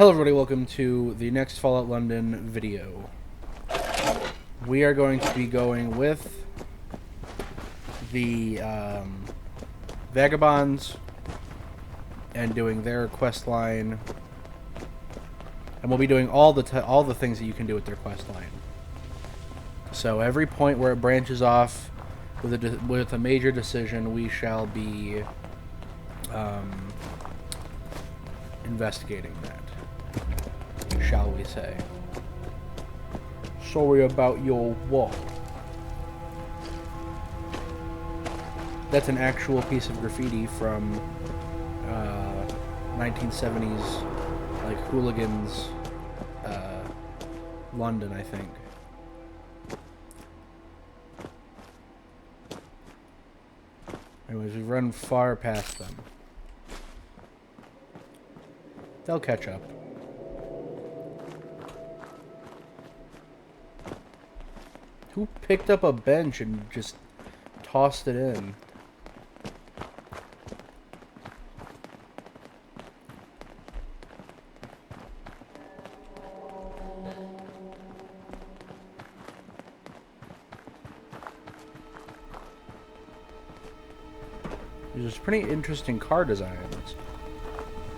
Hello everybody, welcome to the next Fallout London video. We are going to be going with the Vagabonds and doing their quest line, and we'll be doing all the things that you can do with their quest line. So every point where it branches off with a major decision, we shall be investigating that. Shall we say? Sorry about your what? That's an actual piece of graffiti from 1970s, like hooligans, London, I think. Anyways, we've run far past them. They'll catch up. Who picked up a bench and just tossed it in? There's pretty interesting car designs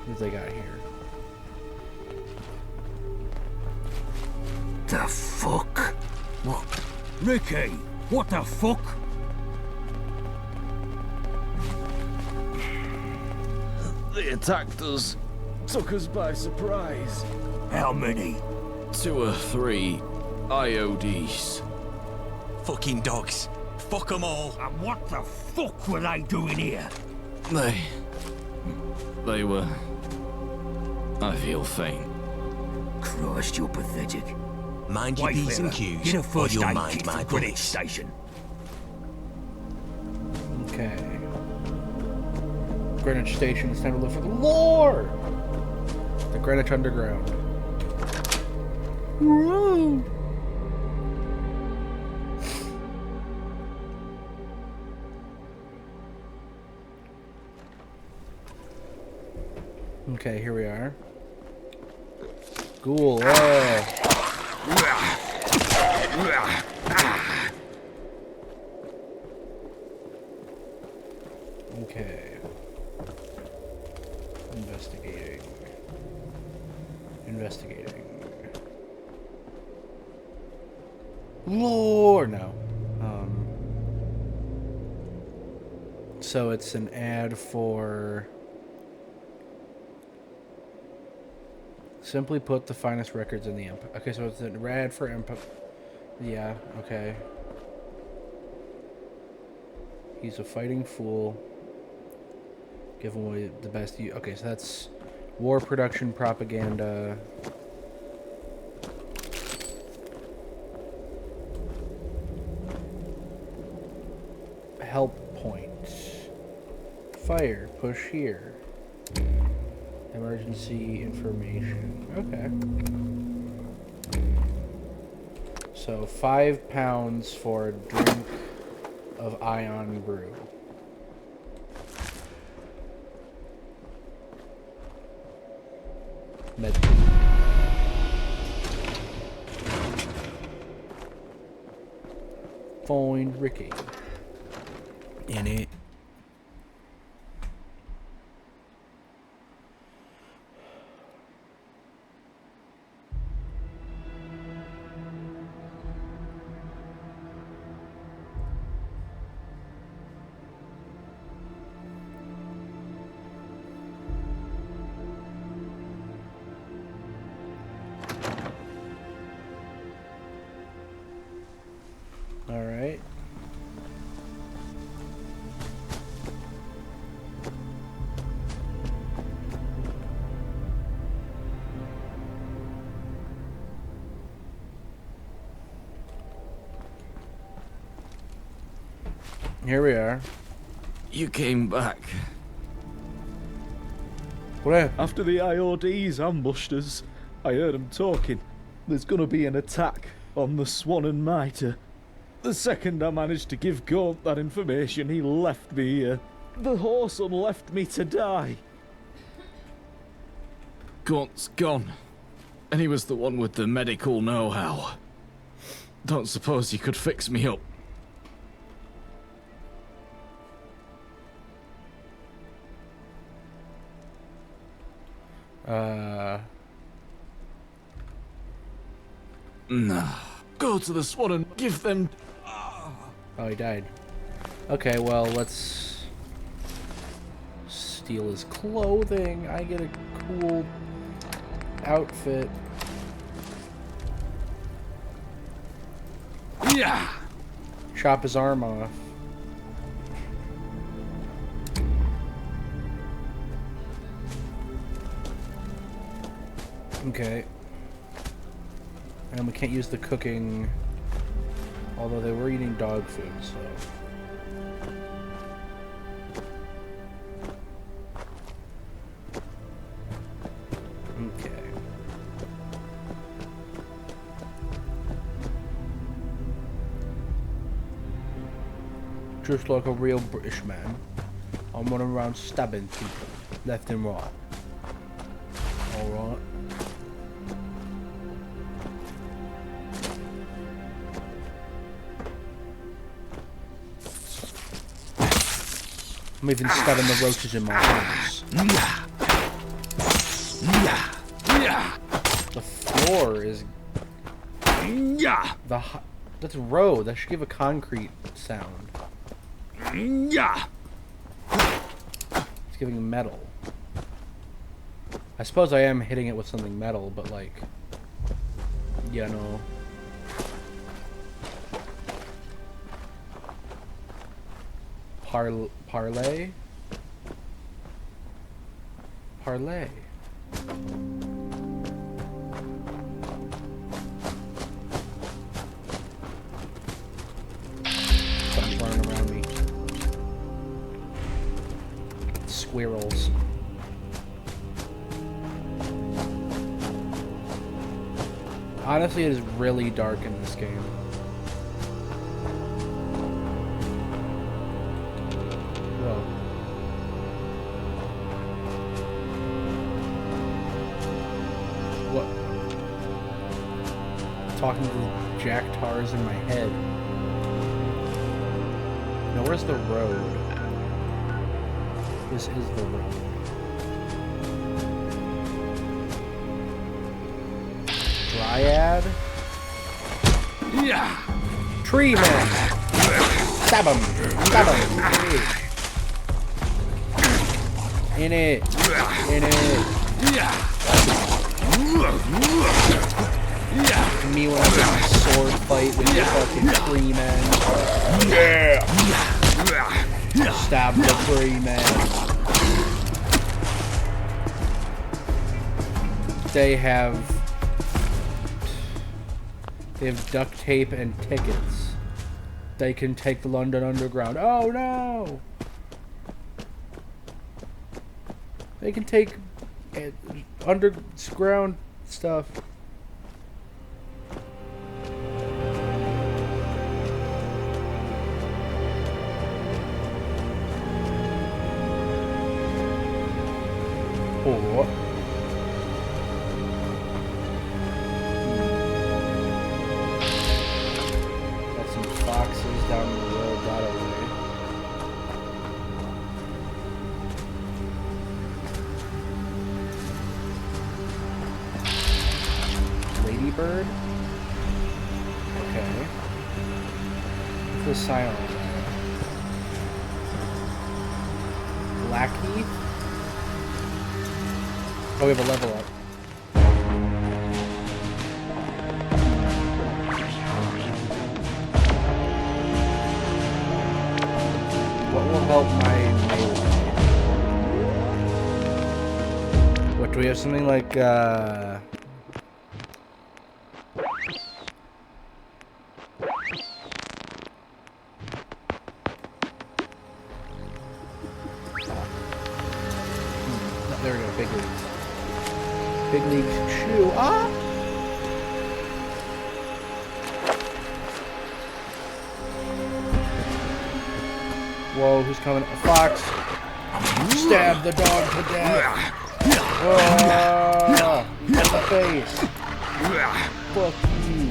that they got here. The fuck? What? Ricky, what the fuck? They attacked us. Took us by surprise. How many? 2 or 3 IODs. Fucking dogs. Fuck them all. And what the fuck were they doing here? They were... I feel faint. Christ, you're pathetic. Mind your P's and Q's, Get a or first you'll aid mind kit my for Greenwich bullets. Station. Okay. Greenwich Station, it's time to look for the lore! The Greenwich Underground. Woo! Okay, here we are. Ghoul, Okay. Investigating. Lore, no. So it's an ad for... Simply put, the finest records in the Empire. Okay, so it's an ad for Empire. Yeah, okay. He's a fighting fool. Give away the best. Okay, so that's war production propaganda. Help point. Fire. Push here. Emergency information. Okay. So 5 pounds for a drink of ion brew. Med. Find Ricky. In it. All right. Here we are. You came back. What happened? After the IODs ambushed us, I heard them talking. There's gonna be an attack on the Swan and Mitre. The second I managed to give Gaunt that information, he left me here. The whoreson left me to die. Gaunt's gone. And he was the one with the medical know-how. Don't suppose he could fix me up. Nah. Go to the Swan and give them... Oh, he died. Okay, well, let's steal his clothing. I get a cool outfit. Yeah. Chop his arm off. Okay. And we can't use the cooking, although they were eating dog food, so... Okay. Just like a real British man, I'm running around stabbing people, left and right. Alright. I'm even stabbing the roaches in my hands. The floor is... That's road. That should give a concrete sound. It's giving metal. I suppose I am hitting it with something metal, but like... Yeah, no. Parlay? Parlay. Something's running around me. Squirrels. Honestly, it is really dark in this game. Talking to the jack tars in my head. Now, where's the road? This is the road. Dryad? Yeah. Tree man! Stab him! Stab him! In it! In it! Yeah. Me when I get my sword fight with the fucking tree man. Yeah! Stab the tree man. They have duct tape and tickets. They can take the London Underground. Oh no! They can take underground stuff. Or got some foxes down the road that way. Ladybird? Okay. What's the sign on there? Blackheath? Oh, we have a level up. What will help my melee? What, do we have something like, there we go, big leagues. Big leagues chew. Ah! Whoa, who's coming? A fox! Stab the dog to death! Oh, in the face. Fuck you.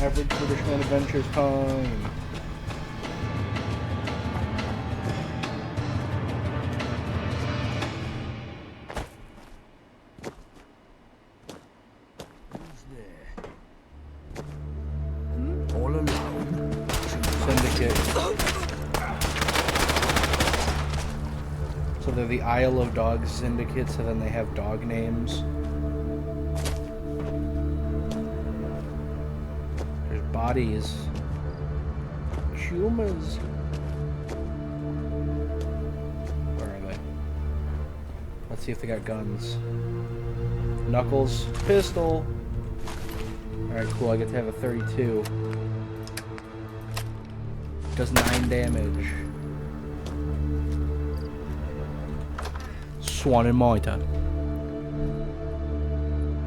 Average British Man Adventures time. All alone. Syndicate. So they're the Isle of Dogs Syndicate, so then they have dog names. There's bodies. Humans. Where are they? Let's see if they got guns. Knuckles, pistol. Alright, cool, I get to have a 32. Does 9 damage. Swan and Mitre.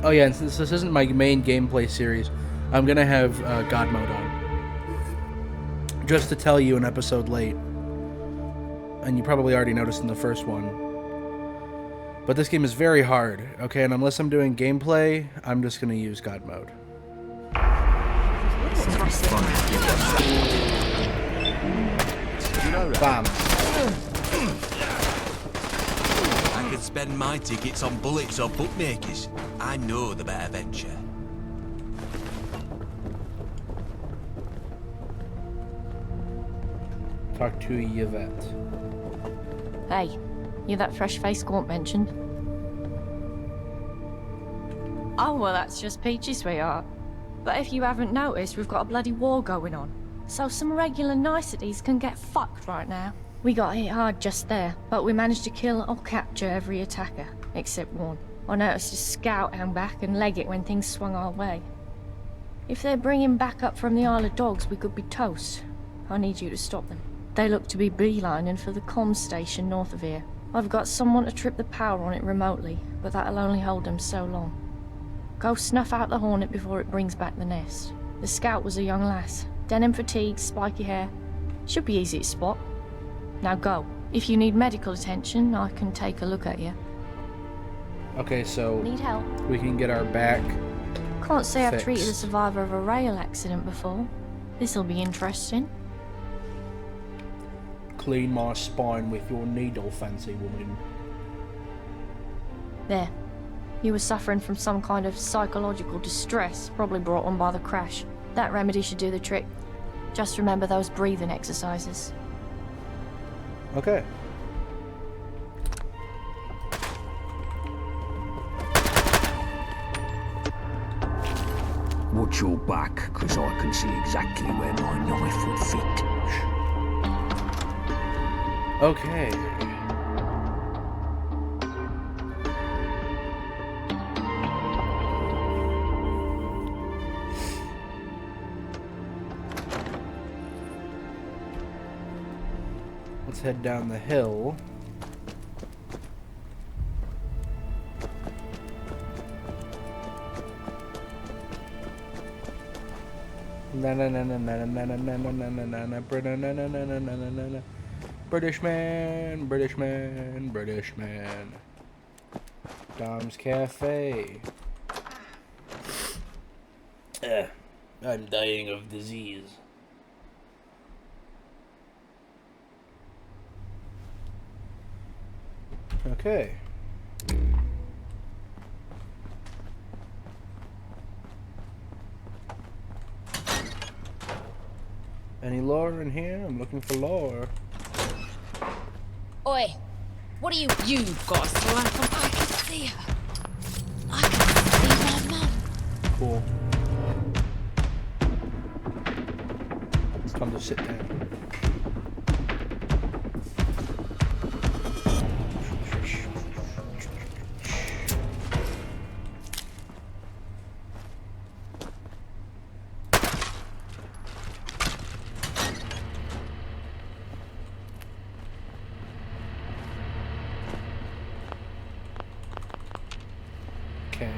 Oh yeah, and since this isn't my main gameplay series, I'm gonna have God mode on. Just to tell you an episode late. And you probably already noticed in the first one. But this game is very hard, okay? And unless I'm doing gameplay, I'm just gonna use God mode. Bam. I could spend my tickets on bullets or bookmakers. I know the better venture. Talk to Yvette. Hey, you that fresh-faced Gaunt mentioned? Oh, well, that's just peachy, sweetheart. But if you haven't noticed, we've got a bloody war going on. So some regular niceties can get fucked right now. We got hit hard just there, but we managed to kill or capture every attacker, except one. I noticed a scout hang back and leg it when things swung our way. If they're bringing back up from the Isle of Dogs, we could be toast. I need you to stop them. They look to be beelining for the comm station north of here. I've got someone to trip the power on it remotely, but that'll only hold them so long. Go snuff out the Hornet before it brings back the nest. The scout was a young lass. Denim fatigue, spiky hair. Should be easy to spot. Now go. If you need medical attention, I can take a look at you. Okay, so Need help? we can get our back. Can't say I've treated a fixed. survivor of a rail accident before. This'll be interesting. Clean my spine with your needle, fancy woman. There. You were suffering from some kind of psychological distress, probably brought on by the crash. That remedy should do the trick. Just remember those breathing exercises. Okay. Watch your back, cause I can see exactly where my knife would fit. Okay. Let's head down the hill. British man, British man, British man. Dom's Cafe. I'm dying of disease. Okay. Any lore in here? I'm looking for lore. Oi, what are you've got a slap on? I can see her. I can see my mum. Cool. Come to sit down. Okay.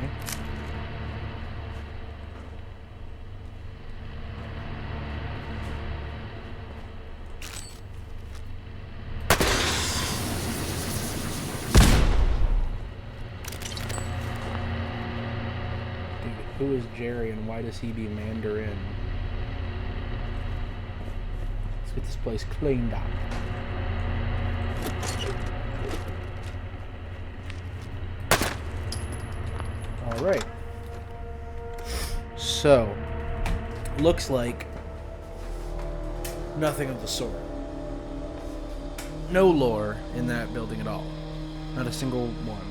who is Jerry and why does he be Mandarin? Let's get this place cleaned up. Alright. So, looks like nothing of the sort. No lore in that building at all. Not a single one.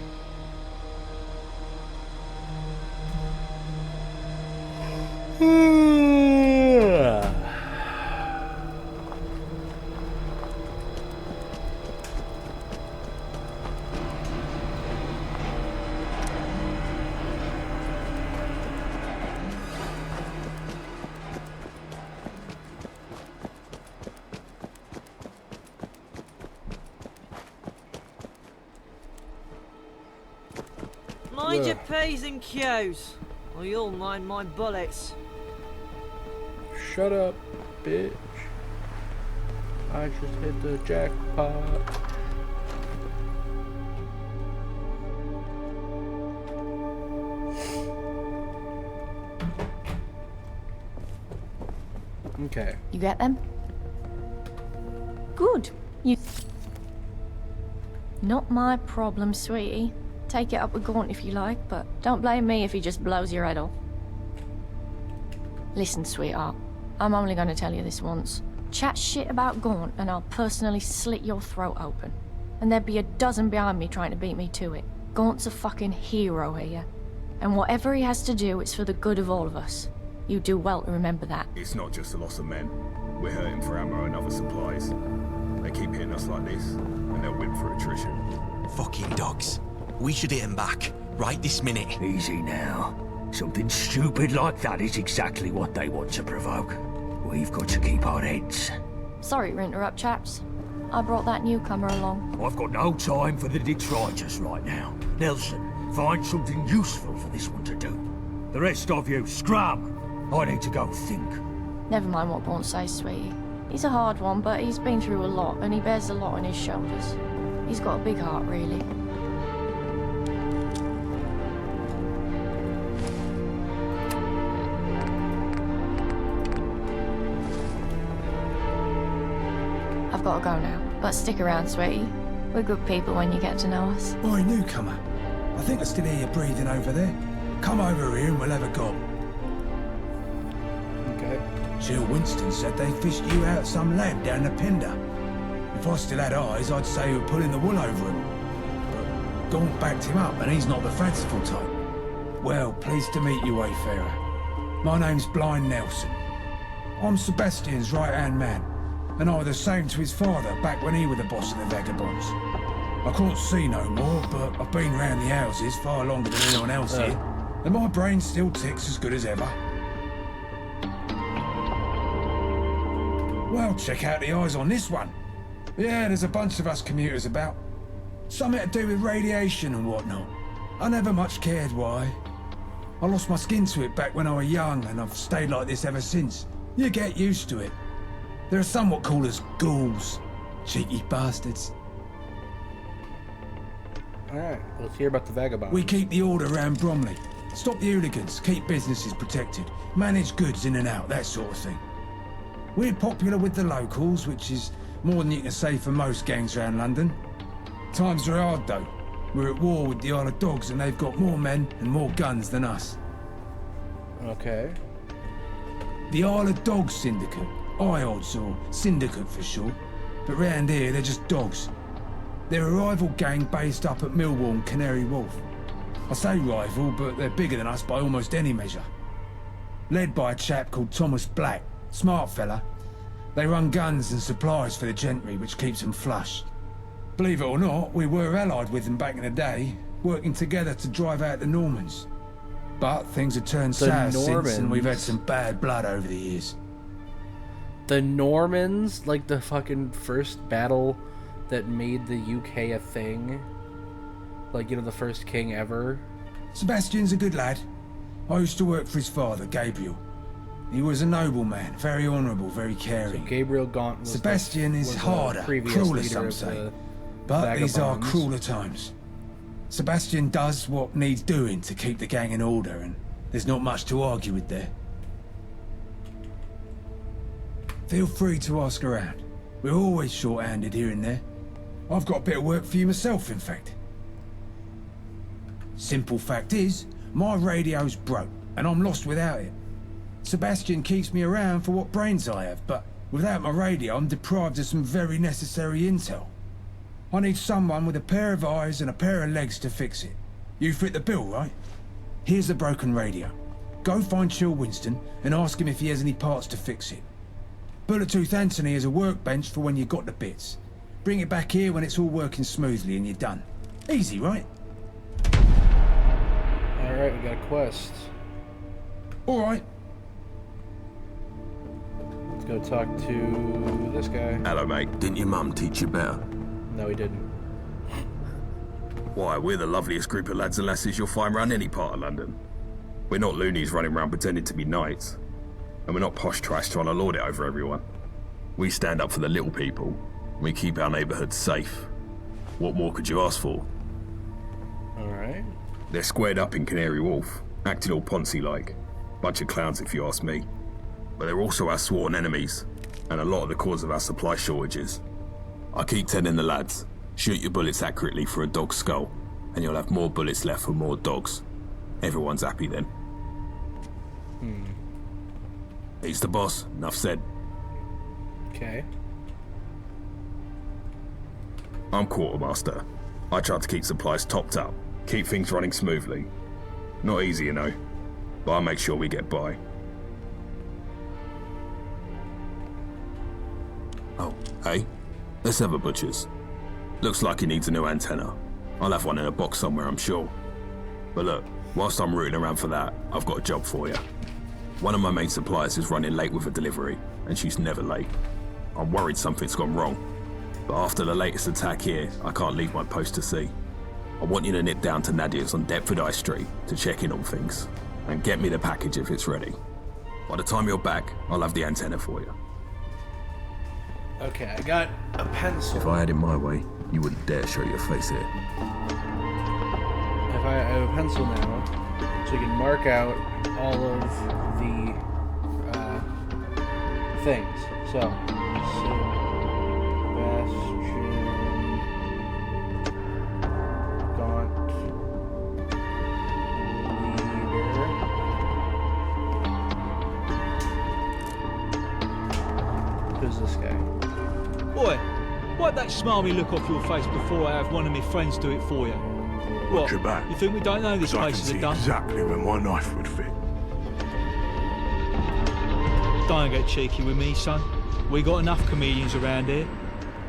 Mind your P's and Q's, or you'll mind my bullets. Shut up, bitch. I just hit the jackpot. Okay. You get them? Good. You... Not my problem, sweetie. Take it up with Gaunt if you like, but don't blame me if he just blows your head off. Listen, sweetheart. I'm only going to tell you this once. Chat shit about Gaunt and I'll personally slit your throat open. And there'd be a dozen behind me trying to beat me to it. Gaunt's a fucking hero here. And whatever he has to do, it's for the good of all of us. You do well to remember that. It's not just a loss of men. We're hurting for ammo and other supplies. They keep hitting us like this, and they'll win for attrition. Fucking dogs. We should hit him back, right this minute. Easy now. Something stupid like that is exactly what they want to provoke. We've got to keep our heads. Sorry to interrupt, chaps. I brought that newcomer along. I've got no time for the detritus right now. Nelson, find something useful for this one to do. The rest of you, scrum! I need to go think. Never mind what Gaunt says, sweetie. He's a hard one, but he's been through a lot, and he bears a lot on his shoulders. He's got a big heart, really. I've got to go now, but stick around, sweetie. We're good people when you get to know us. Oi, newcomer. I think I still hear you breathing over there. Come over here and we'll have a gob. Okay. Jill Winston said they fished you out some lad down the Pender. If I still had eyes, I'd say you were pulling the wool over him. But Gaunt backed him up, and he's not the fanciful type. Well, pleased to meet you, Wayfarer. My name's Blind Nelson. I'm Sebastian's right-hand man, and I was the same to his father back when he was the boss of the Vagabonds. I can't see no more, but I've been round the houses far longer than anyone else here, and my brain still ticks as good as ever. Well, check out the eyes on this one. Yeah, there's a bunch of us commuters about. Something to do with radiation and whatnot. I never much cared why. I lost my skin to it back when I was young, and I've stayed like this ever since. You get used to it. There are some what call us ghouls. Cheeky bastards. Alright, let's hear about the Vagabonds. We keep the order around Bromley. Stop the hooligans, keep businesses protected, manage goods in and out, that sort of thing. We're popular with the locals, which is more than you can say for most gangs around London. Times are hard though. We're at war with the Isle of Dogs and they've got more men and more guns than us. Okay. The Isle of Dogs Syndicate. IODS or Syndicate for short. But round here they're just dogs. They're a rival gang based up at Millwall and Canary Wharf. I say rival, but they're bigger than us by almost any measure. Led by a chap called Thomas Black. Smart fella. They run guns and supplies for the gentry, which keeps them flush. Believe it or not, we were allied with them back in the day, working together to drive out the Normans. But things have turned sour since, and we've had some bad blood over the years. The Normans, like the fucking first battle that made the UK a thing. Like, you know, the first king ever. Sebastian's a good lad. I used to work for his father, Gabriel. He was a noble man, very honourable, very caring. So Gabriel Gaunt was Sebastian is harder, crueler, some say. But these are crueler times. Sebastian does what needs doing to keep the gang in order, and There's not much to argue with there. Feel free to ask around. We're always short-handed here and there. I've got a bit of work for you myself, in fact. Simple fact is, my radio's broke, and I'm lost without it. Sebastian keeps me around for what brains I have, but without my radio, I'm deprived of some very necessary intel. I need someone with a pair of eyes and a pair of legs to fix it. You fit the bill, right? Here's the broken radio. Go find Chill Winston and ask him if he has any parts to fix it. Bullet-Tooth Anthony has a workbench for when you got the bits. Bring it back here when it's all working smoothly and you're done. Easy, right? Alright, we got a quest. Alright. Let's go talk to this guy. Hello, mate. Didn't your mum teach you better? No, he didn't. Why, we're the loveliest group of lads and lasses you'll find around any part of London. We're not loonies running around pretending to be knights. And we're not posh trash trying to lord it over everyone. We stand up for the little people. We keep our neighbourhood safe. What more could you ask for? Alright. They're squared up in Canary Wharf, acting all Ponzi-like. Bunch of clowns if you ask me. But they're also our sworn enemies, and a lot of the cause of our supply shortages. I keep telling the lads, shoot your bullets accurately for a dog's skull, and you'll have more bullets left for more dogs. Everyone's happy then. He's the boss, enough said. Okay. I'm quartermaster. I try to keep supplies topped up, keep things running smoothly. Not easy, you know, but I make sure we get by. Oh, hey, let's have a butcher's. Looks like he needs a new antenna. I'll have one in a box somewhere, I'm sure. But look, whilst I'm rooting around for that, I've got a job for you. One of my main suppliers is running late with a delivery, and she's never late. I'm worried something's gone wrong, but after the latest attack here, I can't leave my post to see. I want you to nip down to Nadia's on Deptford High Street to check in on things, and get me the package if it's ready. By the time you're back, I'll have the antenna for you. Okay, I got a pencil. If I had it my way, you wouldn't dare show your face here. If I have a pencil now, so you can mark out all of the things. So, Sebastian Gaunt leader. Who's this guy? Boy, wipe that smarmy look off your face before I have one of my friends do it for you. What? Watch your back. You think we don't know this I place can is a see dump? exactly where my knife would fit. Don't get cheeky with me, son. We got enough comedians around here.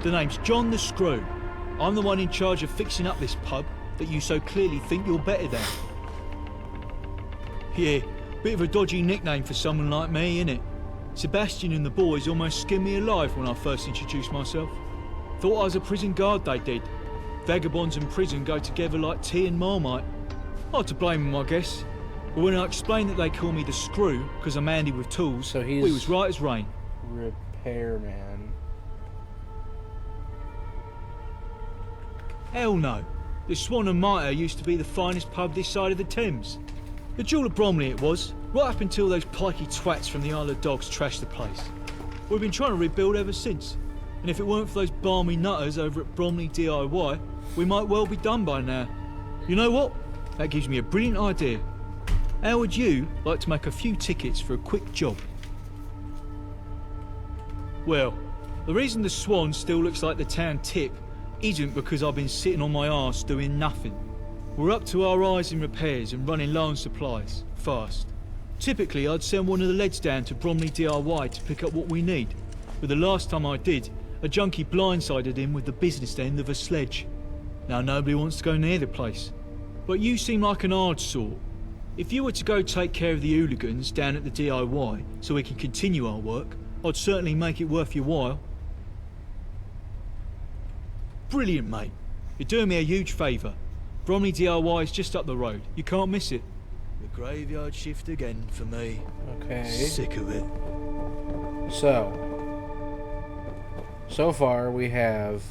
The name's John the Screw. I'm the one in charge of fixing up this pub that you so clearly think you're better than. Yeah, bit of a dodgy nickname for someone like me, innit? Sebastian and the boys almost skinned me alive when I first introduced myself. Thought I was a prison guard, they did. Vagabonds and prison go together like tea and Marmite. Hard to blame them, I guess. But when I explained that they call me the Screw because I'm handy with tools, So he's we was right as rain. Repairman. Hell no. The Swan and Mitre used to be the finest pub this side of the Thames. The Jewel of Bromley it was, right up until those pikey twats from the Isle of Dogs trashed the place. We've been trying to rebuild ever since, and if it weren't for those balmy nutters over at Bromley DIY, we might well be done by now. You know what? That gives me a brilliant idea. How would you like to make a few tickets for a quick job? Well, the reason the Swan still looks like the town tip isn't because I've been sitting on my arse doing nothing. We're up to our eyes in repairs and running low on supplies, fast. Typically, I'd send one of the leads down to Bromley DIY to pick up what we need, but the last time I did, a junkie blindsided him with the business end of a sledge. Now nobody wants to go near the place, but you seem like an hard sort. If you were to go take care of the hooligans down at the DIY so we can continue our work, I'd certainly make it worth your while. Brilliant, mate. You're doing me a huge favour. Bromley DIY is just up the road. You can't miss it. The graveyard shift again for me. Okay. Sick of it. So far we have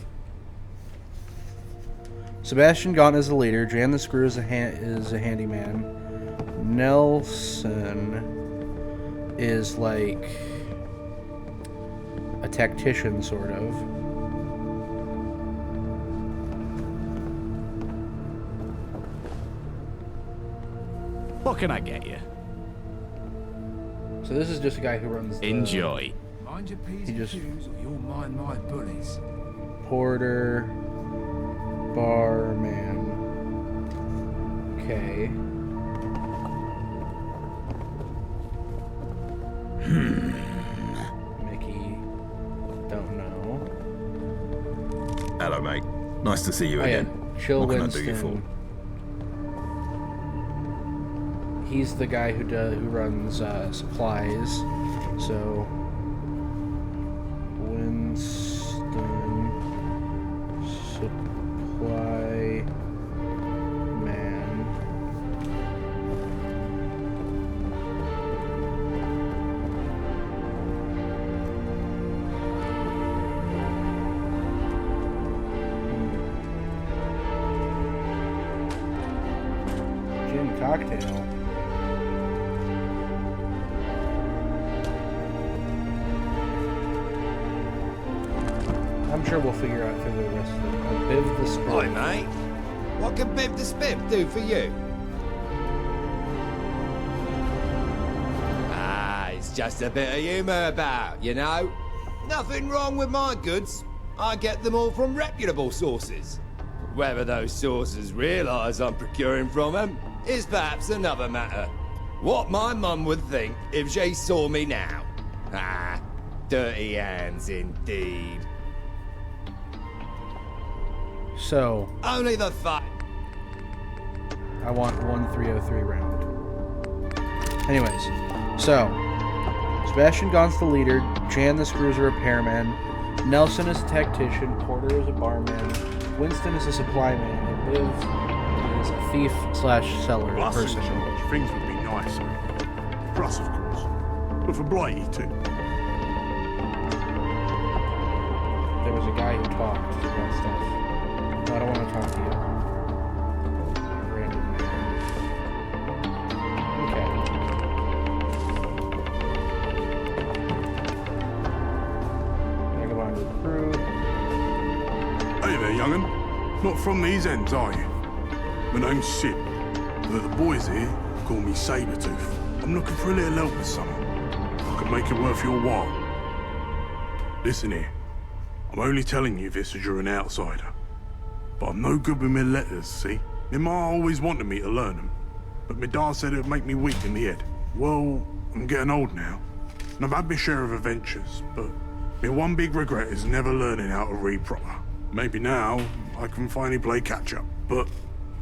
Sebastian Gaunt as the leader, Jan the Screw is a handyman, Nelson is like a tactician, sort of. What can I get you? So this is just a guy who runs the... Enjoy. Mind your P's He and just- Q's or you'll mind my bullies. Porter, barman. Okay. Mickey, don't know. Hello, mate. Nice to see you Oh yeah, again. Chill What can I Winston. do you for? He's the guy who runs supplies. So Winston supply man. Gin cocktail. I'm sure we'll figure out through the rest of it. Biv the Spur. Hi, mate. What can Biv the Spiv do for you? Ah, it's just a bit of humour about, you know? Nothing wrong with my goods. I get them all from reputable sources. Whether those sources realise I'm procuring from them is perhaps another matter. What my mum would think if she saw me now. Ah, dirty hands indeed. So, Only the fuck. I want 1303 round. Anyways, so Sebastian Gaun's the leader, Jan the Screw's a repairman, Nelson is a tactician, Porter is a barman, Winston is a supply man, and Biv is a thief/seller Plus, in person. charge, things would be nicer. Plus, of course. But for Blighty, too. There was a guy who talked about stuff. No, I don't want to talk to you. Random man. Okay. Vagabond recruit. Hey there, young'un. Not from these ends, are you? My name's Sid. But the boys here call me Sabretooth. I'm looking for a little help with something. I could make it worth your while. Listen here. I'm only telling you this as you're an outsider. But I'm no good with my letters, see? My ma always wanted me to learn them. But my dad said it would make me weak in the head. Well, I'm getting old now. And I've had my share of adventures, but my one big regret is never learning how to read proper. Maybe now I can finally play catch up, but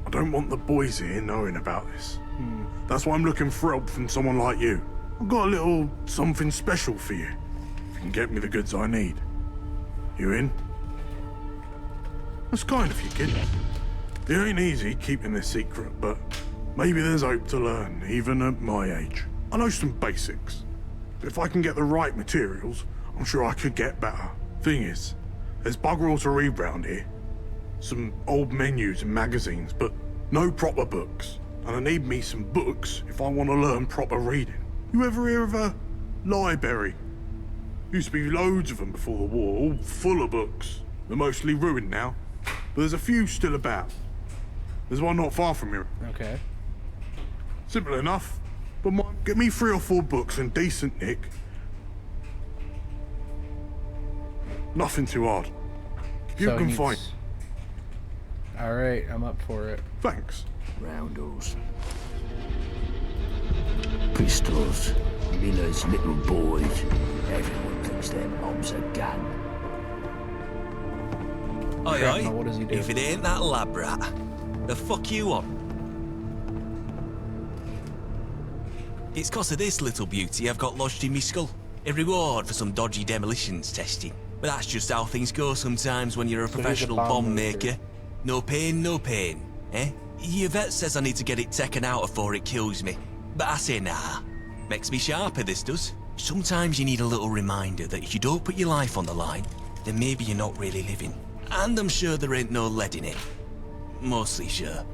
I don't want the boys here knowing about this. That's why I'm looking for help from someone like you. I've got a little something special for you. If you can get me the goods I need. You in? That's kind of you, kid. It ain't easy keeping this secret, but maybe there's hope to learn, even at my age. I know some basics. If I can get the right materials, I'm sure I could get better. Thing is, there's bugger all to read round here. Some old menus and magazines, but no proper books. And I need me some books if I want to learn proper reading. You ever hear of a library? Used to be loads of them before the war, all full of books. They're mostly ruined now, but there's a few still about. There's one not far from here. Okay. Simple enough, but get me 3 or 4 books in decent nick. Nothing too hard. You So he can needs- find. Alright, I'm up for it. Thanks. Roundels. Pistols. Miller's little boys. Everyone thinks their mom's a gun. Oi, Shrapnel, what does he do? If it ain't that lab rat, the fuck you on? It's 'cause of this little beauty I've got lodged in me skull. A reward for some dodgy demolitions testing. But that's just how things go sometimes when you're a So he's a professional bomb bomb maker. maker. No pain, no pain, eh? Your vet says I need to get it taken out before it kills me. But I say nah. Makes me sharper, this does. Sometimes you need a little reminder that if you don't put your life on the line, then maybe you're not really living. And I'm sure there ain't no lead in it. Mostly sure.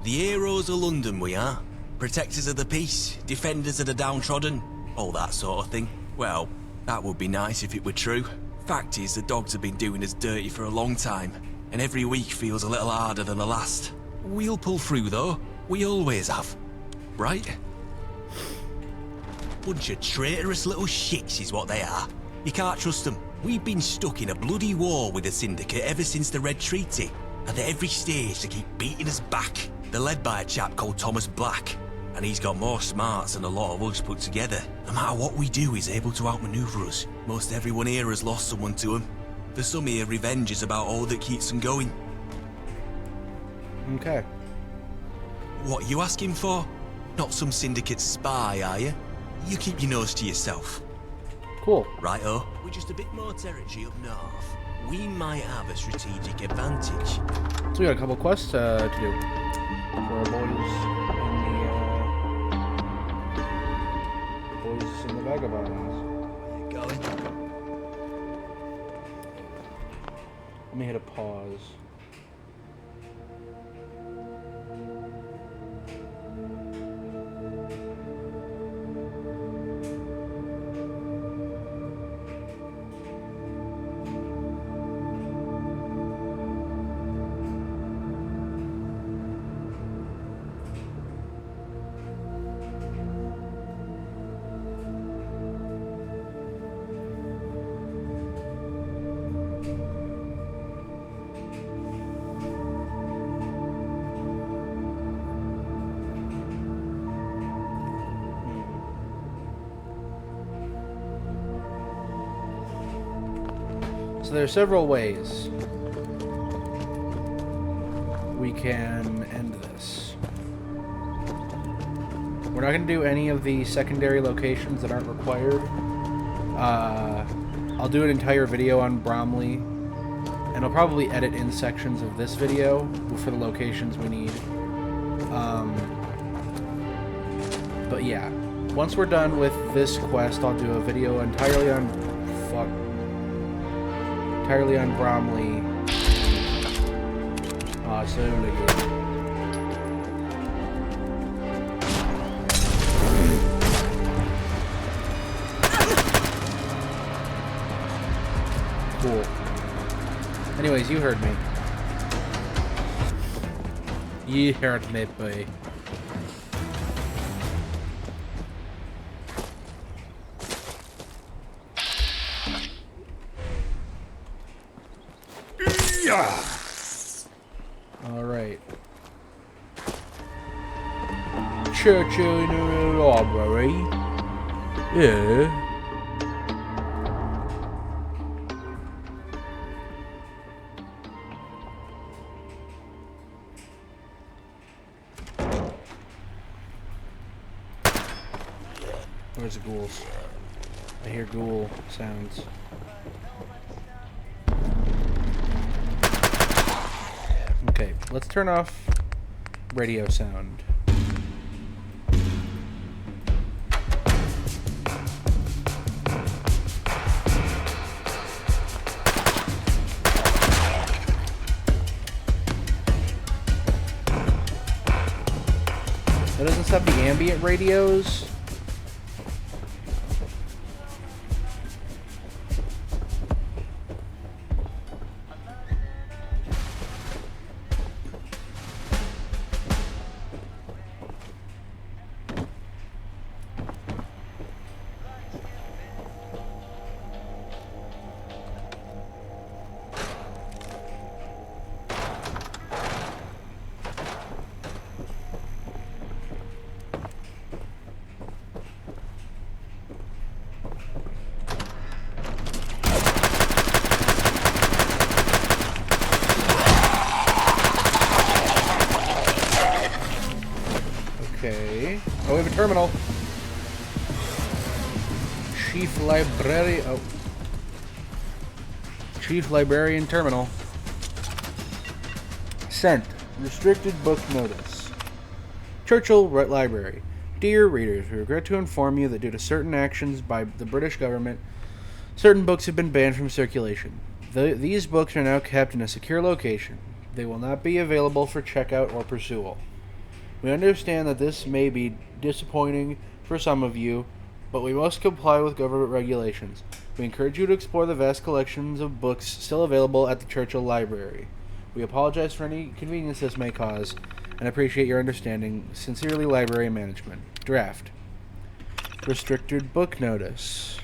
The heroes of London we are. Protectors of the peace, defenders of the downtrodden, all that sort of thing. Well, that would be nice if it were true. Fact is, the dogs have been doing us dirty for a long time, and every week feels a little harder than the last. We'll pull through though, we always have. Right? Bunch of traitorous little shits is what they are. You can't trust them. We've been stuck in a bloody war with the Syndicate ever since the Red Treaty, and at every stage they keep beating us back. They're led by a chap called Thomas Black, and he's got more smarts than a lot of us put together. No matter what we do, he's able to outmaneuver us. Most everyone here has lost someone to him. For some here, revenge is about all that keeps them going. Okay. What are you asking for? Not some Syndicate spy, are you? You keep your nose to yourself. Cool. Righto. We're just a bit more territory up north. We might have a strategic advantage. So we got a couple quests to do for our boys in the Vagabonds. Where you going? Let me hit a pause. So there are several ways we can end this. We're not going to do any of the secondary locations that aren't required. I'll do an entire video on Bromley, and I'll probably edit in sections of this video for the locations we need. But yeah, once we're done with this quest, I'll do a video entirely on Bromley. Cool. Anyways, you heard me. You heard me, boy. Alright. Churchill in the library. Yeah. Where's the ghouls? I hear ghoul sounds. Okay, let's turn off radio sound. That doesn't stop the ambient radios. Okay. Oh, we have a terminal. Chief Library. Oh. Chief Librarian Terminal. Sent. Restricted book notice. Churchill Library. Dear readers, we regret to inform you that due to certain actions by the British government, certain books have been banned from circulation. These books are now kept in a secure location. They will not be available for checkout or pursual. We understand that this may be disappointing for some of you, but we must comply with government regulations. We encourage you to explore the vast collections of books still available at the Churchill Library. We apologize for any inconvenience this may cause, and appreciate your understanding. Sincerely, Library Management. Draft. Restricted book notice.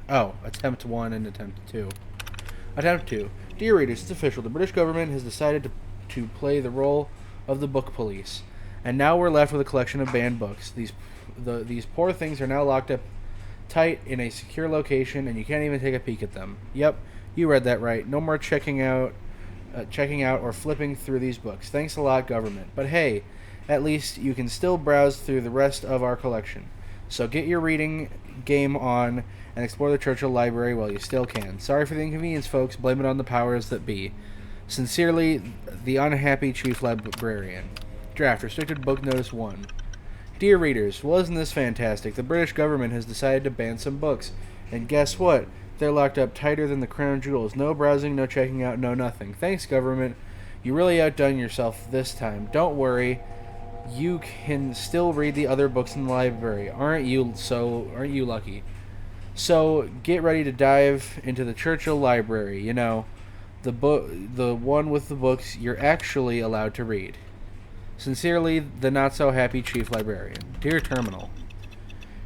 Oh, attempt 1 and attempt 2. Attempt 2. Dear readers, it's official. The British government has decided to play the role of the book police, and now we're left with a collection of banned books. These poor things are now locked up tight in a secure location, and you can't even take a peek at them. Yep, you read that right. No more checking out or flipping through these books. Thanks a lot, government. But hey, at least you can still browse through the rest of our collection. So get your reading game on and explore the Churchill Library while you still can. Sorry for the inconvenience, folks. Blame it on the powers that be. Sincerely, the unhappy Chief Librarian. Draft. Restricted Book Notice 1. Dear readers, wasn't this fantastic? The British government has decided to ban some books. And guess what? They're locked up tighter than the crown jewels. No browsing, no checking out, no nothing. Thanks, government. You really outdone yourself this time. Don't worry. You can still read the other books in the library. Aren't you lucky? So, get ready to dive into the Churchill Library. You know, the one with the books you're actually allowed to read. Sincerely, the not-so-happy Chief Librarian. Dear Terminal.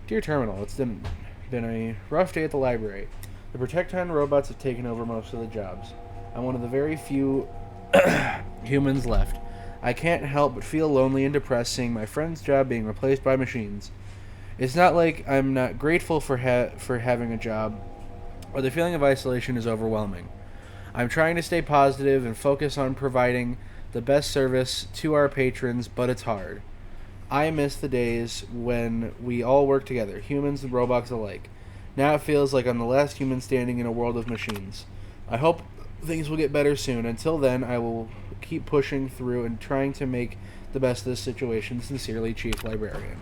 Dear Terminal, it's been a rough day at the library. The Protecton robots have taken over most of the jobs. I'm one of the very few humans left. I can't help but feel lonely and depressed seeing my friend's job being replaced by machines. It's not like I'm not grateful for having a job, but the feeling of isolation is overwhelming. I'm trying to stay positive and focus on providing the best service to our patrons, but it's hard. I miss the days when we all worked together, humans and robots alike. Now it feels like I'm the last human standing in a world of machines. I hope things will get better soon. Until then, I will keep pushing through and trying to make the best of this situation. Sincerely, Chief Librarian.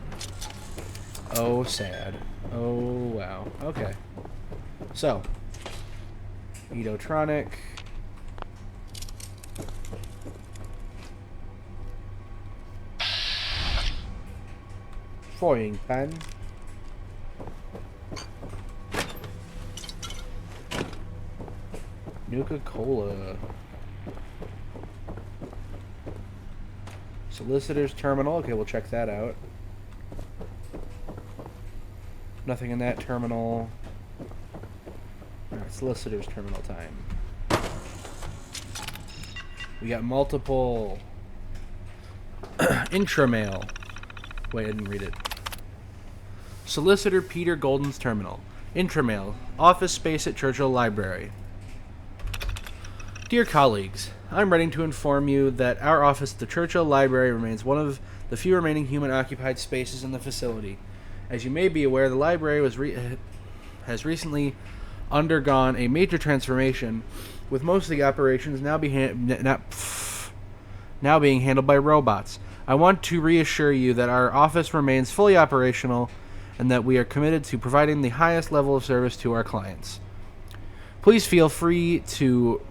Oh, sad. Oh, wow. Okay. So, Edotronic. Frying pan. Nuka-Cola. Solicitor's Terminal. Okay, we'll check that out. Nothing in that terminal. Alright, Solicitor's Terminal time. We got multiple intramail. Wait, I didn't read it. Solicitor Peter Golden's Terminal. Intramail. Office space at Churchill Library. Dear colleagues, I'm writing to inform you that our office at the Churchill Library remains one of the few remaining human-occupied spaces in the facility. As you may be aware, the library has recently undergone a major transformation, with most of the operations now being handled by robots. I want to reassure you that our office remains fully operational and that we are committed to providing the highest level of service to our clients. Please feel free to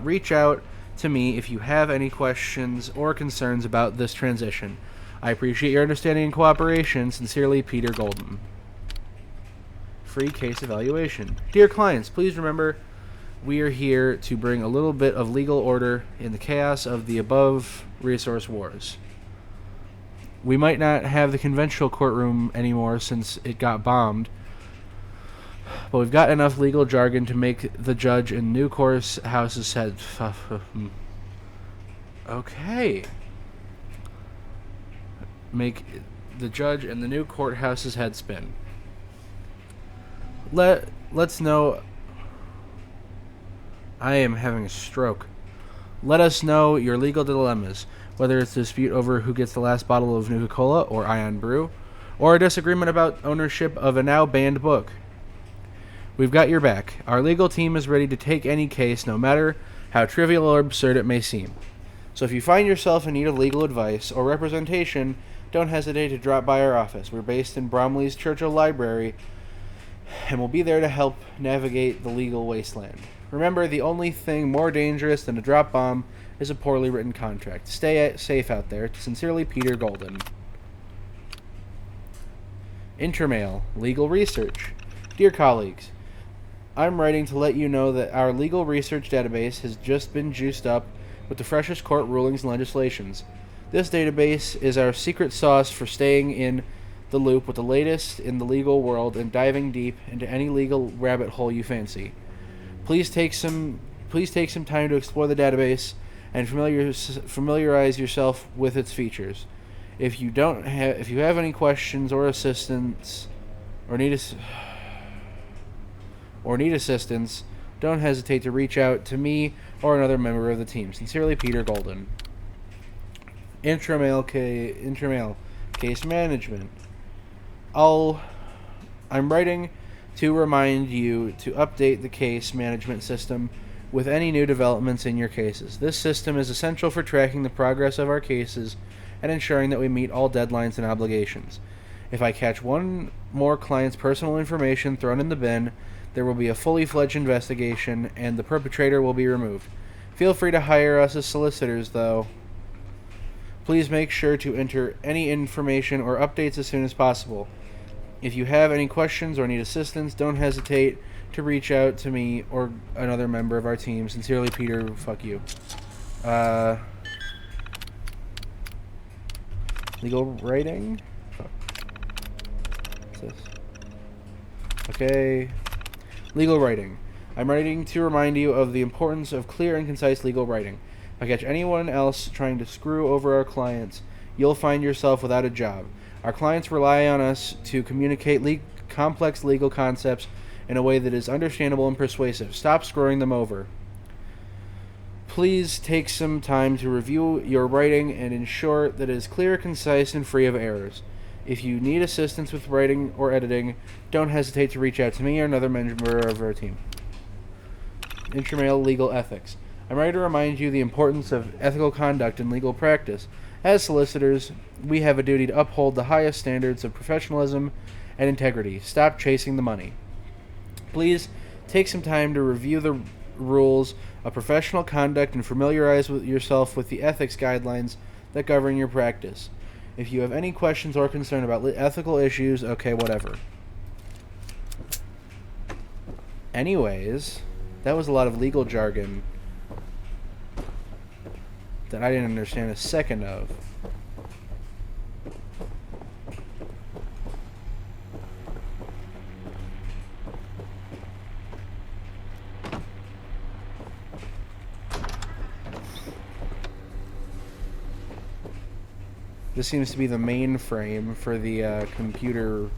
reach out to me if you have any questions or concerns about this transition. I appreciate your understanding and cooperation. Sincerely, Peter Golden. Free case evaluation. Dear clients, please remember we are here to bring a little bit of legal order in the chaos of the above resource wars. We might not have the conventional courtroom anymore since it got bombed, but we've got enough legal jargon to make the judge in new courthouse's head. Okay. Make the judge and the new courthouse's head spin. Let's know. I am having a stroke. Let us know your legal dilemmas, whether it's a dispute over who gets the last bottle of Nuka-Cola or Ion Brew, or a disagreement about ownership of a now banned book. We've got your back. Our legal team is ready to take any case, no matter how trivial or absurd it may seem. So if you find yourself in need of legal advice or representation, don't hesitate to drop by our office. We're based in Bromley's Churchill Library, and we'll be there to help navigate the legal wasteland. Remember, the only thing more dangerous than a drop bomb is a poorly written contract. Stay safe out there. Sincerely, Peter Golden. Intermail. Legal research. Dear colleagues, I'm writing to let you know that our legal research database has just been juiced up with the freshest court rulings and legislations. This database is our secret sauce for staying in the loop with the latest in the legal world and diving deep into any legal rabbit hole you fancy. Please take some time to explore the database and familiarize yourself with its features. If you have any questions or assistance or need assistance, don't hesitate to reach out to me or another member of the team. Sincerely, Peter Golden. Intramail case management. I'm writing to remind you to update the case management system with any new developments in your cases. This system is essential for tracking the progress of our cases and ensuring that we meet all deadlines and obligations. If I catch one more client's personal information thrown in the bin, there will be a fully fledged investigation and the perpetrator will be removed. Feel free to hire us as solicitors, though. Please make sure to enter any information or updates as soon as possible. If you have any questions or need assistance, don't hesitate to reach out to me or another member of our team. Sincerely, Peter. Fuck you. Legal writing? Fuck. What's this? Okay. Legal writing. I'm writing to remind you of the importance of clear and concise legal writing. If I catch anyone else trying to screw over our clients, you'll find yourself without a job. Our clients rely on us to communicate complex legal concepts in a way that is understandable and persuasive. Stop screwing them over. Please take some time to review your writing and ensure that it is clear, concise, and free of errors. If you need assistance with writing or editing, don't hesitate to reach out to me or another member of our team. Intramural legal ethics. I'm ready to remind you the importance of ethical conduct in legal practice. As solicitors, we have a duty to uphold the highest standards of professionalism and integrity. Stop chasing the money. Please take some time to review the rules of professional conduct and familiarize yourself with the ethics guidelines that govern your practice. If you have any questions or concern about ethical issues, okay, whatever. Anyways, that was a lot of legal jargon that I didn't understand a second of. This seems to be the mainframe for the computer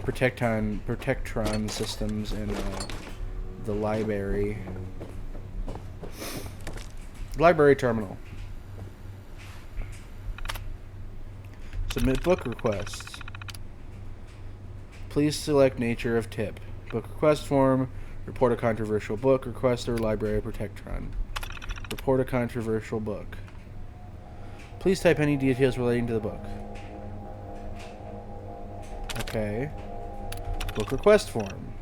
Protectron systems in the library. Library terminal. Submit book requests. Please select nature of tip. Book request form. Report a controversial book request or library Protectron. Report a controversial book. Please type any details relating to the book. Okay. Book request form.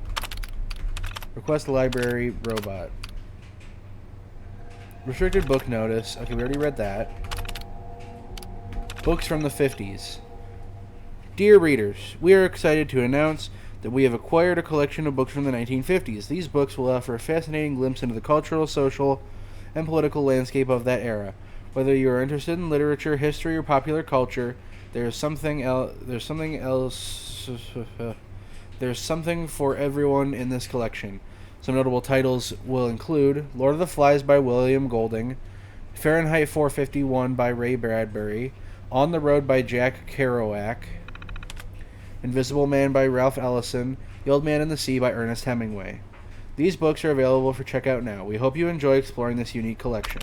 Request a library robot. Restricted book notice. Okay, we already read that. Books from the 50s. Dear readers, we are excited to announce that we have acquired a collection of books from the 1950s. These books will offer a fascinating glimpse into the cultural, social, and political landscape of that era. Whether you are interested in literature, history, or popular culture, there's something for everyone in this collection. Some notable titles will include Lord of the Flies by William Golding, Fahrenheit 451 by Ray Bradbury, On the Road by Jack Kerouac, Invisible Man by Ralph Ellison, The Old Man and the Sea by Ernest Hemingway. These books are available for checkout now. We hope you enjoy exploring this unique collection.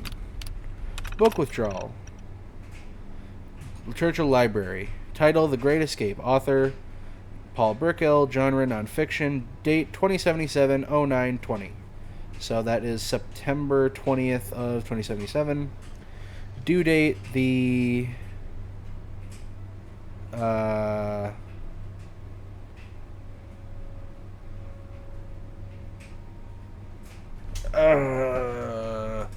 Book withdrawal. Churchill Library. Title, The Great Escape. Author, Paul Brickell. Genre, nonfiction. Date, 2077-09-20. So that is September 20th of 2077. Due date, the... 10.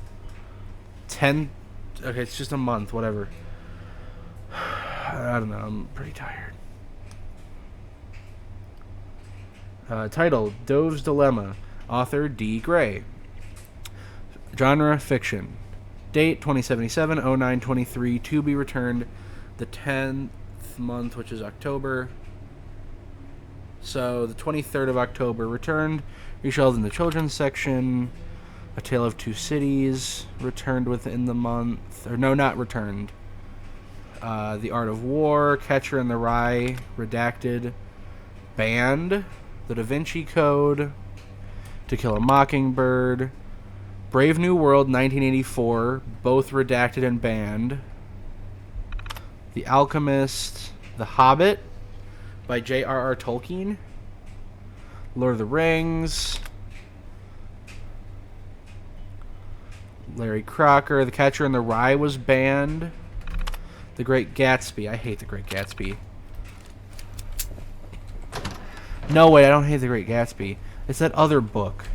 Okay, it's just a month. Whatever. I don't know. I'm pretty tired. Title: Dove's Dilemma. Author: D. Gray. Genre: fiction. Date: 2077, 09/23. To be returned the 10th month, which is October. So the 23rd of October returned. Reshelved in the children's section. A Tale of Two Cities returned within the month. Or no, not returned. The Art of War. Catcher in the Rye redacted. Banned. The Da Vinci Code. To Kill a Mockingbird. Brave New World 1984, both redacted and banned. The Alchemist, The Hobbit by J.R.R. Tolkien. Lord of the Rings. Larry Crocker, The Catcher in the Rye was banned. The Great Gatsby. I hate The Great Gatsby. No, wait, I don't hate The Great Gatsby. It's that other book.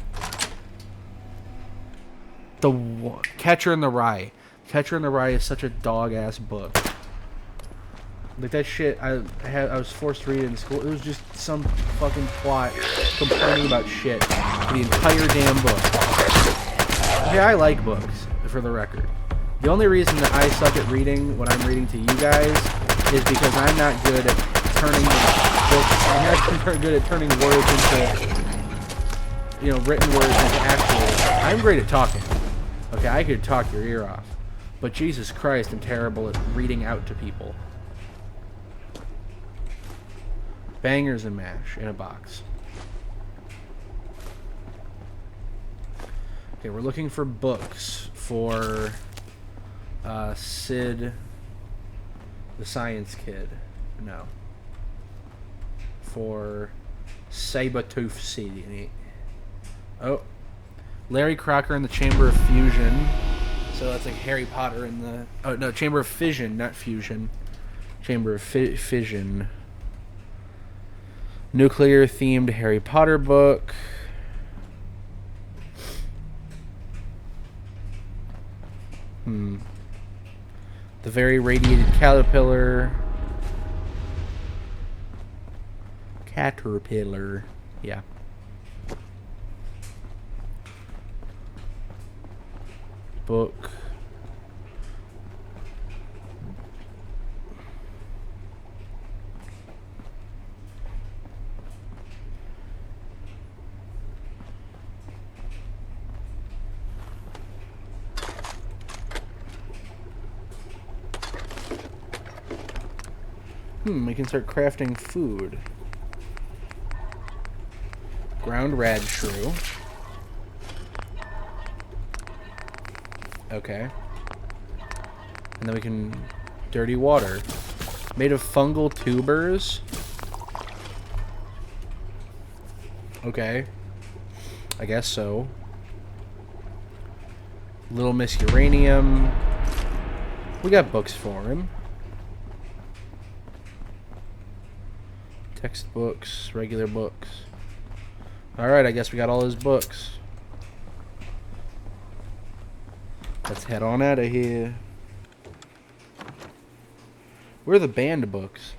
The Catcher in the Rye. Catcher in the Rye is such a dog-ass book. Like, that shit, I was forced to read it in school. It was just some fucking twat complaining about shit for the entire damn book. Okay, I like books, for the record. The only reason that I suck at reading when I'm reading to you guys is because I'm not good at turning books. I'm not good at turning words into, you know, written words into actual. I'm great at talking. Okay, I could talk your ear off. But Jesus Christ, I'm terrible at reading out to people. Bangers and mash in a box. Okay, we're looking for books for Sid the Science Kid. No. For Sabertooth Sid. Oh. Larry Crocker in the Chamber of Fusion. So that's like Harry Potter in the... Oh, no, Chamber of Fission, not Fusion. Chamber of Fission. Nuclear-themed Harry Potter book. The Very Radiated Caterpillar. Caterpillar. Yeah. Book. We can start crafting food. Ground rad shrew. Okay. And then we can... Dirty water. Made of fungal tubers. Okay. I guess so. Little Miss Uranium. We got books for him. Textbooks, regular books. Alright, I guess we got all his books. Let's head on out of here. Where are the banned books?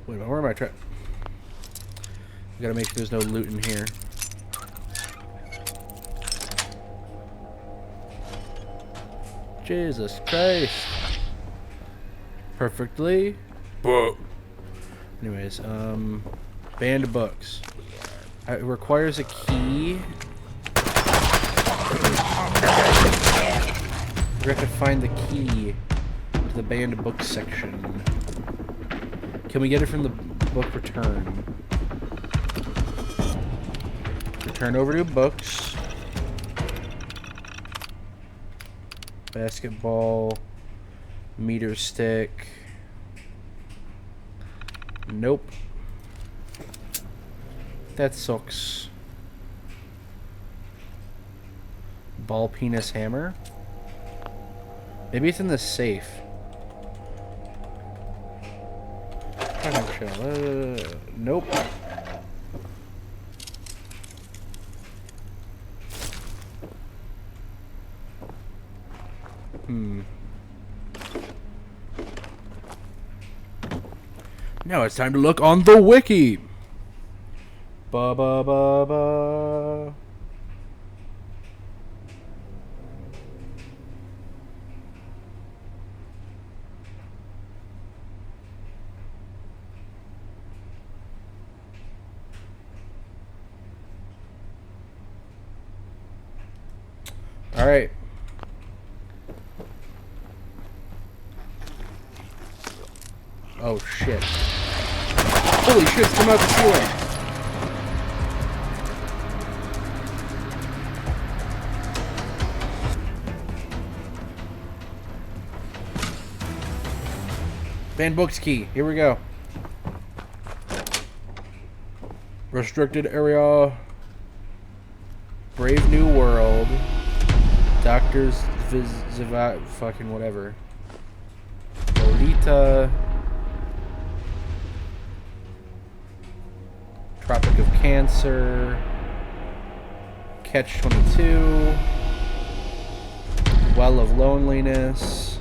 Wait a minute, where am I trying? I gotta make sure there's no loot in here. Jesus Christ. Perfectly. Whoa. Anyways, banned books. It requires a key. We have to find the key to the banned books section. Can we get it from the book return? Return over to books. Basketball. Meter stick. Nope. That sucks. Ball penis hammer. Maybe it's in the safe. Nope. Now it's time to look on the wiki. Ba ba ba ba. All right. Oh shit. Holy shit, it's come out the ceiling. Banned books key. Here we go. Restricted area. Brave New World. Doctors Zivat fucking whatever. Lolita. Tropic of Cancer. Catch-22. Well of Loneliness.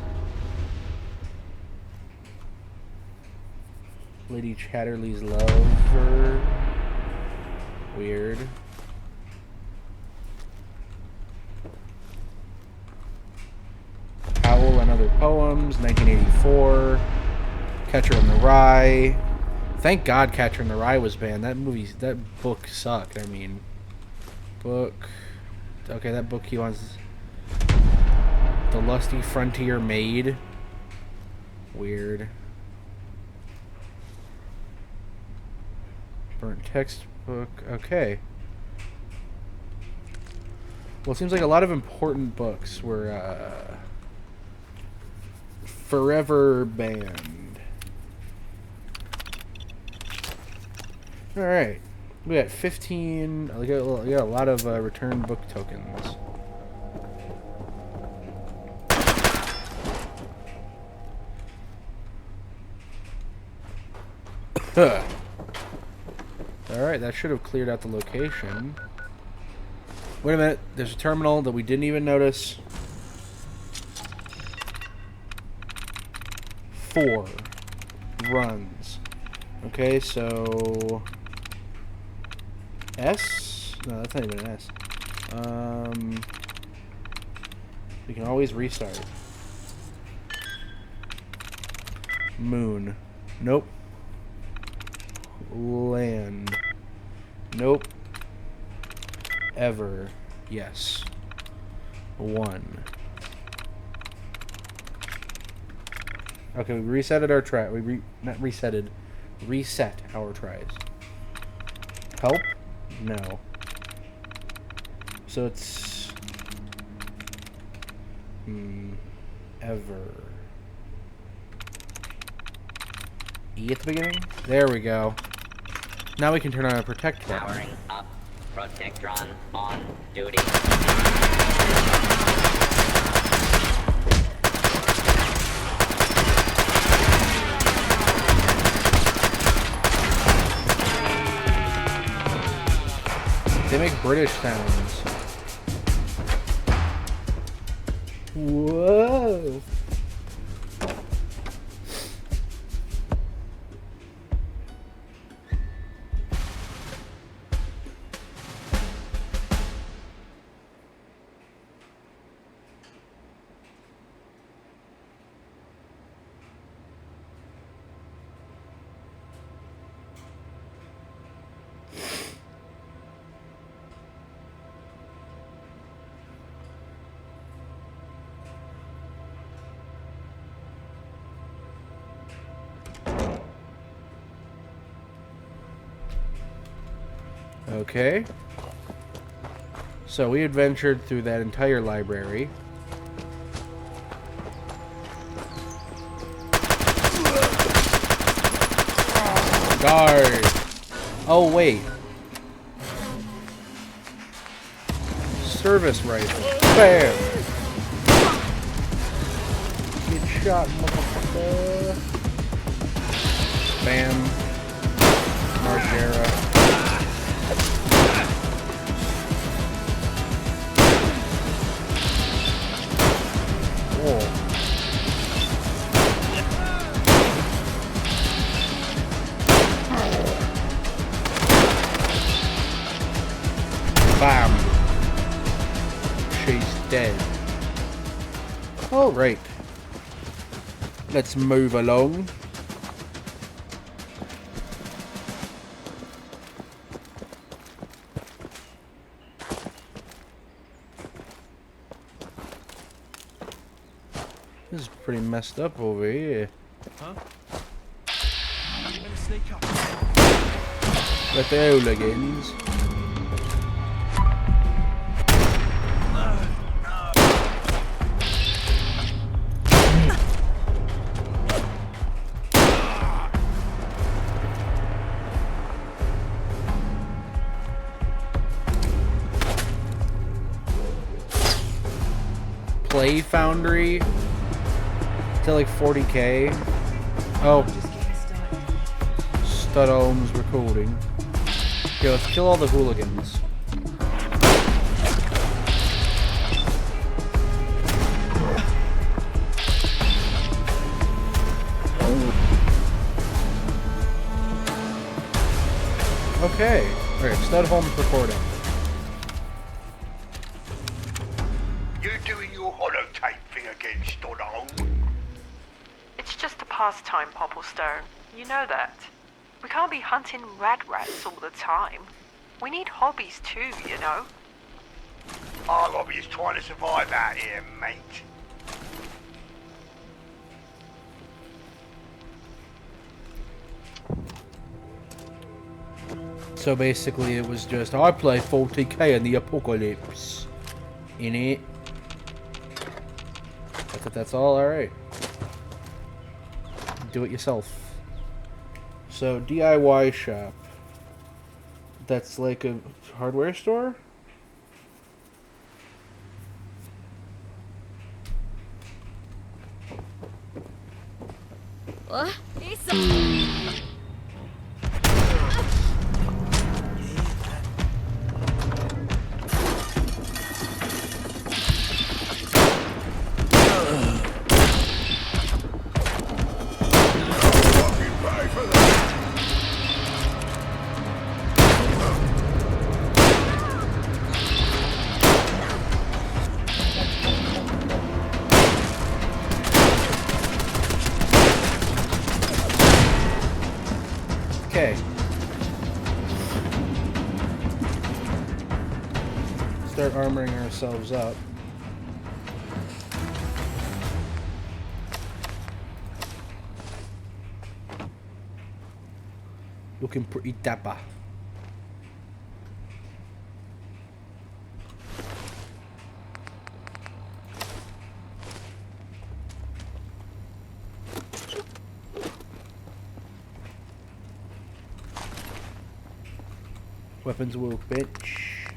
Lady Chatterley's Lover. Weird. Howl and Other Poems, 1984. Catcher in the Rye. Thank God Catcher in the Rye was banned. That book sucked. I mean, book. Okay, that book he wants. The Lusty Frontier Maid. Weird. Burnt textbook. Okay. Well, it seems like a lot of important books were forever banned. Alright. We got 15. We got a lot of return book tokens. Alright, that should have cleared out the location. Wait a minute. There's a terminal that we didn't even notice. 4 runs. Okay, so S? No, that's not even an S. We can always restart. Moon. Nope. Land. Nope. Ever. Yes. 1. Okay, we resetted our try. Not resetted. Reset our tries. Help? No. So it's ever. E at the beginning? There we go. Now we can turn on a protect button. Powering up. Protectron on duty. They make British sounds. Whoa. Okay. So we adventured through that entire library. Guard. Oh, wait. service rifle. Bam! Get shot, motherfucker. Bam. Margera. Oh. Bam. She's dead. Alright. Let's move along. This is pretty messed up over here. Huh? Let the hooligans. Play Foundry to like 40k. Oh, Studholm's recording. Okay, let's kill all the hooligans. Okay, alright, Studholm's recording. It's just a pastime, Popplestone. You know that. We can't be hunting rats all the time. We need hobbies too, you know. Our hobby is trying to survive out here, mate. So basically it was just, I play 40k in the apocalypse. In it. That's all, alright. Do it yourself. So, DIY shop. That's like a hardware store? What? Okay. Start armoring ourselves up. Looking pretty dapper. Weapons workbench.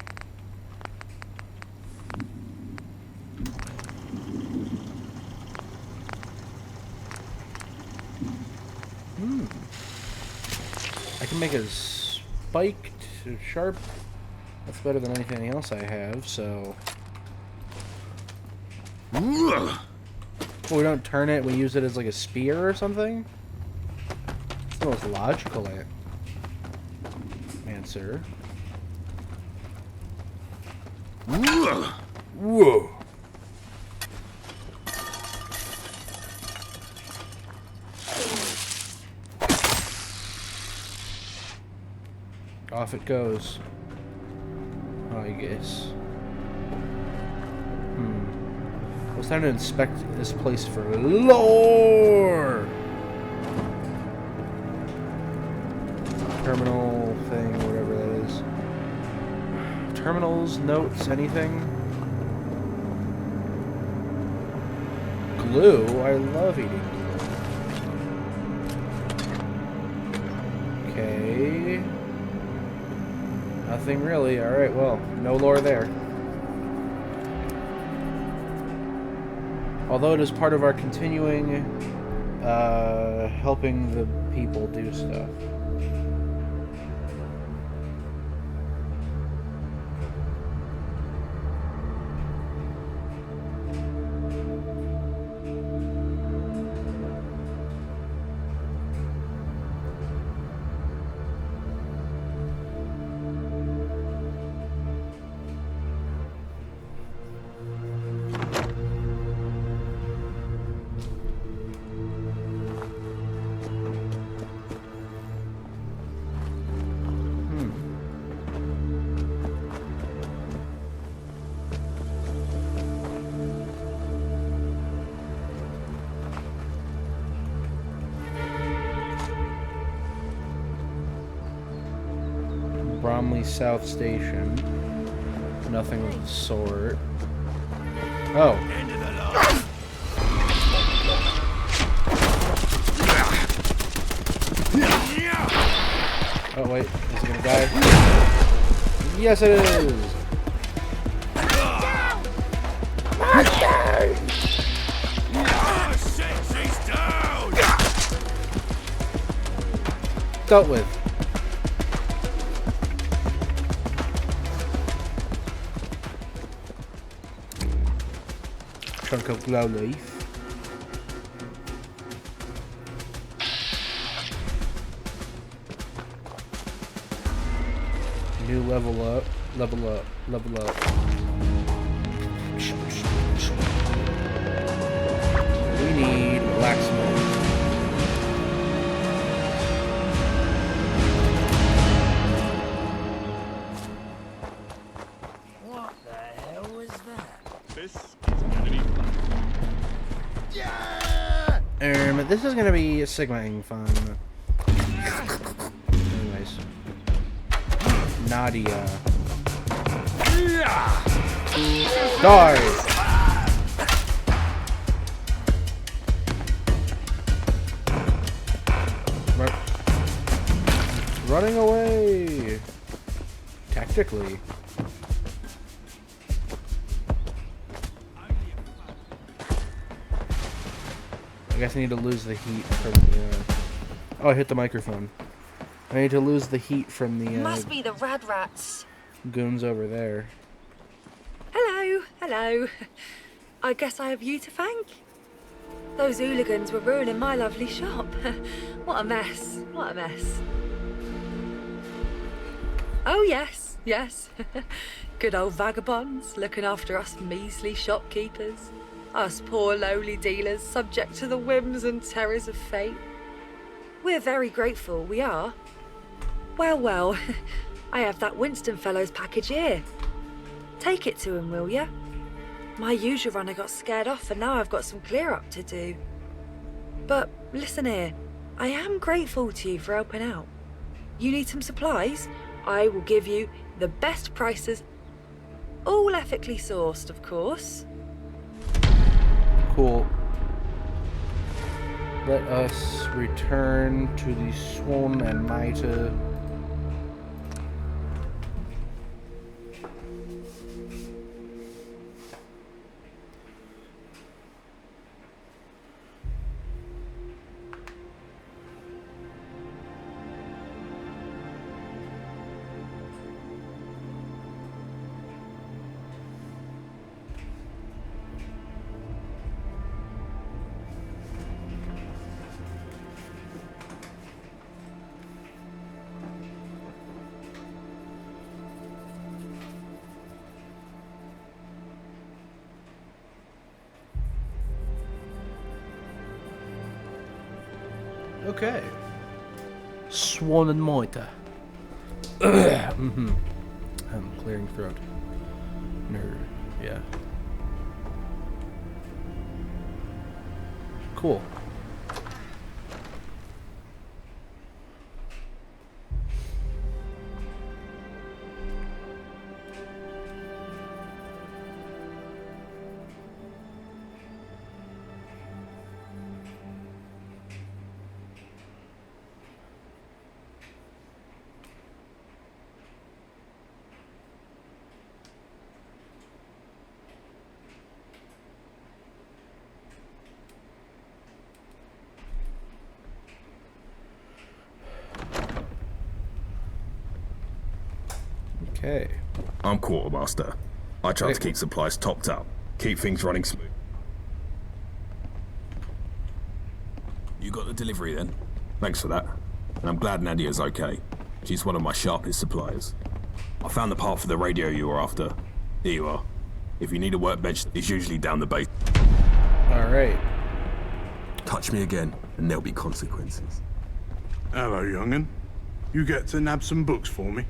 I can make a spiked, sharp. That's better than anything else I have, so. Oh, we don't turn it, we use it as like a spear or something? That's the most logical answer. Whoa. Off it goes. I guess. Well, it's time to inspect this place for lore. Terminal thing, whatever that is. Terminals, notes, anything? Glue? I love eating glue. Okay. Nothing really. Alright, well, no lore there. Although it is part of our continuing helping the people do stuff. Bromley South Station. Nothing of the sort. Oh. Oh wait, is he gonna die? Yes it is! Dealt with. Chunk of glow leaf. New level up, level up, level up. We need black smoke. What the hell was that? This is gonna be fun. This is gonna be Sigma-ing fun. Anyways. Nadia. Die! Running away! Tactically. I guess I need to lose the heat from the, Oh, I hit the microphone. I need to lose the heat from the, Must be the rad rats. goons over there. Hello, hello. I guess I have you to thank. Those hooligans were ruining my lovely shop. What a mess, what a mess. Oh yes, yes. Good old vagabonds looking after us measly shopkeepers. Us poor lowly dealers subject to the whims and terrors of fate. We're very grateful, we are. Well, well, I have that Winston fellow's package here. Take it to him, will ya? My usual runner got scared off and now I've got some clear up to do. But listen here, I am grateful to you for helping out. You need some supplies? I will give you the best prices, all ethically sourced, of course. Cool. Let us return to the Swan and Mitre. Okay. Swan and Mitre. Clearing throat. Nerd. Yeah. Cool. Okay. I'm quartermaster. I try to keep supplies topped up, keep things running smooth. You got the delivery then? Thanks for that. And I'm glad Nadia's okay. She's one of my sharpest suppliers. I found the part for the radio you were after. Here you are. If you need a workbench, it's usually down the base. Alright. Touch me again, and there'll be consequences. Hello, young'un. You get to nab some books for me?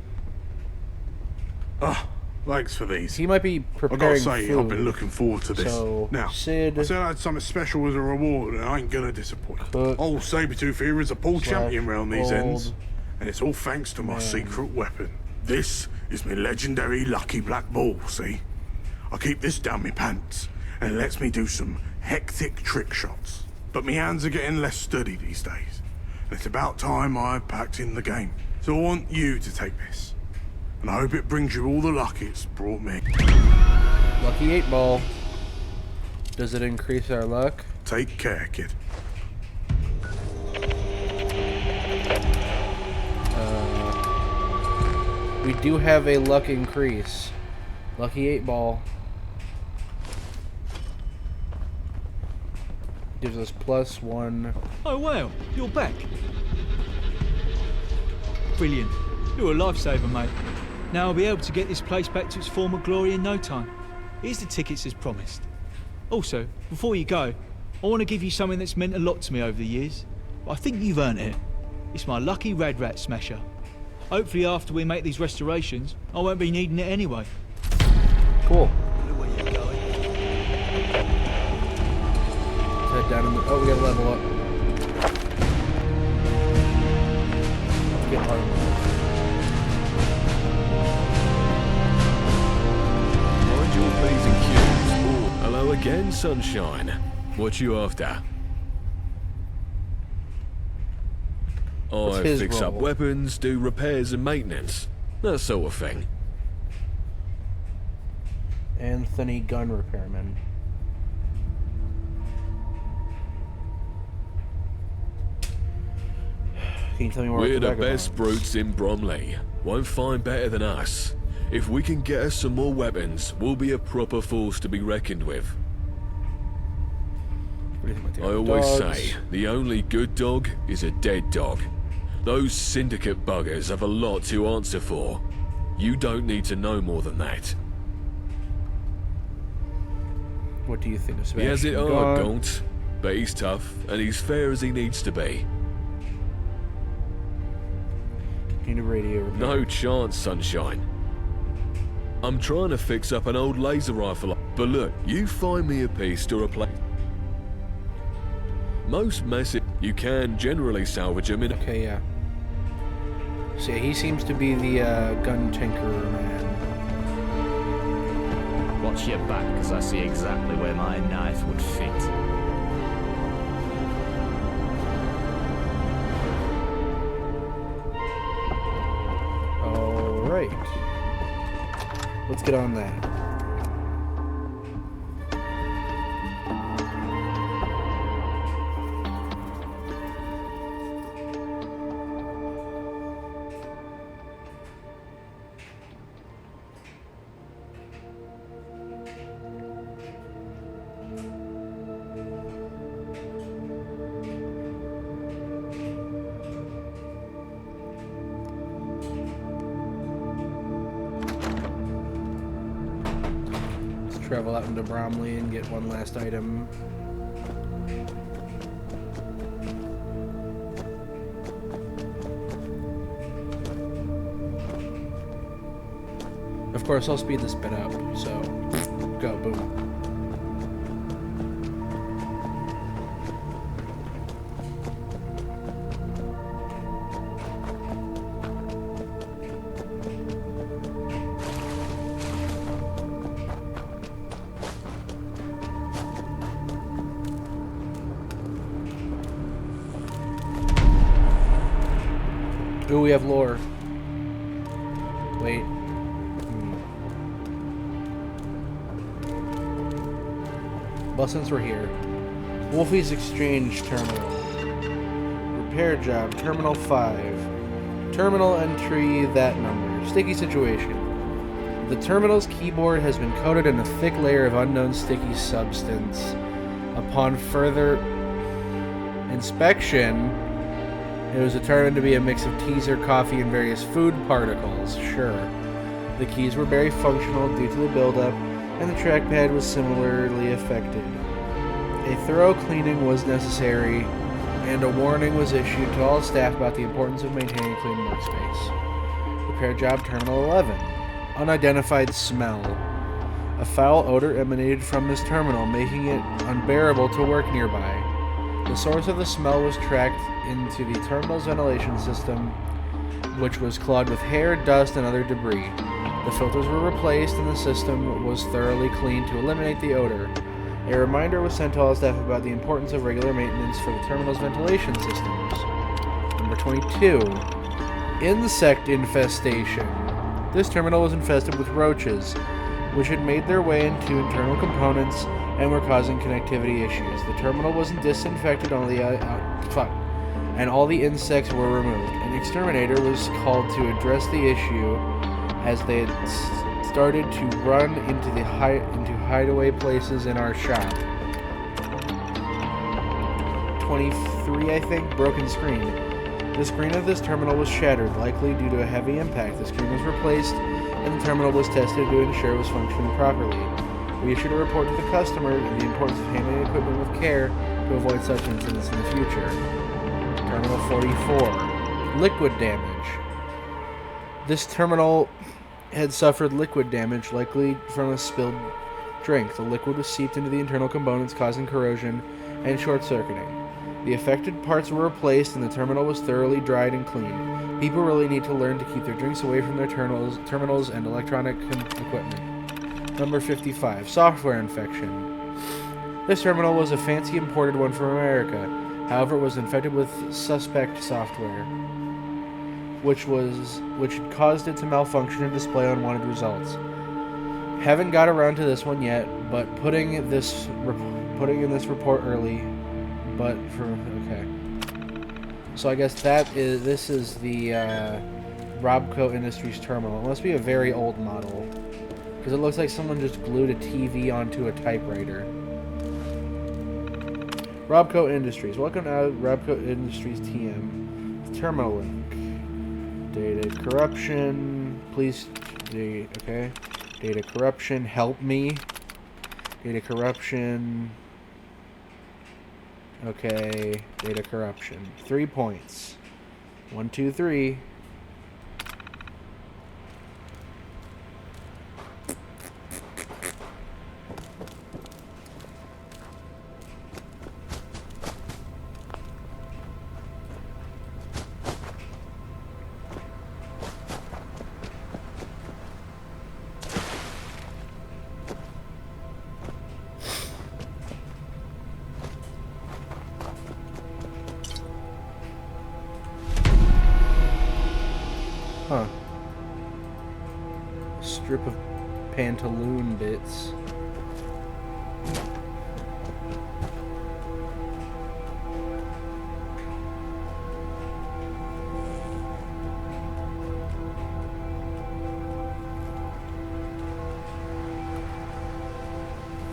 Ah, thanks for these. He might be I preparing gotta say, food. I've been looking forward to this. So, now, Sid, I said I had something special as a reward, and I ain't gonna disappoint. Old Sabretooth here is a Paul champion round these ends, and it's all thanks to my secret weapon. This is my legendary lucky black ball, see? I keep this down my pants, and it lets me do some hectic trick shots. But my hands are getting less sturdy these days, and it's about time I packed in the game. So I want you to take this, and I hope it brings you all the luck it's brought me. Lucky 8 ball. Does it increase our luck? Take care, kid. We do have a luck increase. Lucky 8 ball. Gives us +1. Oh wow, you're back. Brilliant. You're a lifesaver, mate. Now I'll be able to get this place back to its former glory in no time. Here's the tickets as promised. Also, before you go, I want to give you something that's meant a lot to me over the years. But I think you've earned it. It's my lucky Rad Rat Smasher. Hopefully after we make these restorations, I won't be needing it anyway. Cool. Head down in the... Oh, we gotta level up. Let's get armor. Mind your P's and Q's. Oh, hello again, sunshine. What you after? I fix up weapons, do repairs and maintenance. That sort of thing. Anthony Gun Repairman. Can you tell me more We're about the best brutes in Bromley. Won't find better than us. If we can get us some more weapons, we'll be a proper force to be reckoned with. What do you think about the I other always dogs? say, the only good dog is a dead dog. Those syndicate buggers have a lot to answer for. You don't need to know more than that. What do you think of He has it Sebastian hard, Gaunt? Gaunt, but he's tough, and he's fair as he needs to be. Need a radio repair. No chance, sunshine. I'm trying to fix up an old laser rifle, but look, you find me a piece to replace. Most massive, you can generally salvage them in. Okay, yeah. So yeah, he seems to be the gun tinkerer man. Watch your back, because I see exactly where my knife would fit. Alright. Let's get on that. Travel out into Bromley and get one last item. Of course, I'll speed this bit up, so go, boom. Ooh, we have lore. Wait. Well, since we're here. Wolfie's Exchange Terminal. Repair job, Terminal 5. Terminal entry, that number. Sticky situation. The terminal's keyboard has been coated in a thick layer of unknown sticky substance. Upon further inspection, it was determined to be a mix of teaser, coffee, and various food particles. Sure. The keys were very functional due to the buildup, and the trackpad was similarly affected. A thorough cleaning was necessary, and a warning was issued to all staff about the importance of maintaining a clean workspace. Repair job Terminal 11. Unidentified smell. A foul odor emanated from this terminal, making it unbearable to work nearby. The source of the smell was tracked into the terminal's ventilation system, which was clogged with hair, dust, and other debris. The filters were replaced and the system was thoroughly cleaned to eliminate the odor. A reminder was sent to all staff about the importance of regular maintenance for the terminal's ventilation systems. Number 22. Insect infestation. This terminal was infested with roaches, which had made their way into internal components and were causing connectivity issues. The terminal wasn't disinfected and all the insects were removed. An exterminator was called to address the issue as they had started to run into hideaway places in our shop. 23, I think, broken screen. The screen of this terminal was shattered, likely due to a heavy impact. The screen was replaced, and the terminal was tested to ensure it was functioning properly. We issued a report to the customer of the importance of handling equipment with care to avoid such incidents in the future. Terminal 44. Liquid damage. This terminal had suffered liquid damage, likely from a spilled drink. The liquid was seeped into the internal components, causing corrosion and short-circuiting. The affected parts were replaced, and the terminal was thoroughly dried and cleaned. People really need to learn to keep their drinks away from their terminals and electronic equipment. Number 55. Software infection. This terminal was a fancy imported one from America. However, it was infected with suspect software, which had caused it to malfunction and display unwanted results. Haven't got around to this one yet, but putting in this report early. But okay. So I guess this is the Robco Industries terminal. It must be a very old model, because it looks like someone just glued a TV onto a typewriter. Robco Industries. Welcome to Robco Industries TM. Terminal link. Data corruption. Please. Okay. Data corruption. Help me. Data corruption. Okay. Data corruption. 3 points. 1, 2, 3. Huh. A strip of pantaloon bits.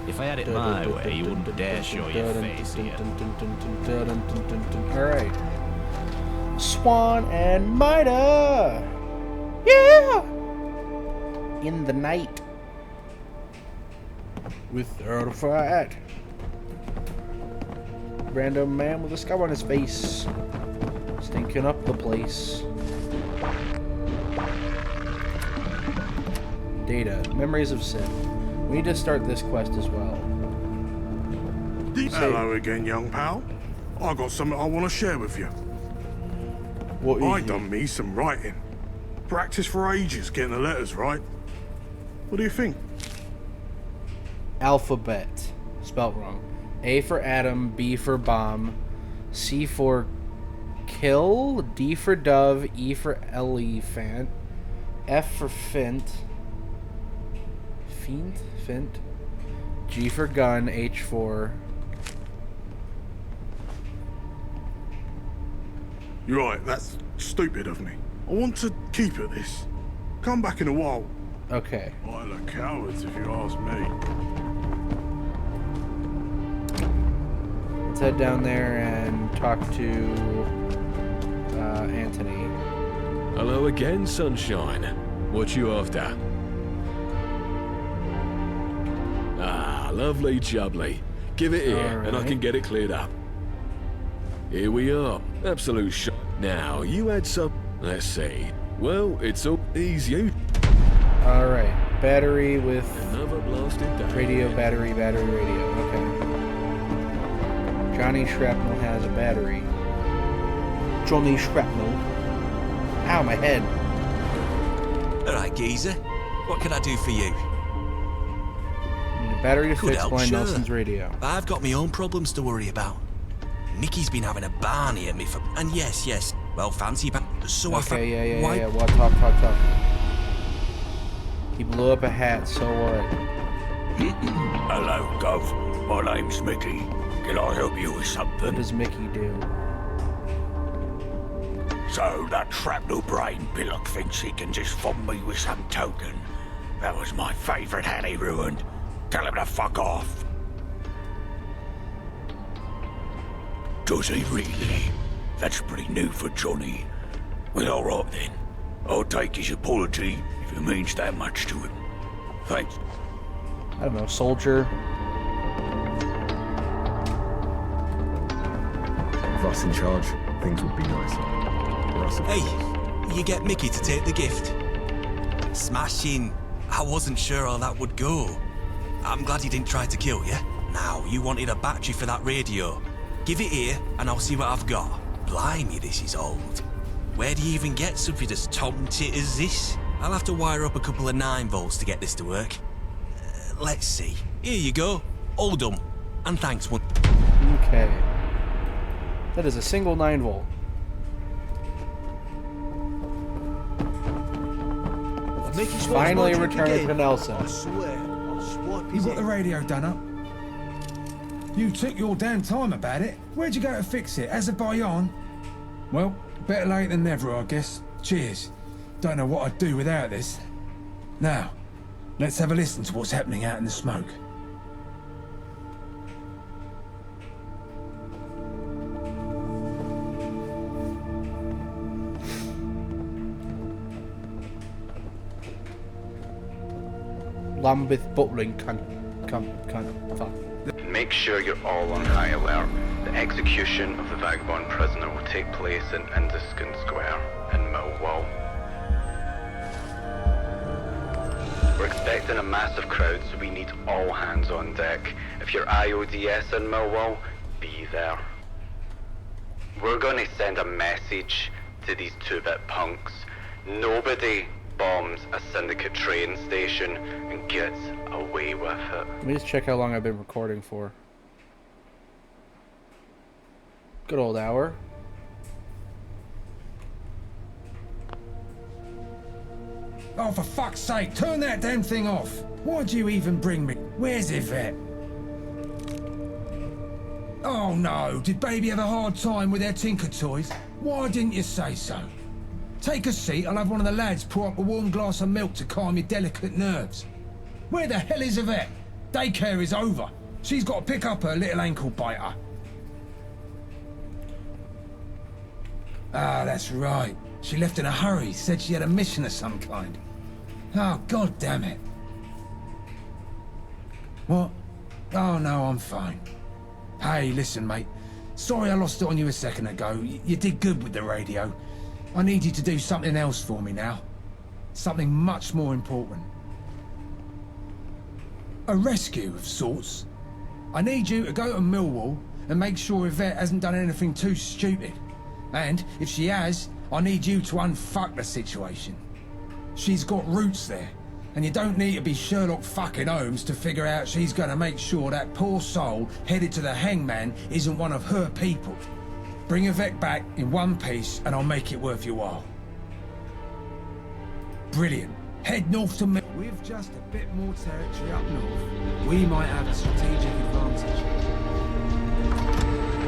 If I had it my way, you wouldn't dare show your face here. Alright. Swan and Mida! Yeah! In the night. Without a fight. Random man with a scar on his face. Stinking up the place. Data. Memories of Sin. We need to start this quest as well. Hello again, young pal. I got something I want to share with you. What is I it? done me some writing. Practice for ages getting the letters right. What do you think? Alphabet. Spelt wrong. A for Adam, B for bomb, C for kill, D for dove, E for elephant, F for fint, G for gun, H for... You're right, that's stupid of me. I want to keep at this. Come back in a while. Okay. Well, they're cowards, if you ask me. Let's head down there and talk to Anthony. Hello again, sunshine. What you after? Ah, lovely jubbly. Give it here, and I can get it cleared up. Here we are. Absolute shot. Now, you had some... Let's see. Well, it's all easy. Alright. Battery with... Another blasted day. Radio, battery, radio. Okay. Johnny Shrapnel has a battery. Johnny Shrapnel. Ow, my head. Alright, geezer. What can I do for you? Need a battery to Could fix help, Blind sure. Nelson's radio. I've got my own problems to worry about. Mickey's been having a barney at me for... And yes. Well, fancy... So Okay, yeah. Why... Well, talk. He blew up a hat, so what? Hello, Gov. My name's Mickey. Can I help you with something? What does Mickey do? So that shrapnel brain pillock thinks he can just fob me with some token. That was my favourite hat he ruined. Tell him to fuck off. Does he really? That's pretty new for Johnny. Well, alright then. I'll take his apology if it means that much to him. Thanks. I don't know, soldier. With us in charge, things would be nicer. For us, of course. Hey, you get Mickey to take the gift. Smashing. I wasn't sure how that would go. I'm glad he didn't try to kill you. Now, you wanted a battery for that radio. Give it here, and I'll see what I've got. Blimey, this is old. Where do you even get something as tom-tit as this? I'll have to wire up a couple of 9 volts to get this to work. Let's see. Here you go. All done. And thanks one. Okay. That is a single 9 volt. Finally returned to Nelson. I swear, I'll swipe his. You got the radio done up? You took your damn time about it. Where'd you go to fix it? Azerbaijan? Well, better late than never, I guess. Cheers. Don't know what I'd do without this. Now, let's have a listen to what's happening out in the smoke. Lambeth Butling cunt. Fuck. Make sure you're all on high alert. The execution of the Vagabond prisoner will take place in Indiscon Square in Millwall. We're expecting a massive crowd, so we need all hands on deck. If you're IODS in Millwall, be there. We're going to send a message to these 2-bit punks. Nobody bombs a Syndicate train station and gets away with it. Let me just check how long I've been recording for. Good old hour. Oh, for fuck's sake, turn that damn thing off. Why'd you even bring me? Where's Yvette? Oh no, did baby have a hard time with their Tinker toys? Why didn't you say so? Take a seat, I'll have one of the lads pour up a warm glass of milk to calm your delicate nerves. Where the hell is Yvette? Daycare is over. She's got to pick up her little ankle biter. Ah, that's right. She left in a hurry, said she had a mission of some kind. Oh, god damn it. What? Oh no, I'm fine. Hey, listen, mate. Sorry I lost it on you a second ago. You did good with the radio. I need you to do something else for me now. Something much more important. A rescue of sorts. I need you to go to Millwall and make sure Yvette hasn't done anything too stupid. And if she has, I need you to unfuck the situation. She's got roots there, and you don't need to be Sherlock fucking Holmes to figure out she's gonna make sure that poor soul headed to the hangman isn't one of her people. Bring Yvette back in one piece and I'll make it worth your while. Brilliant. Head north to Mill. With just a bit more territory up north, we might have a strategic advantage.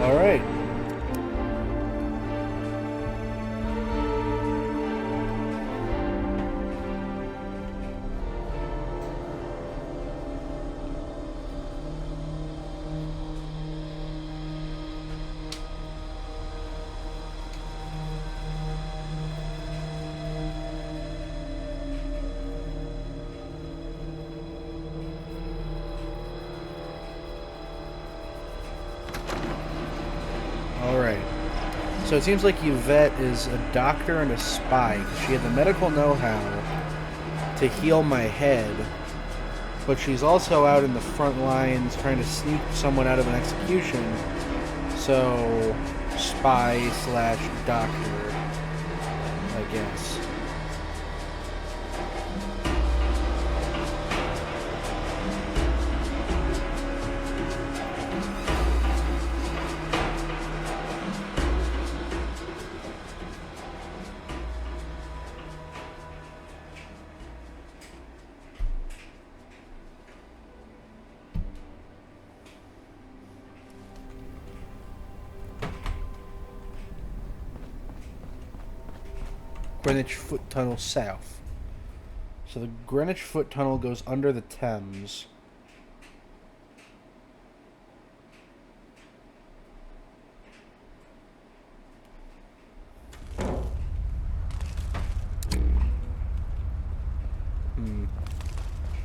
All right. So it seems like Yvette is a doctor and a spy, because she had the medical know-how to heal my head, but she's also out in the front lines trying to sneak someone out of an execution. So, spy slash doctor, I guess. Greenwich Foot Tunnel south. So the Greenwich Foot Tunnel goes under the Thames.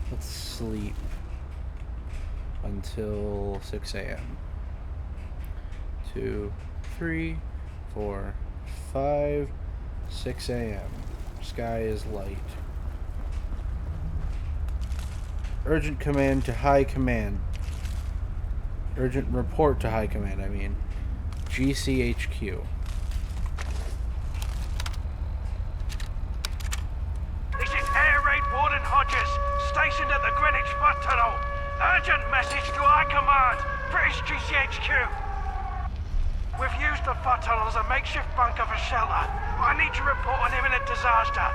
Let's sleep until 6 a.m. 2, 3, 4, 5, 6 a.m. Sky is light. Urgent command to high command. Urgent report to high command, I mean. GCHQ. This is Air Raid Warden Hodges, stationed at the Greenwich Foot Tunnel. Urgent message to high command, British GCHQ. We've used the foot tunnel as a makeshift bunker for shelter. I need to report an imminent disaster.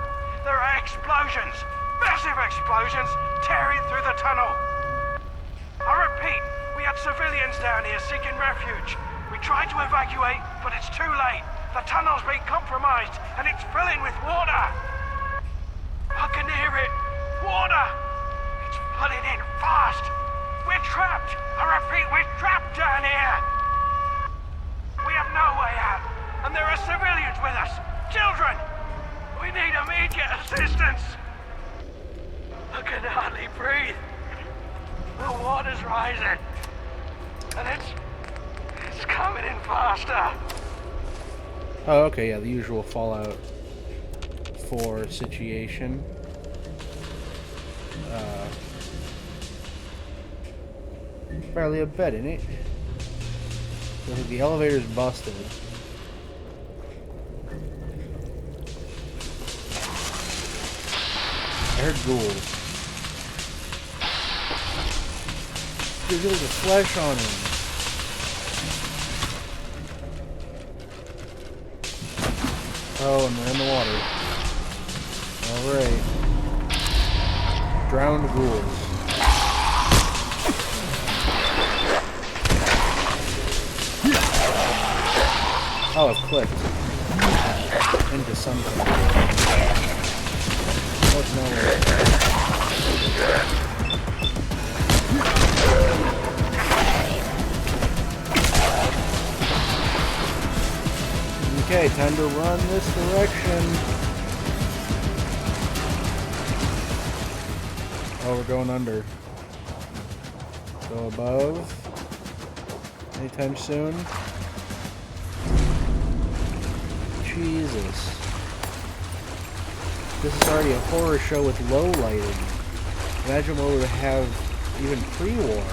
There are explosions, massive explosions, tearing through the tunnel. I repeat, we had civilians down here seeking refuge. We tried to evacuate, but it's too late. The tunnel's been compromised, and it's filling with water. I can hear it. Water! It's flooding in fast. We're trapped. I repeat, we're trapped down here. We have no way out, and there are civilians with us. Children! We need immediate assistance. I can hardly breathe. The water's rising, and it's coming in faster. Oh, okay, yeah, the usual Fallout 4 situation. Barely a bed in it. Looks like the elevator's busted. I heard ghouls. Dude, there's a flesh on him. Oh, and they're in the water. Alright. Drowned ghouls. Oh, it clicked. Into something. Oh, no. Okay, time to run this direction. Oh, we're going under. Go above. Anytime soon. Jesus. This is already a horror show with low lighting. Imagine what we would have even pre-war.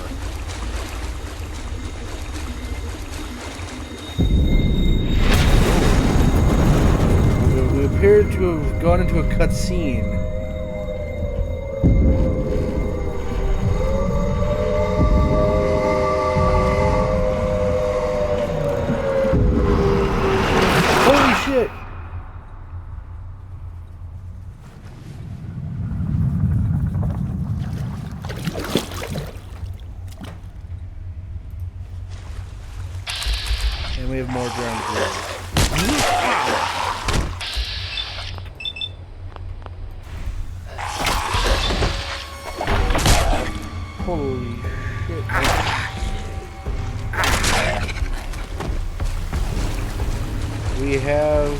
We appear to have gone into a cutscene. Holy shit! And we have more drowned ghouls. Holy shit. We have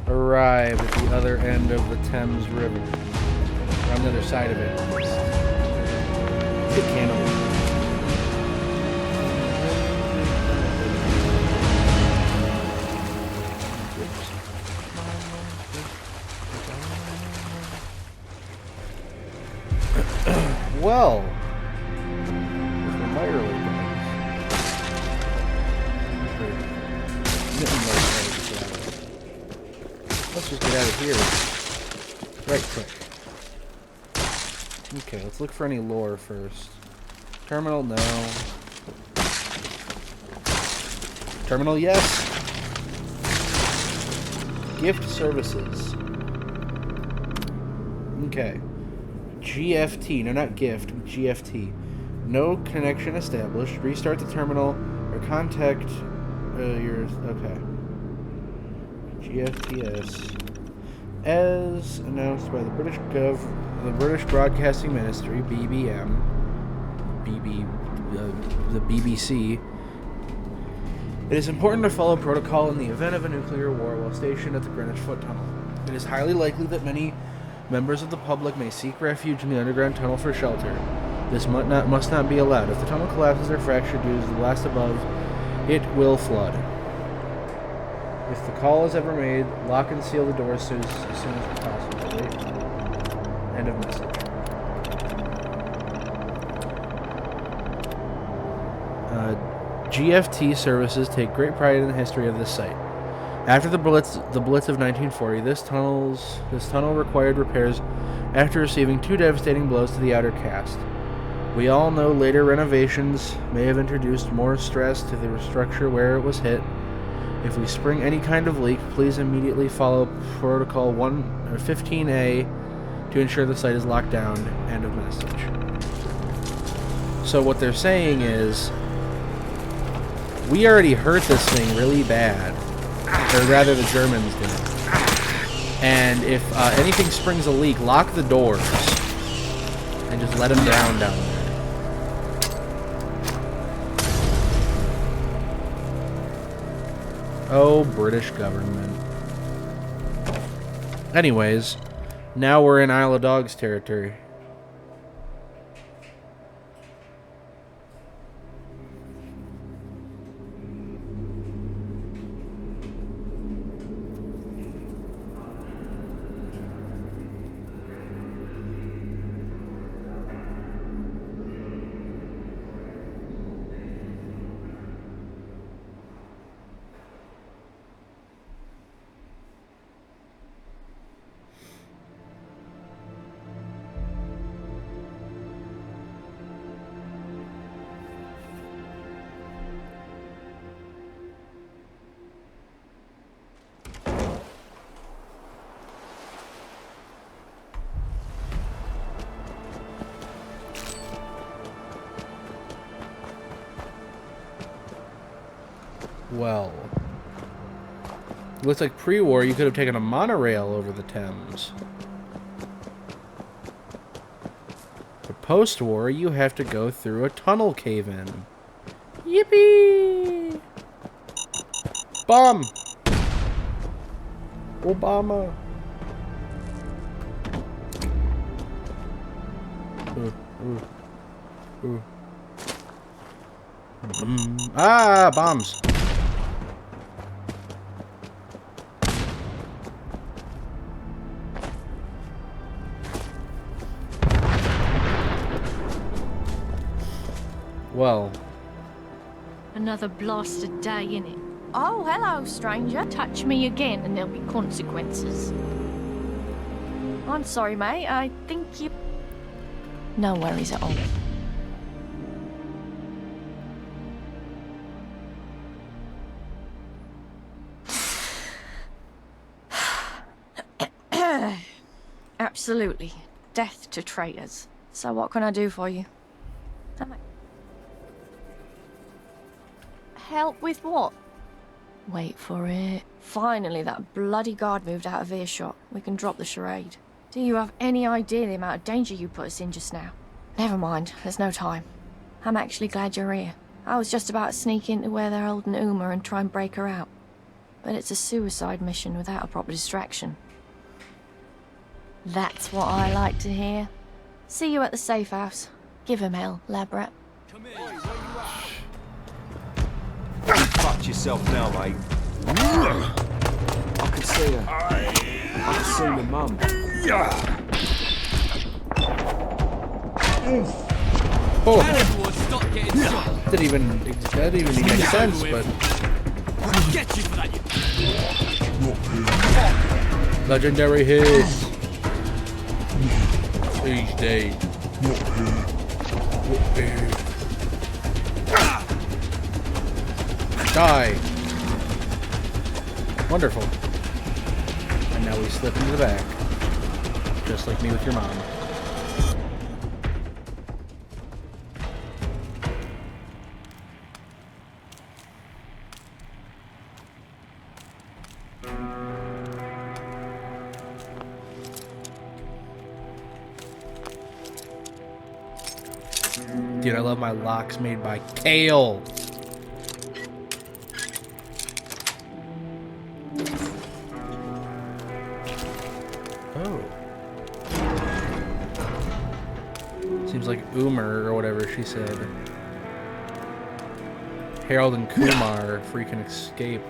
arrived at the other end of the Thames River. Or on the other side of it. It's a cannibal. well. With the mire guys. Let's just get out of here. Right click. Okay, let's look for any lore first. Terminal, no. Terminal, yes. Gift services. Okay. GFT, no, not gift, GFT. No connection established. Restart the terminal or contact your. Okay. GFTS. As announced by the the British Broadcasting Ministry, BBM, the BBC, it is important to follow protocol in the event of a nuclear war while stationed at the Greenwich Foot Tunnel. It is highly likely that many members of the public may seek refuge in the underground tunnel for shelter. This must not be allowed. If the tunnel collapses or fractured due to the blast above, it will flood. If the call is ever made, lock and seal the doors as soon as possible. End of message. GFT services take great pride in the history of this site. After the Blitz of 1940, this tunnel required repairs after receiving 2 devastating blows to the outer cast. We all know later renovations may have introduced more stress to the structure where it was hit. If we spring any kind of leak, please immediately follow Protocol 15A to ensure the site is locked down. End of message. So what they're saying is, we already hurt this thing really bad. Or rather, the Germans did. And if anything springs a leak, lock the doors. And just let them down there. Oh, British government. Anyways, now we're in Isle of Dogs territory. Well, looks like pre-war you could have taken a monorail over the Thames. But post-war you have to go through a tunnel cave-in. Yippee! Bomb! Obama! Ooh. Ah, bombs! Well. Another blasted day, innit? Oh, hello, stranger. Touch me again and there'll be consequences. I'm sorry, mate. I think you... No worries at all. Absolutely. Death to traitors. So what can I do for you? Help with what? Wait for it. Finally, that bloody guard moved out of earshot. We can drop the charade. Do you have any idea the amount of danger you put us in just now? Never mind, there's no time. I'm actually glad you're here. I was just about to sneak into where they're holding Uma and try and break her out. But it's a suicide mission without a proper distraction. That's what I like to hear. See you at the safe house. Give him hell, lab rat. You fucked yourself now, mate. I can see her. I can see my mum. Oh. Can everyone stop getting shot? That didn't even make sense, but We'll get you for that, you. legendary hit. Each day. Die. Wonderful. And now we slip into the back. Just like me with your mom. Dude, I love my locks made by Kale. Oh. Seems like Umar or whatever she said. Harold and Kumar freaking escaped.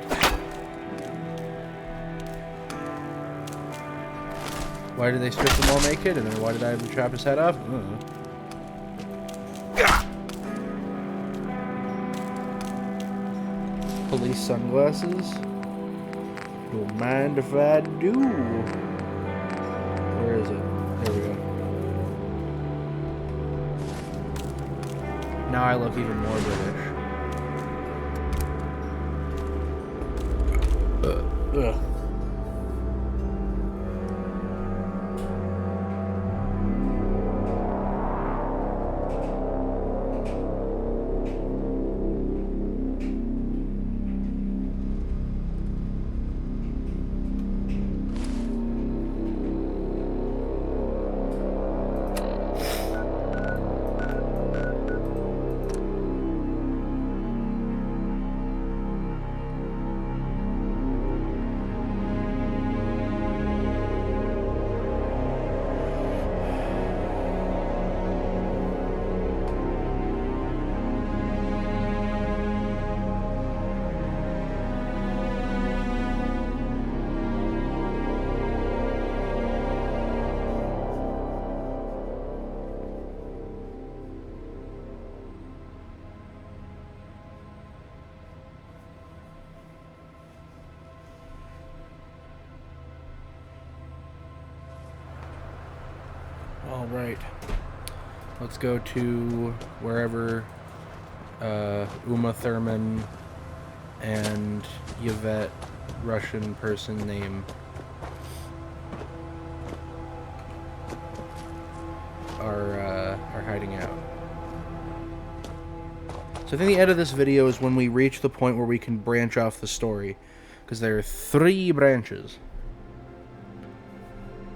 Why did they strip them all naked? And then why did I have to chop his head off? I don't know. Police sunglasses. Don't mind if I do. Where is it? There we go. Now I look even more British. Ugh. Alright. Let's go to wherever Uma Thurman and Yvette, Russian person name, are hiding out. So I think the end of this video is when we reach the point where we can branch off the story, because there are 3 branches.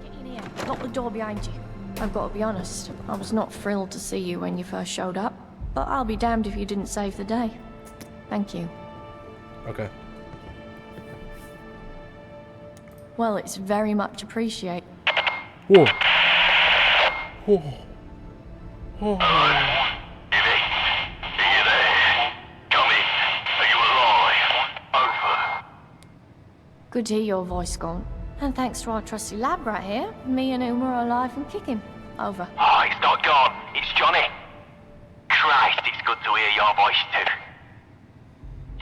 Get in here. Lock the door behind you. I've got to be honest, I was not thrilled to see you when you first showed up, but I'll be damned if you didn't save the day. Thank you. Okay. Well, it's very much appreciated. Whoa. Whoa. Whoa. Good to hear your voice, Gaunt. And thanks to our trusty lab rat here, me and Uma are alive and kicking. Over. Oh, it's not gone. It's Johnny. Christ, it's good to hear your voice too.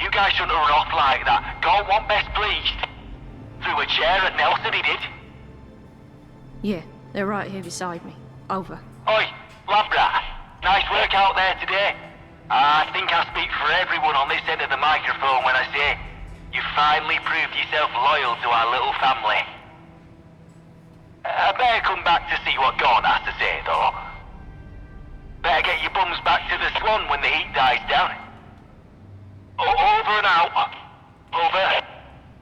You guys shouldn't have run off like that. Gaunt won't best pleased. Threw a chair at Nelson, he did. Yeah, they're right here beside me. Over. Oi, lab rat. Nice work out there today. I think I speak for everyone on this end of the microphone when I say you finally proved yourself loyal to our little family. I better come back to see what Gaunt has to say, though. Better get your bums back to the Swan when the heat dies down. Over and out. Over.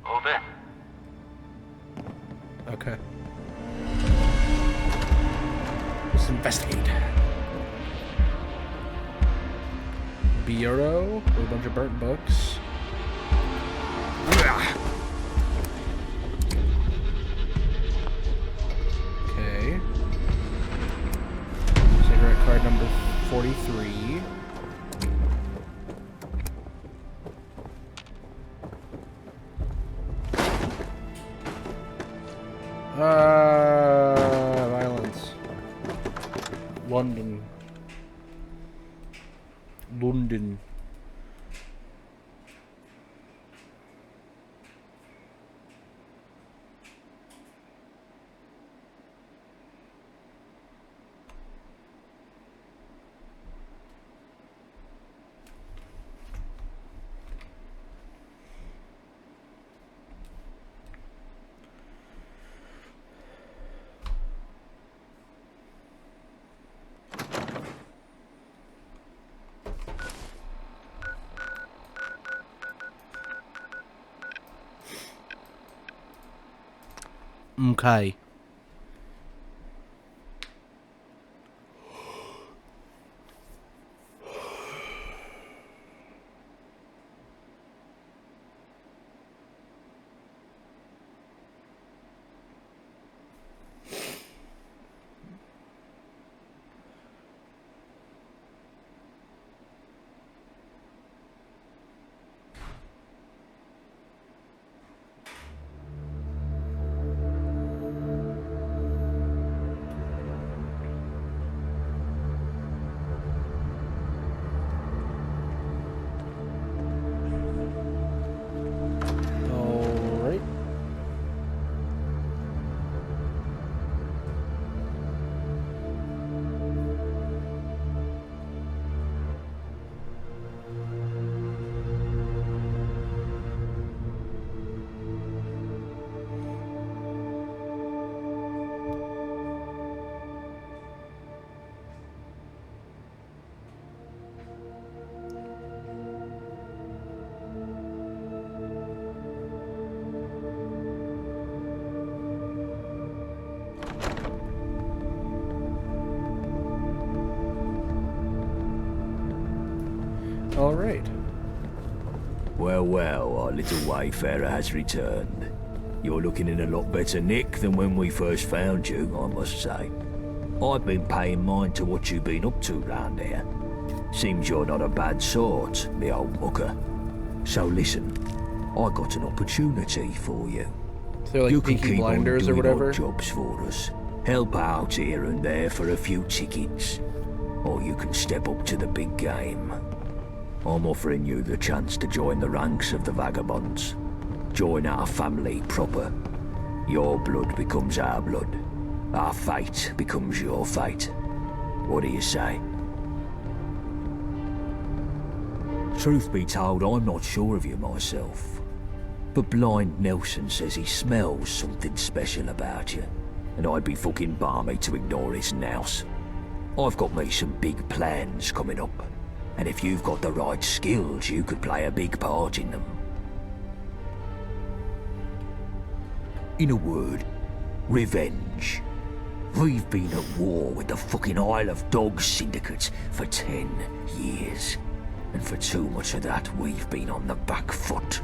Over. Okay. Let's investigate. Bureau, a bunch of burnt books. Okay. Cigarette card number 43. Violence. London. London. Okay. All right. Well, well, our little wayfarer has returned. You're looking in a lot better nick than when we first found you, I must say. I've been paying mind to what you've been up to round here. Seems you're not a bad sort, me old mucker. So listen, I got an opportunity for you. So like you can Peaky keep Blinders on or doing whatever? odd jobs for us. Help out here and there for a few tickets. Or you can step up to the big game. I'm offering you the chance to join the ranks of the Vagabonds. Join our family proper. Your blood becomes our blood. Our fate becomes your fate. What do you say? Truth be told, I'm not sure of you myself. But Blind Nelson says he smells something special about you. And I'd be fucking balmy to ignore his nouse. I've got me some big plans coming up. And if you've got the right skills, you could play a big part in them. In a word, revenge. We've been at war with the fucking Isle of Dogs Syndicate for 10 years. And for too much of that, we've been on the back foot.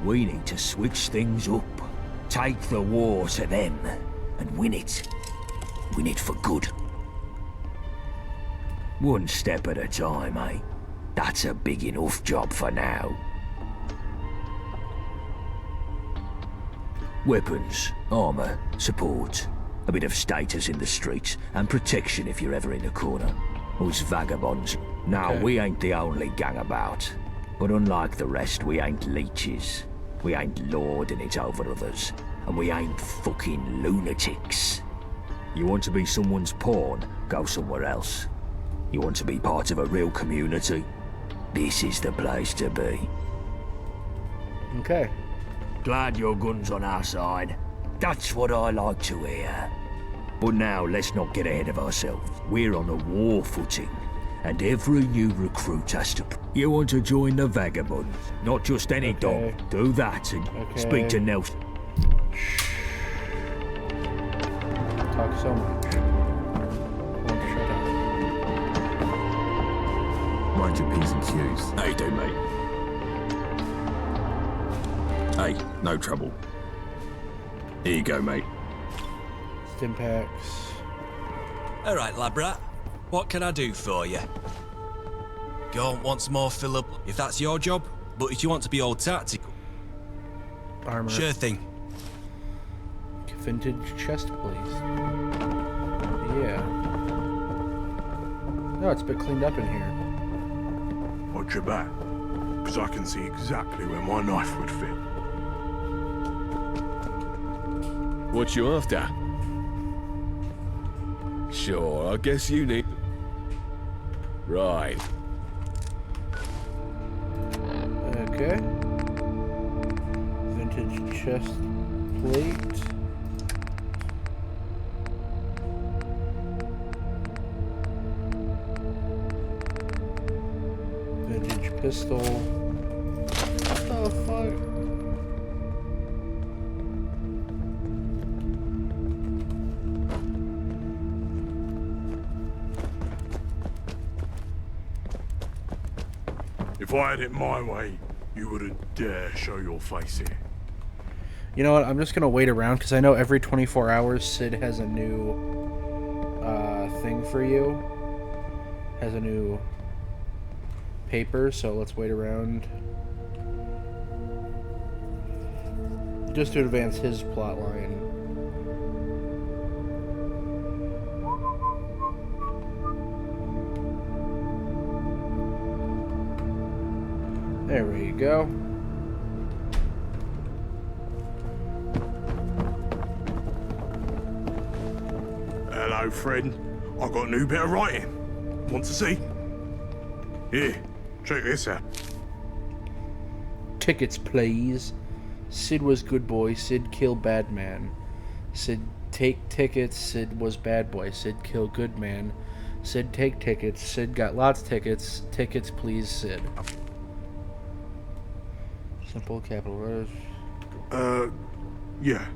We need to switch things up. Take the war to them and win it. Win it for good. One step at a time, eh? That's a big enough job for now. Weapons, armor, support, a bit of status in the streets, and protection if you're ever in a corner. Us Vagabonds. Now, Okay. we ain't the only gang about. But unlike the rest, we ain't leeches. We ain't lording it over others. And we ain't fucking lunatics. You want to be someone's pawn? Go somewhere else. You want to be part of a real community? This is the place to be. Okay. Glad your gun's on our side. That's what I like to hear. But now, let's not get ahead of ourselves. We're on a war footing, and every new recruit has to... You want to join the Vagabonds, not just any dog. Do that and speak to Nelson. Talk so much. Won't shut up. Mind your P's and Q's. How you doing, mate? Hey, no trouble. Here you go, mate. Stimpaks. All right, Labrat. What can I do for you? Go on once more, Philip, if that's your job. But if you want to be all tactical... Armor. Sure thing. Vintage chest, please. Yeah. No, it's a bit cleaned up in here. got your back, because I can see exactly where my knife would fit. What you after? Sure, I guess you need... Right. Okay. Vintage chest plate. Vintage pistol. What the fuck? If I had it my way, you wouldn't dare show your face here. You know what? I'm just gonna wait around because I know every 24 hours Sid has a new thing for you. Has a new paper, so let's wait around. Just to advance his plot line. There we go. Hello, friend. I got a new bit of writing. Want to see? Here, check this out. Tickets, please. Sid was good boy. Sid kill bad man. Sid take tickets. Sid was bad boy. Sid kill good man. Sid take tickets. Sid got lots tickets. Tickets, please, Sid. Simple capital letters. Yeah.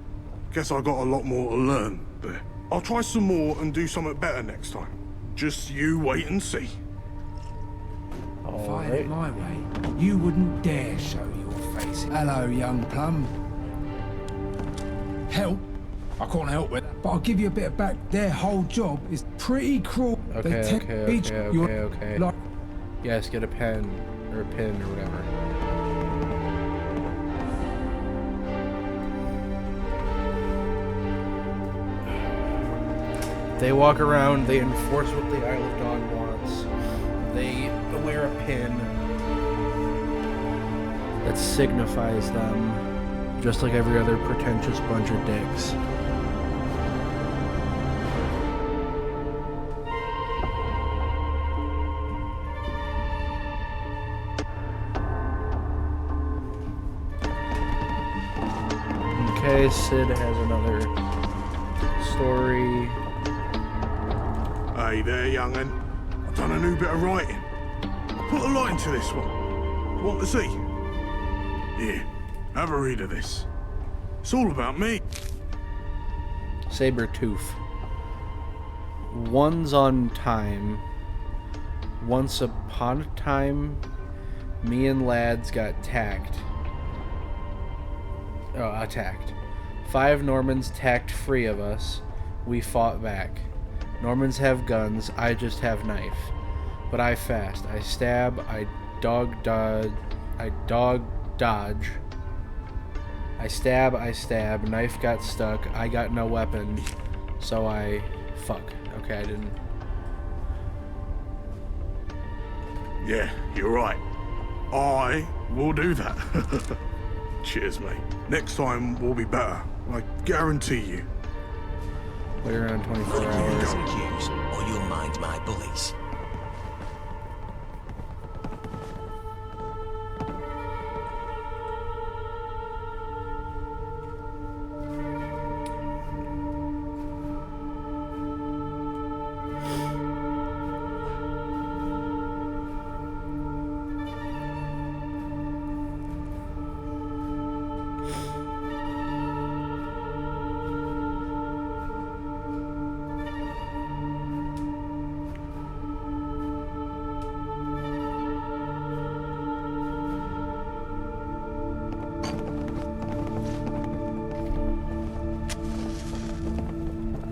Guess I got a lot more to learn there. I'll try some more and do something better next time. Just you wait and see. If I had it my way, you wouldn't dare show your face. Hello, young plum. Help? I can't help it, but I'll give you a bit of back. Their whole job is pretty cruel. Okay. Yes, get a pen or a pin or whatever. They walk around, they enforce what the Isle of Dawn wants. They wear a pin that signifies them, just like every other pretentious bunch of dicks. Okay, Sid has another story. Hey there, young'un. I've done a new bit of writing. I put a lot into this one. Want to see? Here, have a read of this. It's all about me. Sabertooth. One's on time. Once upon a time, me and lads got attacked. 5 Normans tacked 3 of us. We fought back. Normans have guns, I just have knife. But I fast. I stab, I dog dodge. I stab, knife got stuck, I got no weapon. So I... Fuck. Okay, I didn't... Yeah, you're right. I will do that. Cheers, mate. Next time will be better. I guarantee you. Wait around 24 hours. Cues, or you'll mind my bullies.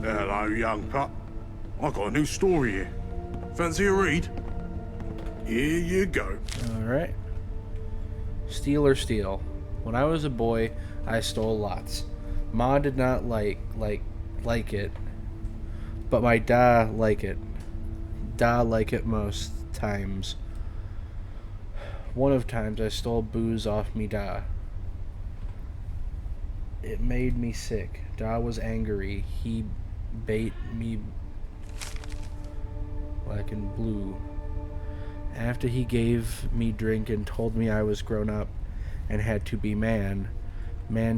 Hello, young pup. I got a new story here. Fancy a read? Here you go. Alright. Steal or steal. When I was a boy, I stole lots. Ma did not like it. But my da like it. Da like it most times. One of times I stole booze off me da. It made me sick. Da was angry. He bait me black and blue. After he gave me drink and told me I was grown up and had to be man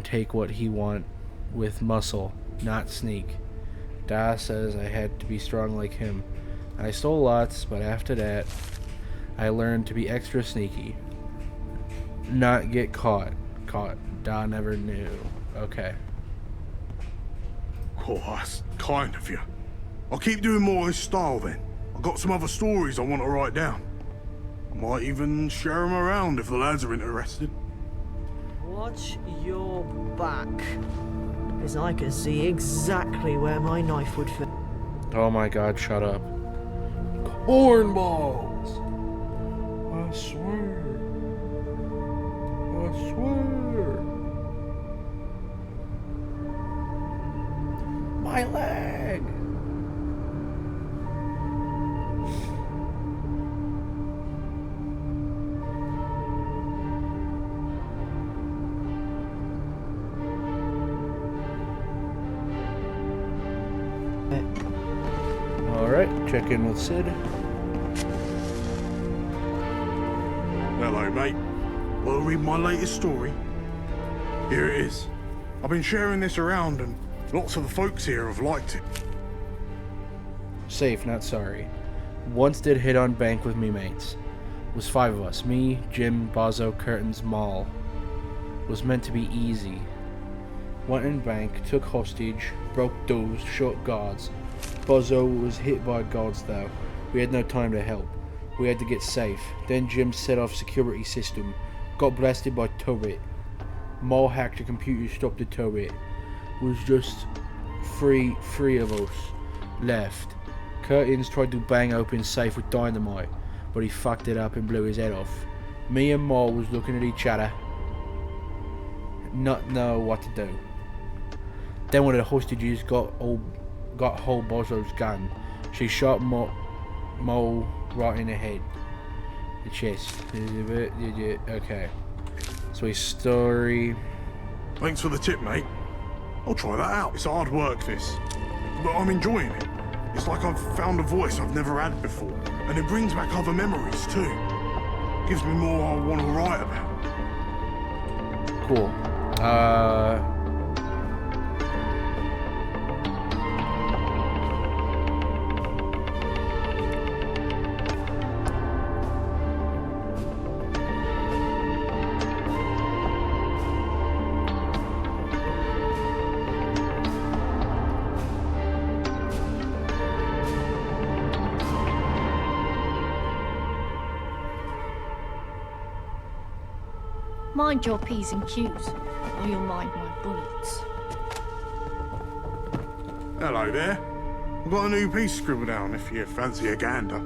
take what he want with muscle, not sneak. Da says I had to be strong like him. I stole lots, but after that, I learned to be extra sneaky. Not get caught. Da never knew. Okay. Oh, that's kind of you. I'll keep doing more of this style then. I've got some other stories I want to write down. I might even share them around if the lads are interested. Watch your back, because I can see exactly where my knife would fit. Oh my god, shut up. Cornballs! I swear. I swear. My leg! Alright, check in with Sid. Hello, mate. Want to read my latest story? Here it is. I've been sharing this around and lots of the folks here have liked it. Safe, not sorry. Once did hit on bank with me mates. Was 5 of us. Me, Jim, Bozo, Curtains, Maul. Was meant to be easy. Went in bank, took hostage, broke doors, shot guards. Bozo was hit by guards though. We had no time to help. We had to get safe. Then Jim set off security system. Got blasted by turret. Maul hacked the computer, stopped the turret. Was just three of us left. Curtains tried to bang open safe with dynamite, but he fucked it up and blew his head off. Me and Maul was looking at each other, not know what to do. Then one of the hostages got hold Bozo's gun. She shot Maul right in the head, the chest. Okay. So his story. Thanks for the tip, mate. I'll try that out. It's hard work, this. But I'm enjoying it. It's like I've found a voice I've never had before. And it brings back other memories, too. Gives me more I want to write about. Cool. Mind your P's and Q's, or you'll mind my bullets. Hello there. I've got a new piece scribbled down if you fancy a gander.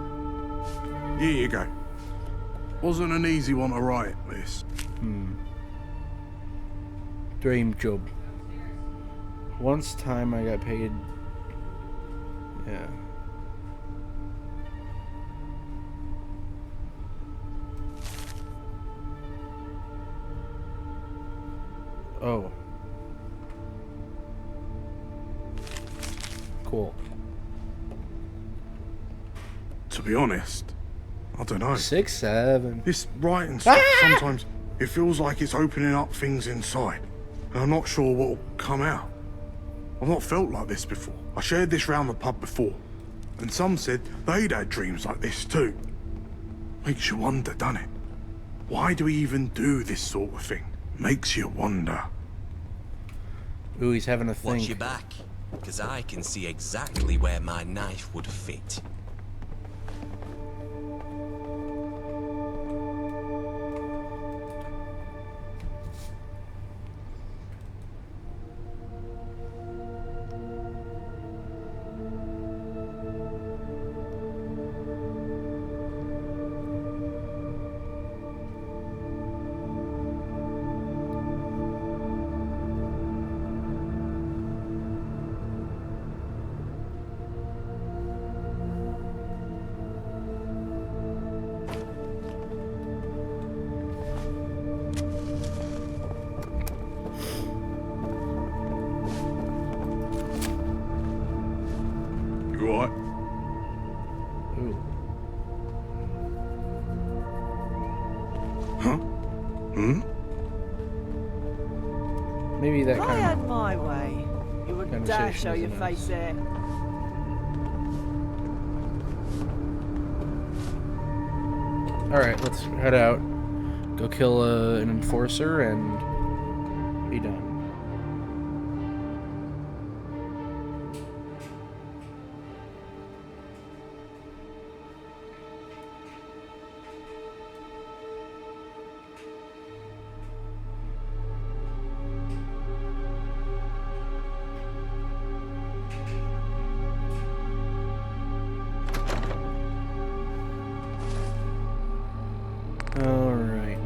Here you go. Wasn't an easy one to write, this. Dream job. Once time I got paid. Yeah. Oh. Cool. To be honest, I don't know. 6, 7. This writing stuff, sometimes it feels like it's opening up things inside. And I'm not sure what'll come out. I've not felt like this before. I shared this round the pub before. And some said they'd had dreams like this too. Makes you wonder, doesn't it? Why do we even do this sort of thing? Makes you wonder. Ooh, he's having a think. Watch your back, because I can see exactly where my knife would fit. You alright? Ooh. Huh? Hmm? Maybe that If I kind had my way, you wouldn't dare conversation show is your enough. face here. Alright, let's head out. Go kill an enforcer and be done. Alright.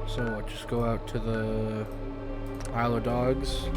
So what, just go out to the Isle of Dogs.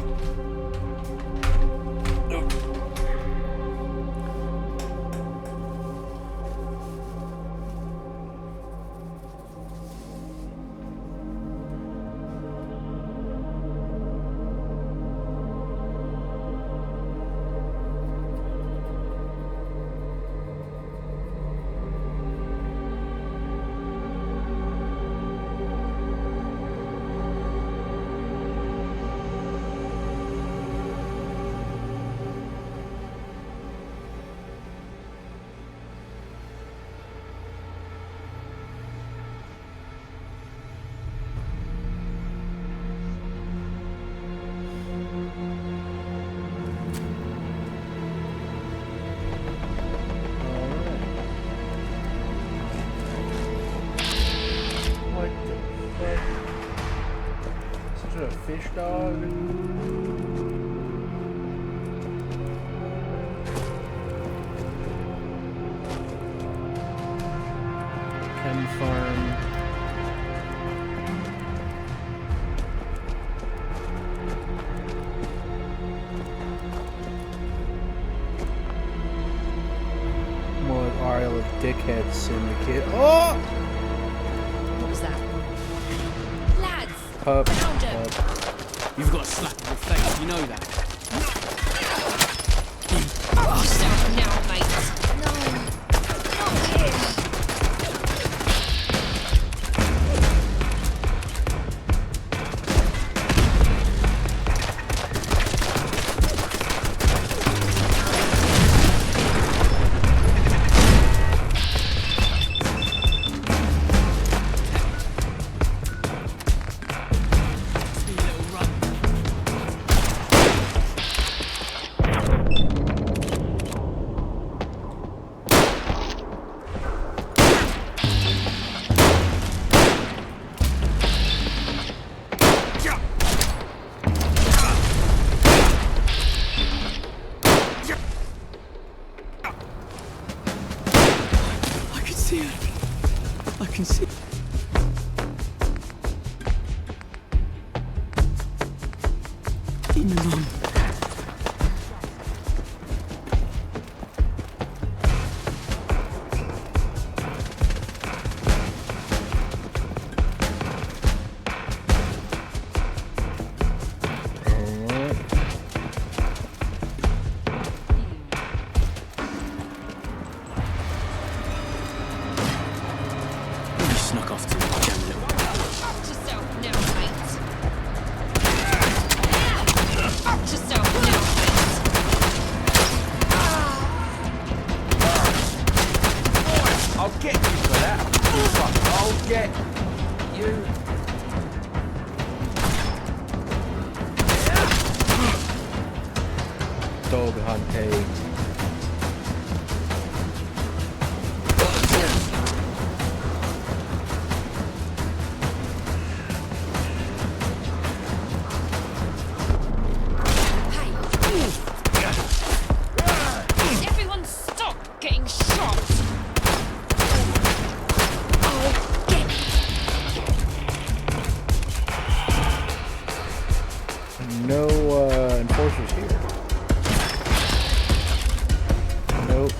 Such a fish dog. Chem farm. More Isle of Dickhead Syndicate. Oh! What was that? Lads! Pup. Found him! You've got a slap in your face, you know that. Yourself now, mate. No. Not here. I can see. Demon on. Snuck off to jam a little. Watch yourself now, mate. Watch yourself now, mate. I'll get you for that. You fuck, I'll get you. Dog hunting. Everyone stop getting shot. I'll get No enforcers here. Nope.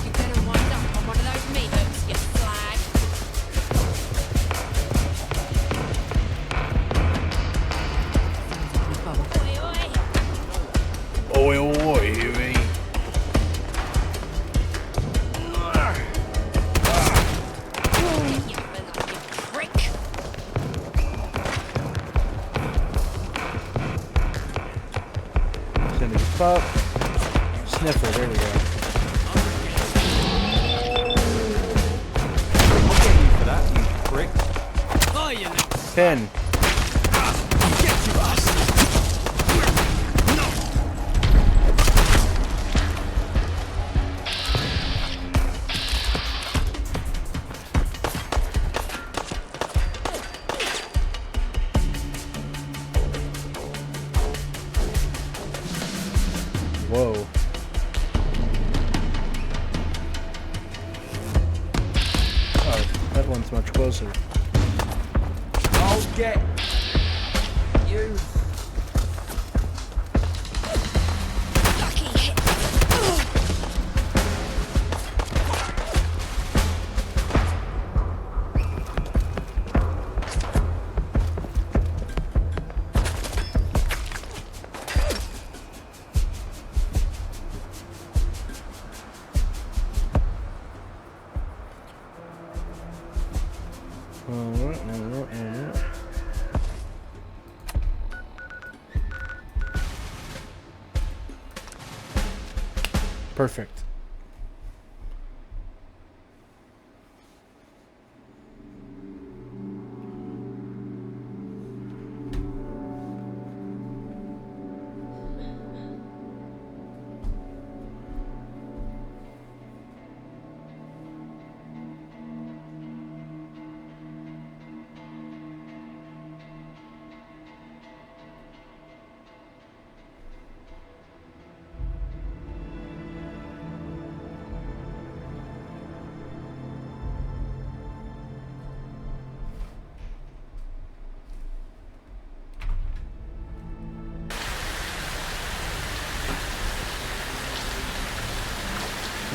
You better wind up on one of those meat hooks, you flag. Pop up. Sniffer, there we go. I'll get you for that, you prick. Oh, you little Pin. get you, bastard! Whoa. Oh, that one's much closer. I'll get you. Perfect.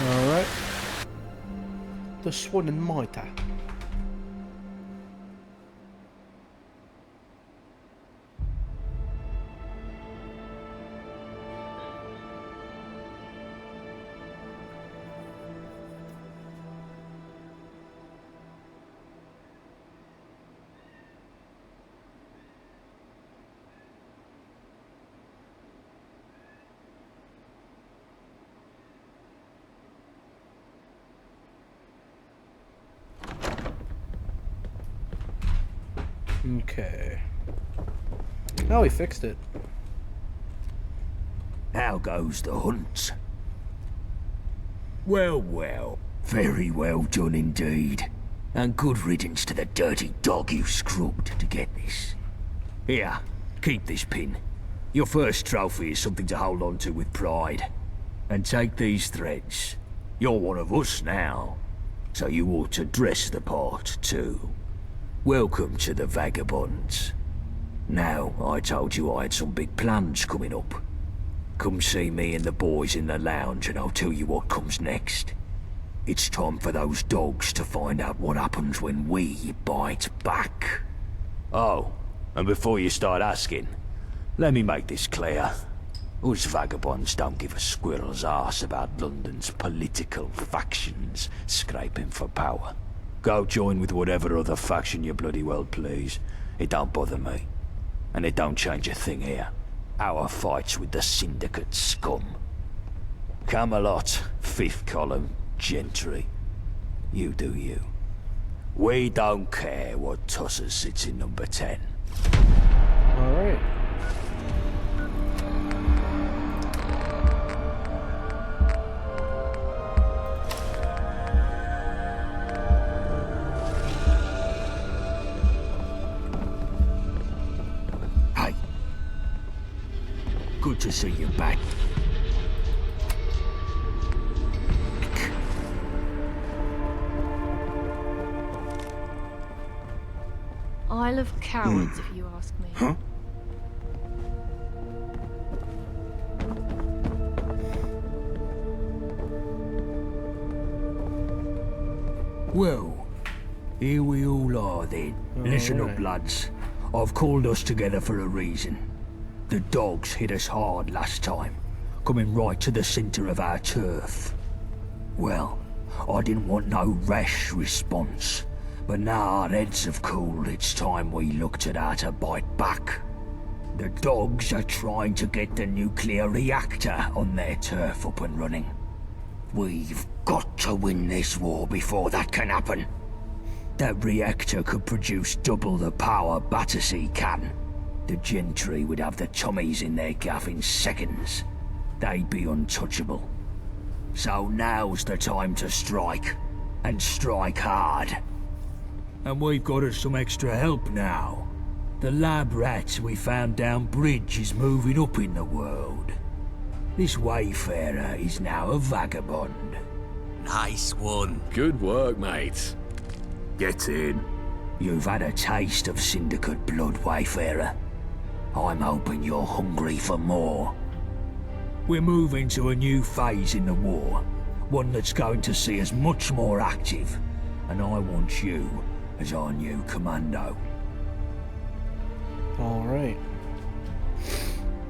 Alright. The Swan and Mitre. Okay. Oh, he fixed it. How goes the hunt? Well, well. Very well done indeed. And good riddance to the dirty dog you scrubbed to get this. Here, keep this pin. Your first trophy is something to hold on to with pride. And take these threads. You're one of us now, so you ought to dress the part too. Welcome to the Vagabonds. Now, I told you I had some big plans coming up. Come see me and the boys in the lounge and I'll tell you what comes next. It's time for those dogs to find out what happens when we bite back. Oh, and before you start asking, let me make this clear. Us vagabonds don't give a squirrel's arse about London's political factions scraping for power. Go join with whatever other faction you bloody well please. It don't bother me. And it don't change a thing here. Our fight's with the Syndicate scum. Camelot, fifth column, gentry. You do you. We don't care what tosser sits in number 10. Alright. Hey. Good to see you back. Isle of Cowards, if you ask me. Huh? Well, here we all are then. Listen up, lads. I've called us together for a reason. The dogs hit us hard last time, coming right to the centre of our turf. Well, I didn't want no rash response. But now our heads have cooled, it's time we looked at how to bite back. The dogs are trying to get the nuclear reactor on their turf up and running. We've got to win this war before that can happen. That reactor could produce double the power Battersea can. The gentry would have the tummies in their gaff in seconds. They'd be untouchable. So now's the time to strike. And strike hard. And we've got us some extra help now. The lab rat we found down bridge is moving up in the world. This wayfarer is now a vagabond. Nice one. Good work, mate. Get in. You've had a taste of Syndicate blood, wayfarer. I'm hoping you're hungry for more. We're moving to a new phase in the war. One that's going to see us much more active. And I want you as our new commando. All right.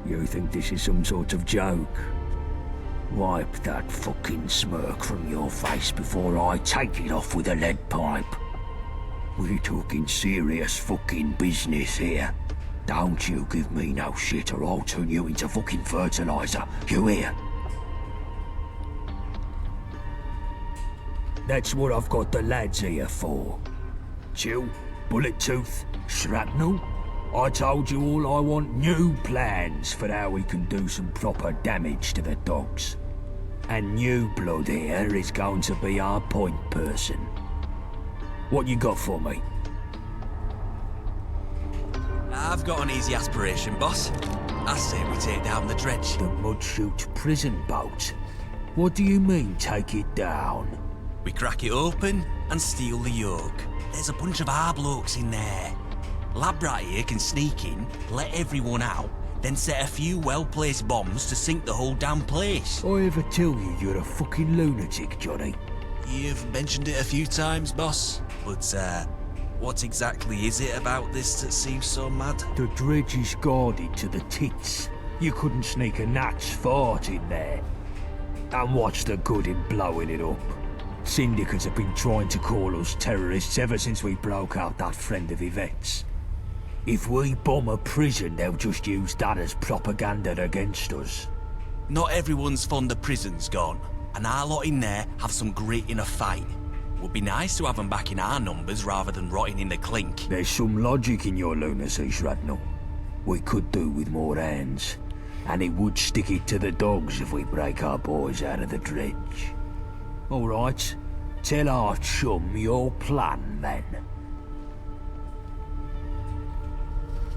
You think this is some sort of joke? Wipe that fucking smirk from your face before I take it off with a lead pipe. We're talking serious fucking business here. Don't you give me no shit or I'll turn you into fucking fertilizer. You hear? That's what I've got the lads here for. Chill, bullet tooth, shrapnel. I told you all I want new plans for how we can do some proper damage to the dogs. And new blood here is going to be our point person. What you got for me? I've got an easy aspiration, boss. I say we take down the dredge. The Mudchute prison boat? What do you mean, take it down? We crack it open and steal the yoke. There's a bunch of our blokes in there. Lab rat here can sneak in, let everyone out, then set a few well-placed bombs to sink the whole damn place. I ever tell you you're a fucking lunatic, Johnny? You've mentioned it a few times, boss. But, what exactly is it about this that seems so mad? The dredge is guarded to the tits. You couldn't sneak a gnat's fart in there. And what's the good in blowing it up? Syndicates have been trying to call us terrorists ever since we broke out that friend of Yvette's. If we bomb a prison, they'll just use that as propaganda against us. Not everyone's fond of prisons, gone, and our lot in there have some grit in a fight. Would be nice to have them back in our numbers rather than rotting in the clink. There's some logic in your lunacy, Shrapnel. We could do with more hands, and it would stick it to the dogs if we break our boys out of the dredge. All right, tell our chum your plan, then.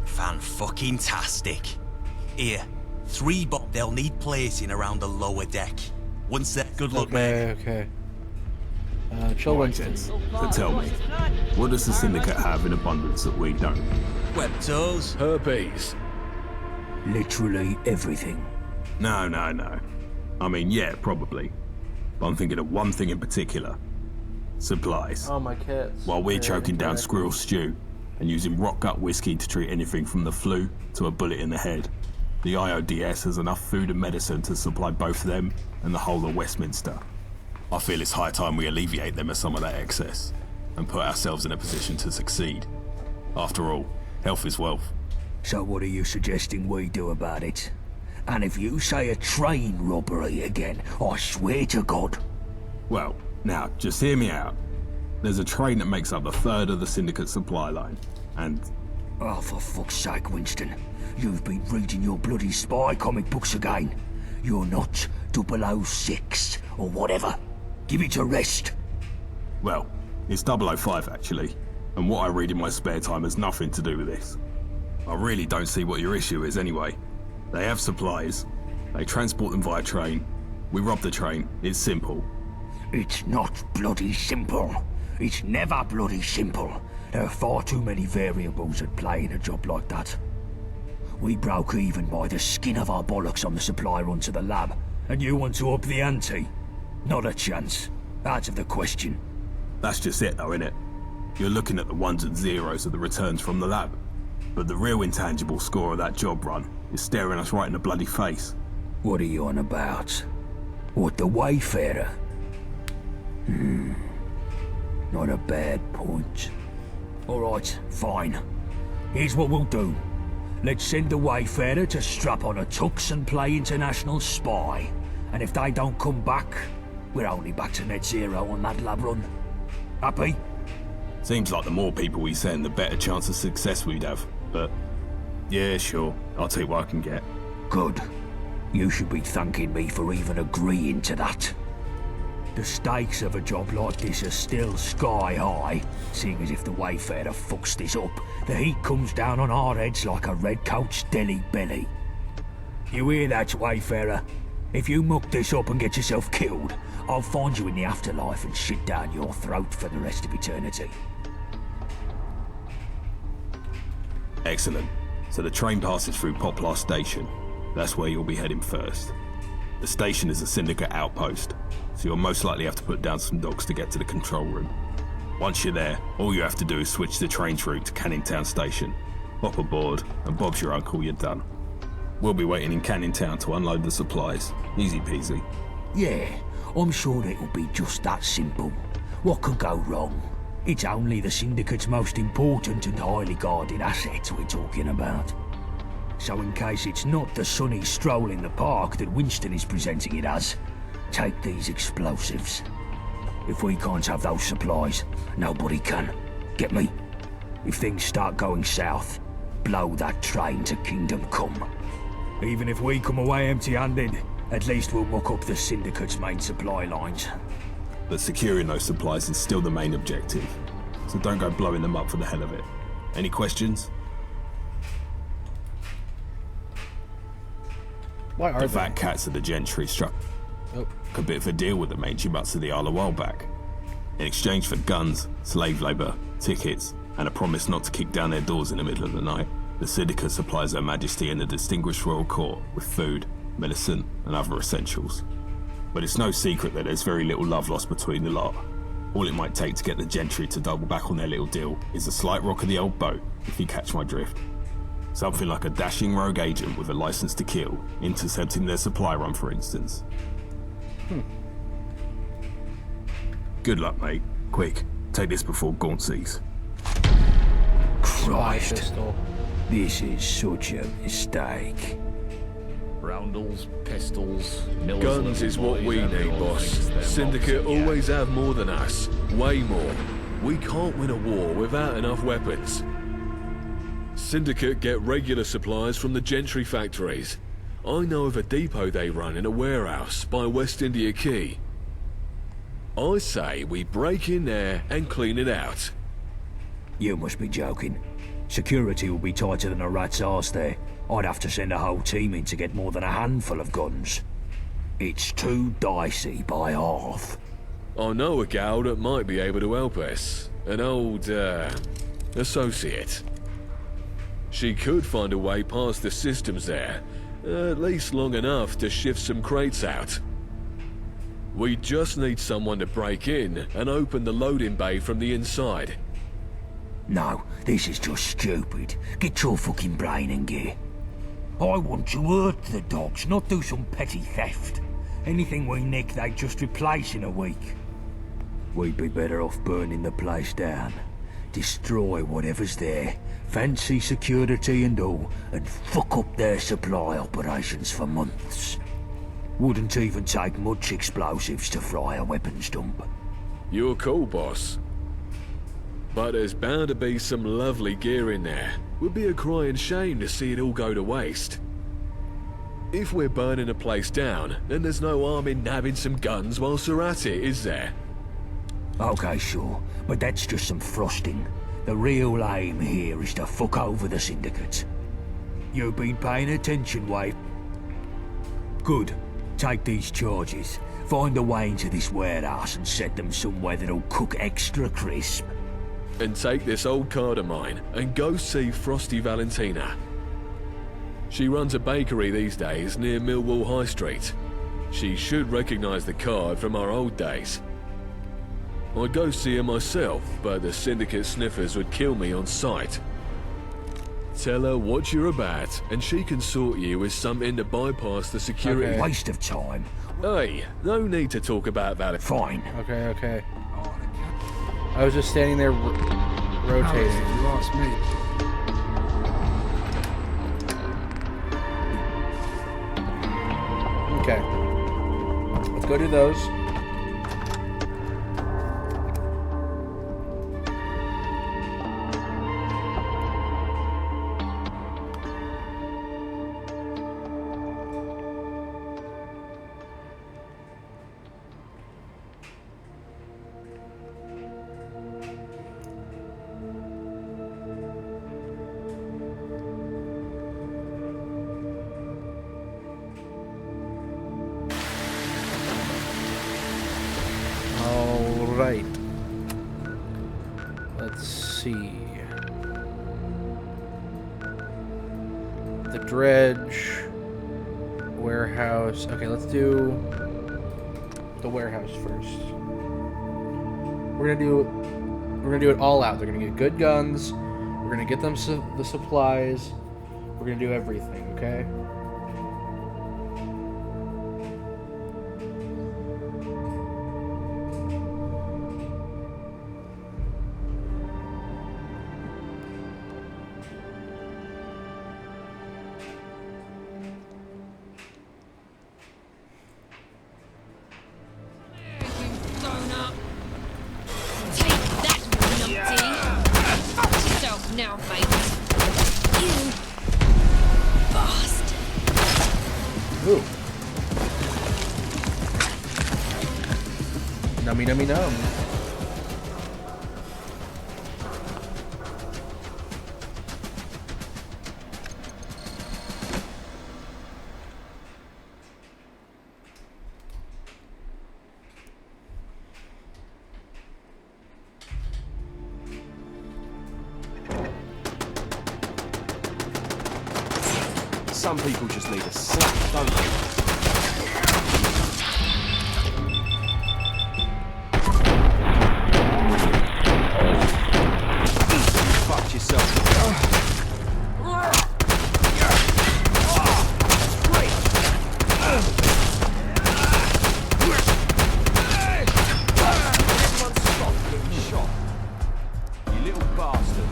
Fan-fucking-tastic. Here, 3 bombs. They'll need placing around the lower deck. Once they're good luck, mate. Okay. Chill, Winston. So tell me, what does the Syndicate have in abundance that we don't? Web toes. Herpes. Literally everything. No. I mean, yeah, probably. But I'm thinking of one thing in particular. Supplies. Oh, my kids. While we're Yeah, choking down okay. squirrel stew and using rock gut whiskey to treat anything from the flu to a bullet in the head, the IODS has enough food and medicine to supply both them and the whole of Westminster. I feel it's high time we alleviate them of some of that excess and put ourselves in a position to succeed. After all, health is wealth. So what are you suggesting we do about it? And if you say a train robbery again, I swear to God. Well, now, just hear me out. There's a train that makes up a third of the Syndicate supply line, and... Oh, for fuck's sake, Winston. You've been reading your bloody spy comic books again. You're not 006 or whatever. Give it a rest. Well, it's 005 actually, and what I read in my spare time has nothing to do with this. I really don't see what your issue is anyway. They have supplies, they transport them via train, we rob the train, it's simple. It's not bloody simple. It's never bloody simple. There are far too many variables at play in a job like that. We broke even by the skin of our bollocks on the supply run to the lab, and you want to up the ante? Not a chance. Out of the question. That's just it though, innit? You're looking at the ones and zeros of the returns from the lab. But the real intangible score of that job run is staring us right in the bloody face. What are you on about? What, the Wayfarer? Not a bad point. Alright, fine. Here's what we'll do. Let's send the Wayfarer to strap on a tux and play international spy. And if they don't come back, we're only back to net zero on that lab run. Happy? Seems like the more people we send, the better chance of success we'd have. But, yeah, sure. I'll take what I can get. Good. You should be thanking me for even agreeing to that. The stakes of a job like this are still sky high, seeing as if the Wayfarer fucks this up, the heat comes down on our heads like a redcoat's deli belly. You hear that, Wayfarer? If you muck this up and get yourself killed, I'll find you in the afterlife and shit down your throat for the rest of eternity. Excellent. So the train passes through Poplar Station. That's where you'll be heading first. The station is a syndicate outpost, so you'll most likely have to put down some dogs to get to the control room. Once you're there, all you have to do is switch the train's route to Canning Town Station. Hop aboard, and Bob's your uncle, you're done. We'll be waiting in Canning Town to unload the supplies. Easy peasy. Yeah, I'm sure it'll be just that simple. What could go wrong? It's only the Syndicate's most important and highly guarded assets we're talking about. So in case it's not the sunny stroll in the park that Winston is presenting it as, take these explosives. If we can't have those supplies, nobody can. Get me? If things start going south, blow that train to Kingdom Come. Even if we come away empty-handed, at least we'll muck up the Syndicate's main supply lines. But securing those supplies is still the main objective, so don't go blowing them up for the hell of it. Any questions? Why are the they? fat cats of the gentry struck a bit of a deal with the mangy butts of the Isle a while back. In exchange for guns, slave labour, tickets, and a promise not to kick down their doors in the middle of the night, the Syndicate supplies Her Majesty and the distinguished royal court with food, medicine, and other essentials. But it's no secret that there's very little love lost between the lot. All it might take to get the gentry to double back on their little deal is a slight rock of the old boat, if you catch my drift. Something like a dashing rogue agent with a license to kill, intercepting their supply run, for instance. Good luck, mate. Quick, take this before Gaunt sees. Christ, this is such a mistake. Roundels, pistols, millers. Guns is what we need, boss. Syndicate always have more than us. Way more. We can't win a war without enough weapons. Syndicate get regular supplies from the gentry factories. I know of a depot they run in a warehouse by West India Quay. I say we break in there and clean it out. You must be joking. Security will be tighter than a rat's arse there. I'd have to send a whole team in to get more than a handful of guns. It's too dicey by half. I know a gal that might be able to help us. An old, associate. She could find a way past the systems there, at least long enough to shift some crates out. We just need someone to break in and open the loading bay from the inside. No, this is just stupid. Get your fucking brain in gear. I want to hurt the dogs, not do some petty theft. Anything we nick, they just replace in a week. We'd be better off burning the place down. Destroy whatever's there, fancy security and all, and fuck up their supply operations for months. Wouldn't even take much explosives to fry a weapons dump. You're cool, boss. But there's bound to be some lovely gear in there. Would be a crying shame to see it all go to waste. If we're burning a place down, then there's no harm in nabbing some guns whilst we're at it, is there? Okay, sure, but that's just some frosting. The real aim here is to fuck over the Syndicate. You've been paying attention, Wade. Good. Take these charges, find a way into this warehouse and set them somewhere that'll cook extra crisp. And take this old card of mine and go see Frosty Valentina. She runs a bakery these days near Millwall High Street. She should recognise the card from our old days. I'd go see her myself, but the Syndicate sniffers would kill me on sight. Tell her what you're about, and she can sort you with something to bypass the security. Okay. Waste of time. Hey, no need to talk about that. Fine. Okay. I was just standing there rotating. You asked me. go do those. Right. Let's see. The dredge, warehouse. Okay, let's do the warehouse first. We're gonna do it all out. They're gonna get good guns. We're gonna get them the supplies. We're gonna do everything. Okay. Now, mate. You bastard. Ooh. Nummy nummy num. Some people just need a slap, don't they? Fuck yourself. Everyone stop getting shot. You little bastard.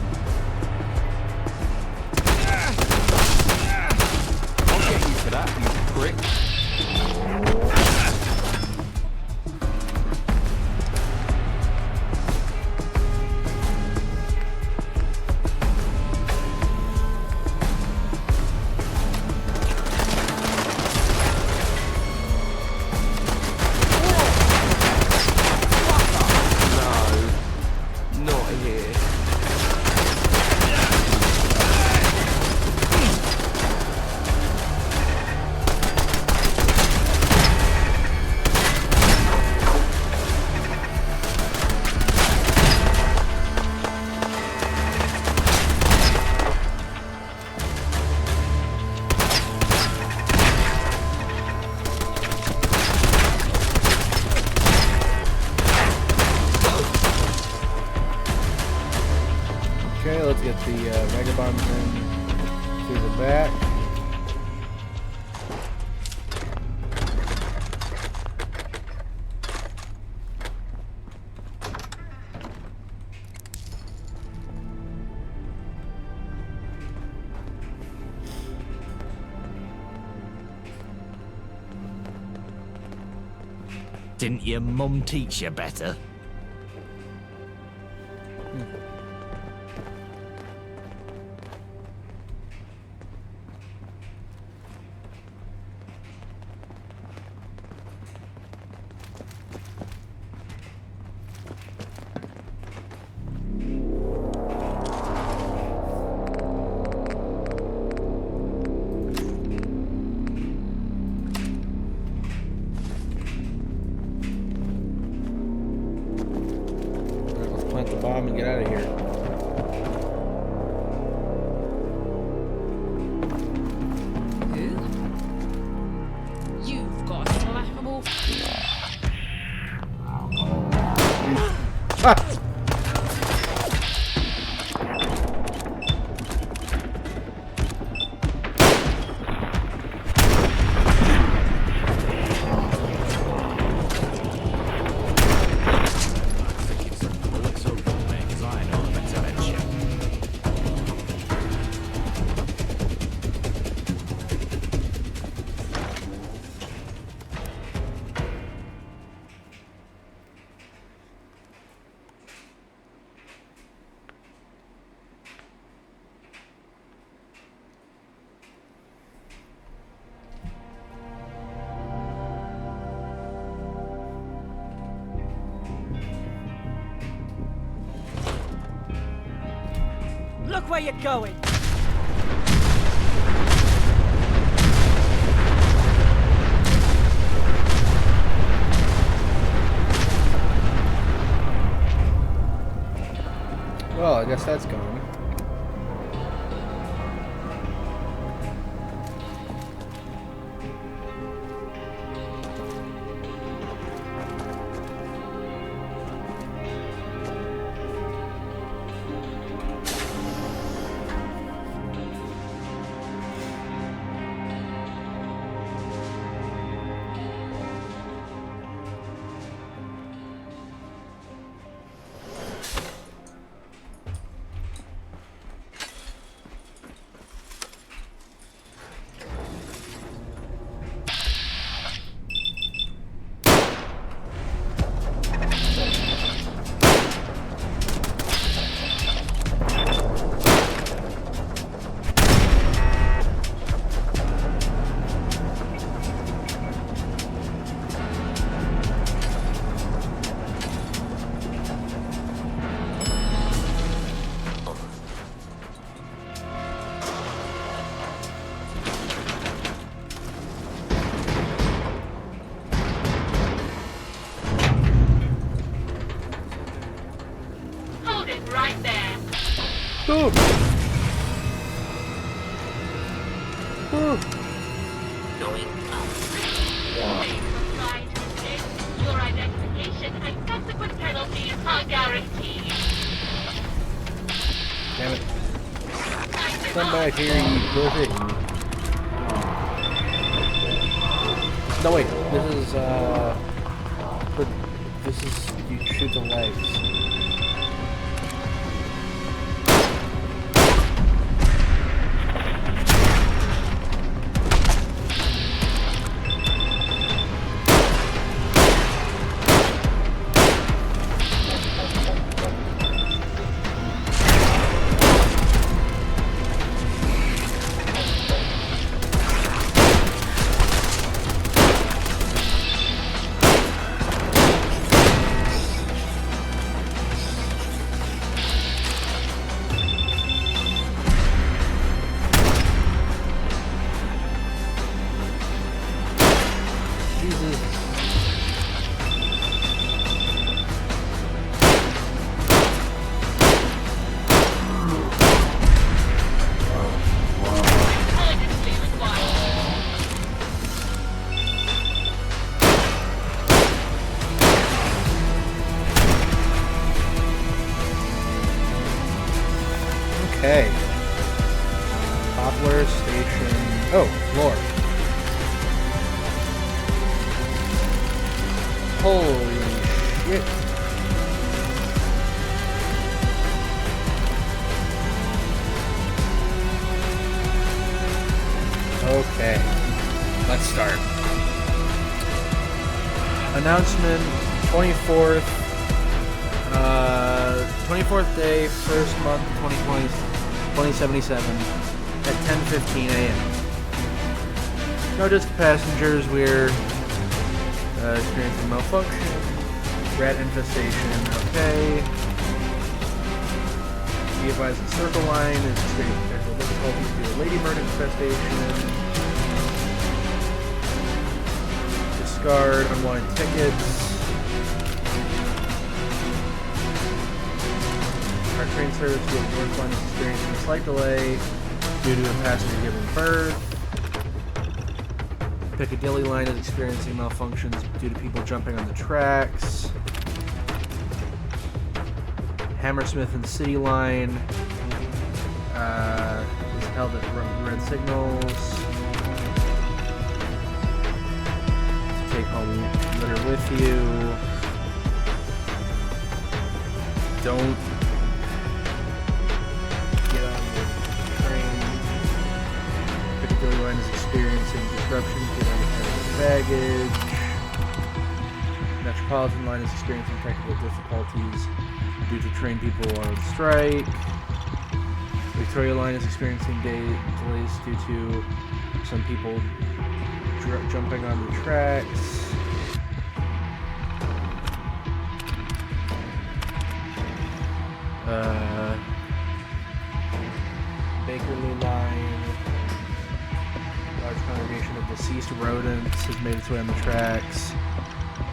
For that, you prick. No, not here. Okay, let's get the Vagabonds in through the back. Didn't your mum teach you better? Look where you're going. Well, I guess that's gone. Damn it. Come back here, you pussy. No, wait. This is, you shoot the legs. Okay. Poplar Station. Oh, Lord. Holy shit. Okay. Let's start. Announcement 24th. 24th day, first month, 2077 at 10:15 a.m. Notice the passengers, we're experiencing malfunction, rat infestation, okay. Be advised the circle line is experiencing technical difficulties due to lady murder infestation. Discard unwanted tickets. Our train service to the North Line is experiencing a slight delay due to a passenger giving birth. Piccadilly line is experiencing malfunctions due to people jumping on the tracks. Hammersmith and City line is held at red signals. Take home litter with you. Don't get on the train. Piccadilly line is experiencing disruptions due to unexpected baggage. Metropolitan line is experiencing technical difficulties due to train people on strike. Victoria line is experiencing delays due to some people jumping on the tracks. Bakerloo line. Large congregation of deceased rodents has made its way on the tracks.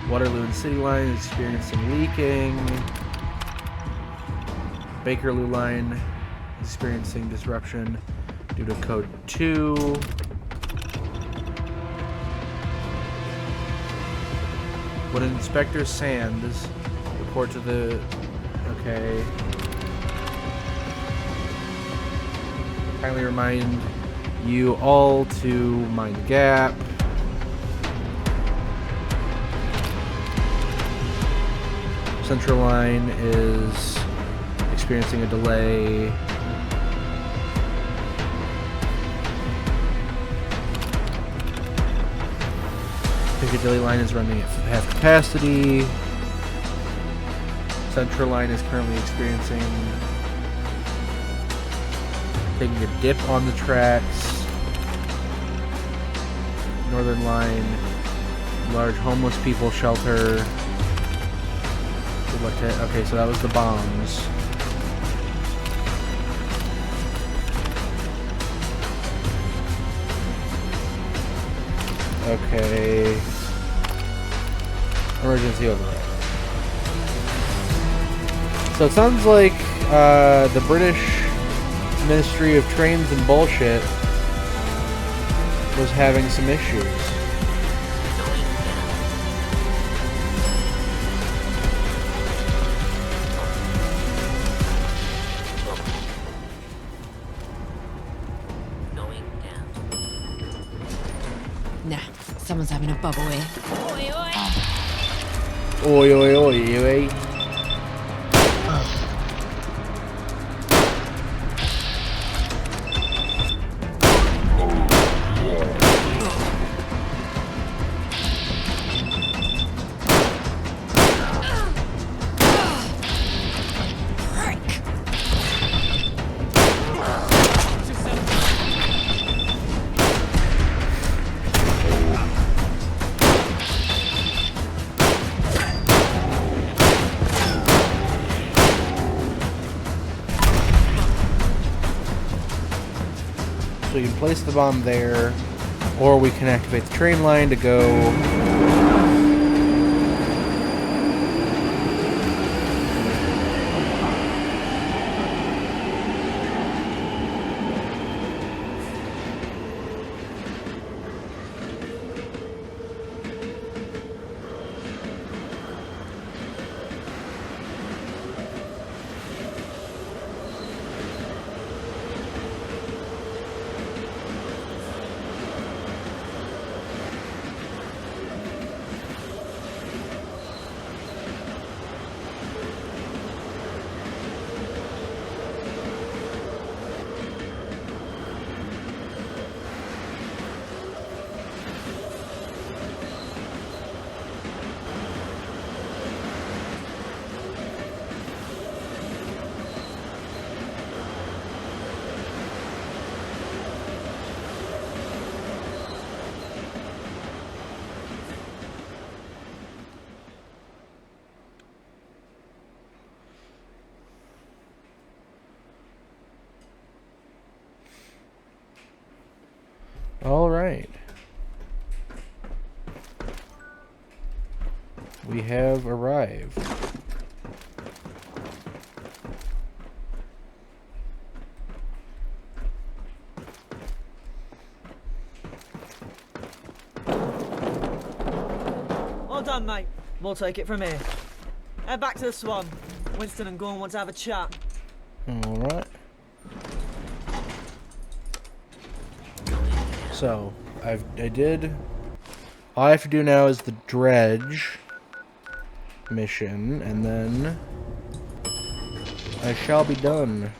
Waterloo and City line is experiencing leaking. Bakerloo line is experiencing disruption due to code 2. When Inspector Sands report to the... Okay. Kindly remind you all to mind the gap. Central line is experiencing a delay. Piccadilly line is running at half capacity. Central line is currently experiencing taking a dip on the tracks. Northern line, large homeless people shelter. Okay, so that was the bombs. Okay. Emergency override. So it sounds like the British Ministry of Trains and Bullshit was having some issues. Nah, someone's having a bubble here. Oi, oi! Oi, oi, oi, oi. So you can place the bomb there, or we can activate the train line to go. All right. We have arrived. Well done, mate. We'll take it from here. Head back to the Swan. Winston and Gorn want to have a chat. All right. So, I did. All I have to do now is the dredge mission, and then I shall be done.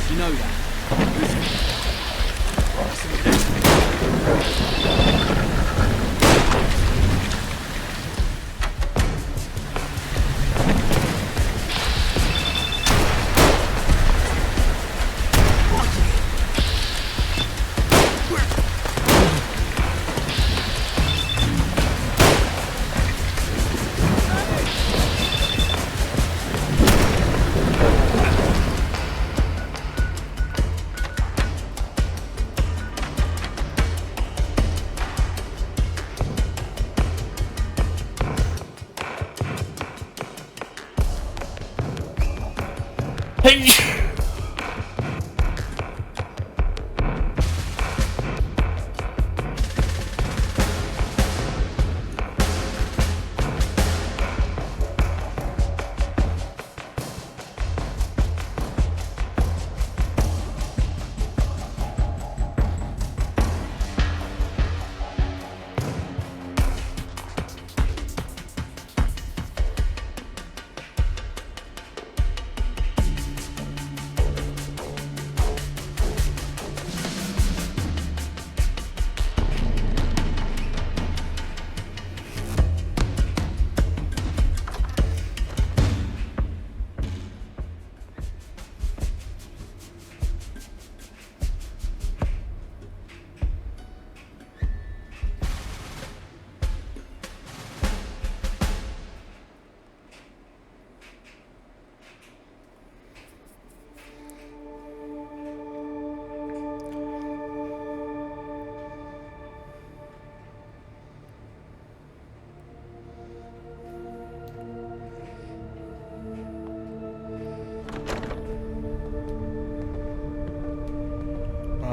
You know that.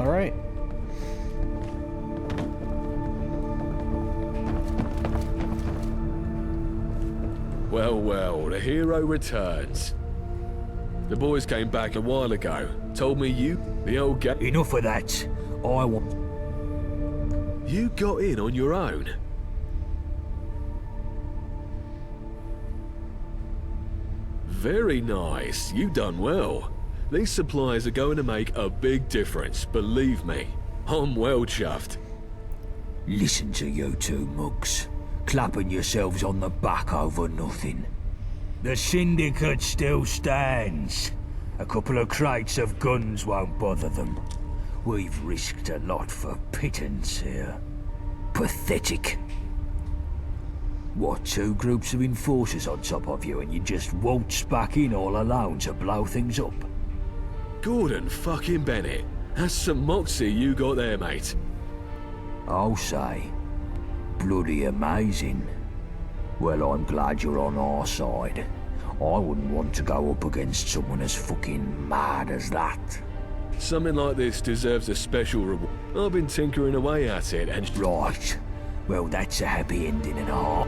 All right. Well, well, the hero returns. The boys came back a while ago. Told me you, the old guy. Enough of that. I want. You got in on your own. Very nice. You done well. These supplies are going to make a big difference, believe me. I'm well chuffed. Listen to you two mugs. Clapping yourselves on the back over nothing. The Syndicate still stands. A couple of crates of guns won't bother them. We've risked a lot for pittance here. Pathetic. What, 2 groups of enforcers on top of you and you just waltz back in all alone to blow things up? Gordon fucking Bennett. That's some moxie you got there, mate. I'll say. Bloody amazing. Well, I'm glad you're on our side. I wouldn't want to go up against someone as fucking mad as that. Something like this deserves a special reward. I've been tinkering away at it and... Right. Well, that's a happy ending and a half.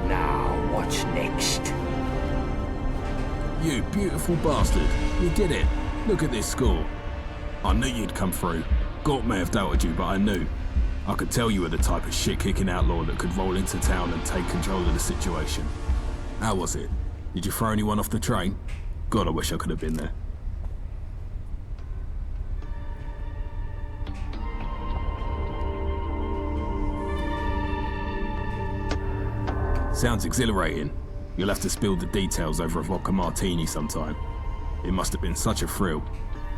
Now, what's next? You beautiful bastard. You did it. Look at this score. I knew you'd come through. Gort may have doubted you, but I knew. I could tell you were the type of shit-kicking outlaw that could roll into town and take control of the situation. How was it? Did you throw anyone off the train? God, I wish I could have been there. Sounds exhilarating. You'll have to spill the details over a vodka martini sometime. It must have been such a thrill.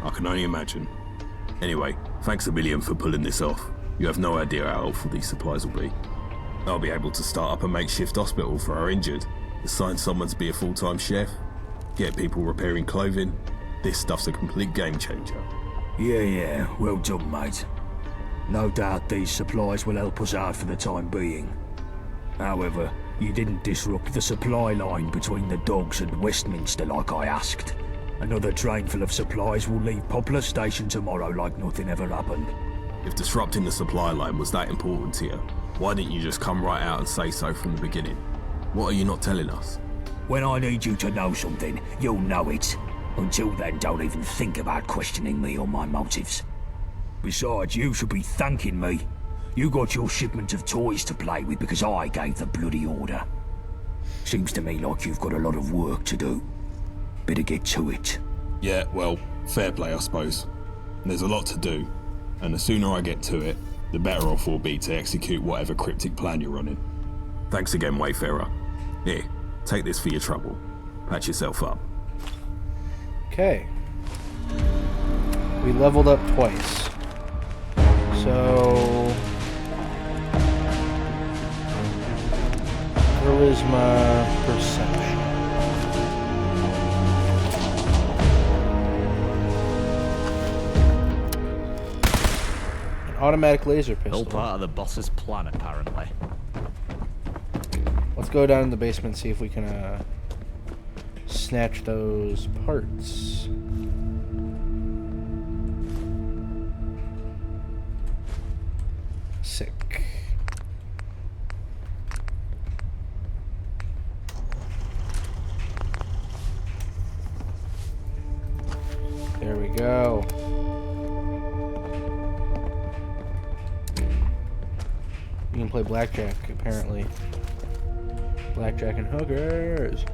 I can only imagine. Anyway, thanks a million for pulling this off. You have no idea how helpful these supplies will be. I'll be able to start up a makeshift hospital for our injured, assign someone to be a full-time chef, get people repairing clothing. This stuff's a complete game changer. Yeah, well done, mate. No doubt these supplies will help us out for the time being. However, you didn't disrupt the supply line between the Dogs and Westminster like I asked. Another train full of supplies will leave Poplar Station tomorrow like nothing ever happened. If disrupting the supply line was that important to you, why didn't you just come right out and say so from the beginning? What are you not telling us? When I need you to know something, you'll know it. Until then, don't even think about questioning me or my motives. Besides, you should be thanking me. You got your shipment of toys to play with because I gave the bloody order. Seems to me like you've got a lot of work to do. Better get to it. Yeah, well, fair play, I suppose. There's a lot to do, and the sooner I get to it, the better off we'll be to execute whatever cryptic plan you're running. Thanks again, Wayfarer. Here, take this for your trouble. Patch yourself up. Okay. We leveled up twice. So... Charisma, Perception. An automatic laser pistol. All part of the boss's plan, apparently. Let's go down in the basement and see if we can snatch those parts. Sick. There we go. You can play blackjack, apparently. Blackjack and hookers.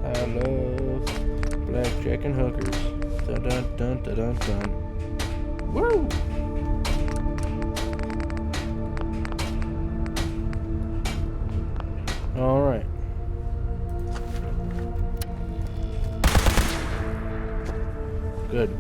I love blackjack and hookers. Dun dun dun dun dun dun. Woo! All right. Good.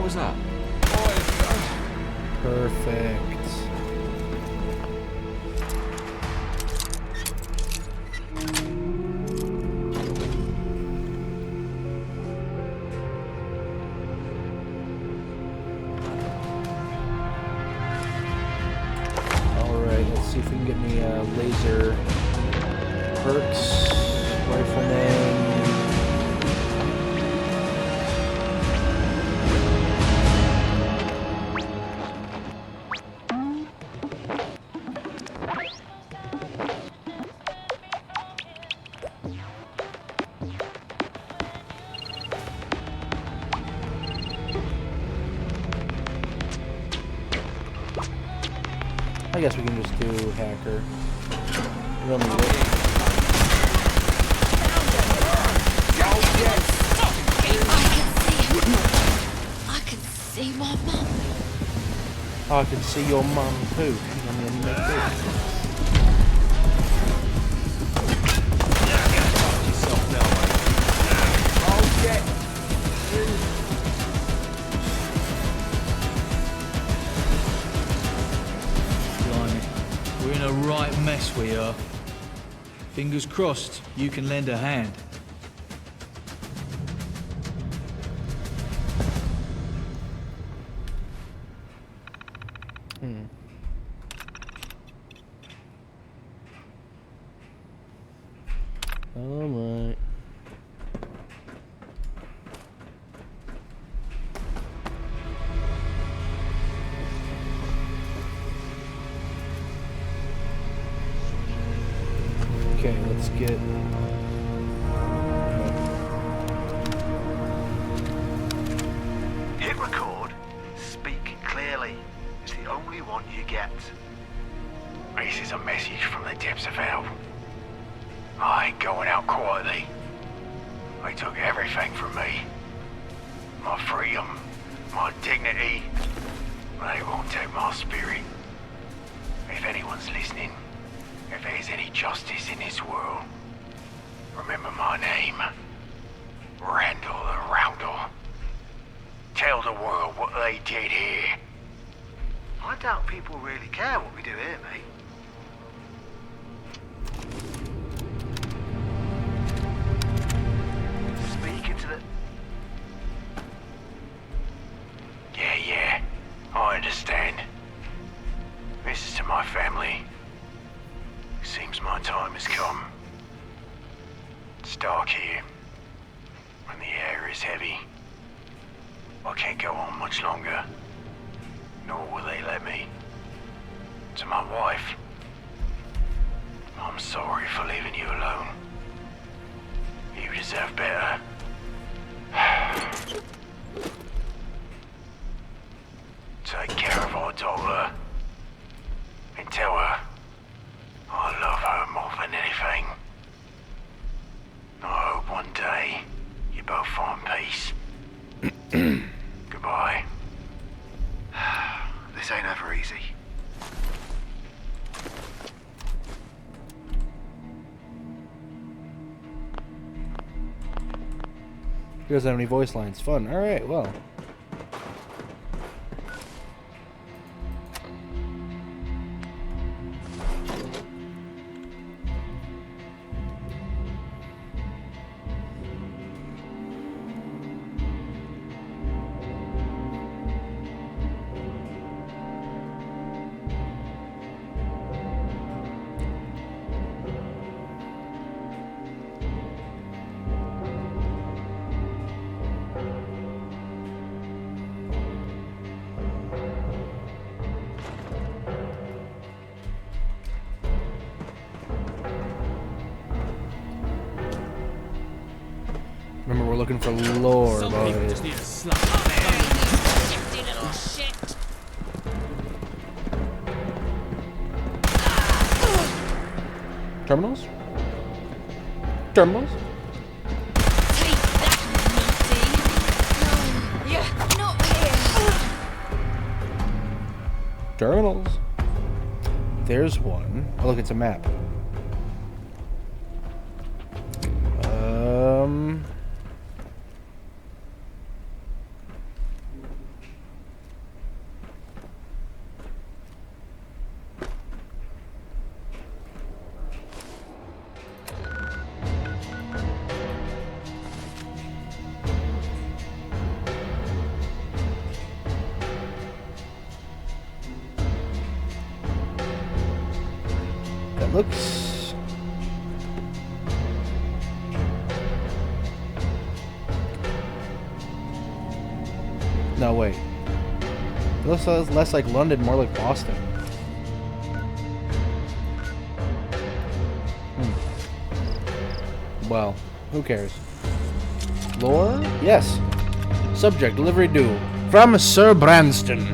was that? Perfect. Alright, let's see if we can get any laser perks. Rifleman. I guess we can just do hacker. We don't need it. I can see my mum. Oh, I can see your mum too. She's on the end of the We're in a right mess, we are. Fingers crossed, you can lend a hand. Alright. Okay, let's get... Hit record. Speak clearly. It's the only one you get. This is a message from the depths of hell. I ain't going out quietly. They took everything from me. My freedom, my dignity. They won't take my spirit. If anyone's listening, if there's any justice in this world, remember my name. Randall the Roundel. Tell the world what they did here. I doubt people really care what we do here, mate. Speak into the... Yeah, I understand. This is to my family. Seems my time has come. It's dark here, and the air is heavy. I can't go on much longer, nor will they let me. To my wife, I'm sorry for leaving you alone. You deserve better. Take care of our daughter, and tell her I love her more than anything. I hope one day you both find peace. Goodbye. This ain't ever easy. He doesn't have any voice lines. Fun. Alright, well. Remember, we're looking for lore, boys. Just need a slap on the head. Shifty little shit. Terminals? Terminals? Take that, naughty. No, you're not here. Terminals. There's one. Oh, look, it's a map. looks... No, wait. It looks less like London, more like Boston. Well, who cares? Lore? Yes. Subject, delivery due. From Sir Branston.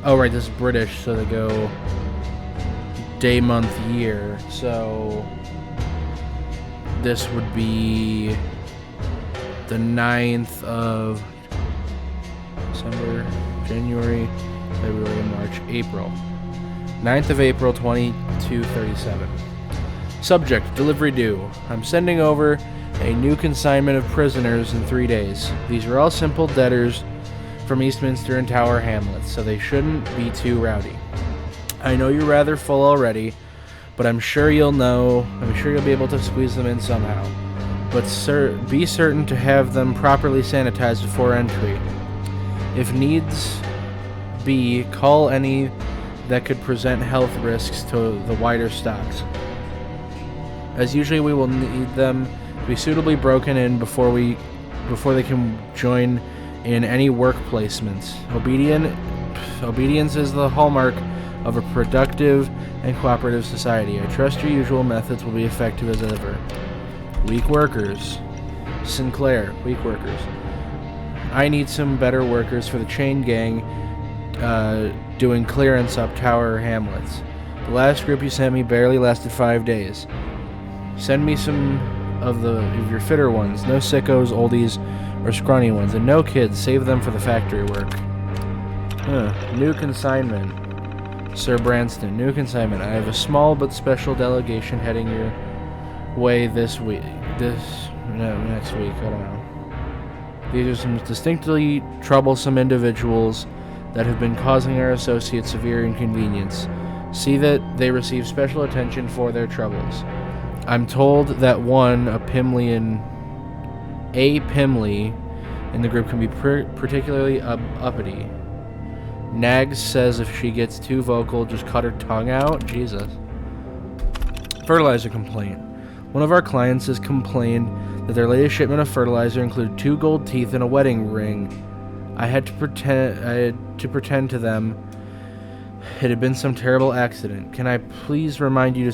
Oh, right, this is British, so they go day, month, year. So this would be the 9th of December, January, February, March, April. 9th of April, 2237. Subject, delivery due. I'm sending over a new consignment of prisoners in 3 days. These are all simple debtors from Eastminster and Tower Hamlets, so they shouldn't be too rowdy. I know you're rather full already, but I'm sure you'll be able to squeeze them in somehow. But be certain to have them properly sanitized before entry. If needs be, call any that could present health risks to the wider stocks. As usually, we will need them to be suitably broken in before they can join in any work placements. Obedience is the hallmark of a productive and cooperative society. I trust your usual methods will be effective as ever. Weak workers. Sinclair, weak workers. I need some better workers for the chain gang doing clearance up Tower Hamlets. The last group you sent me barely lasted 5 days. Send me some of your fitter ones. No sickos, oldies, or scrawny ones. And no kids. Save them for the factory work. New consignment. Sir Branston, new consignment. I have a small but special delegation heading your way next week. I don't know. These are some distinctly troublesome individuals that have been causing our associates severe inconvenience. See that they receive special attention for their troubles. I'm told that a Pimley in the group can be particularly uppity. Nags says if she gets too vocal, just cut her tongue out. Jesus. Fertilizer complaint. One of our clients has complained that their latest shipment of fertilizer included 2 gold teeth and a wedding ring. I had to pretend to them it had been some terrible accident. Can I please remind you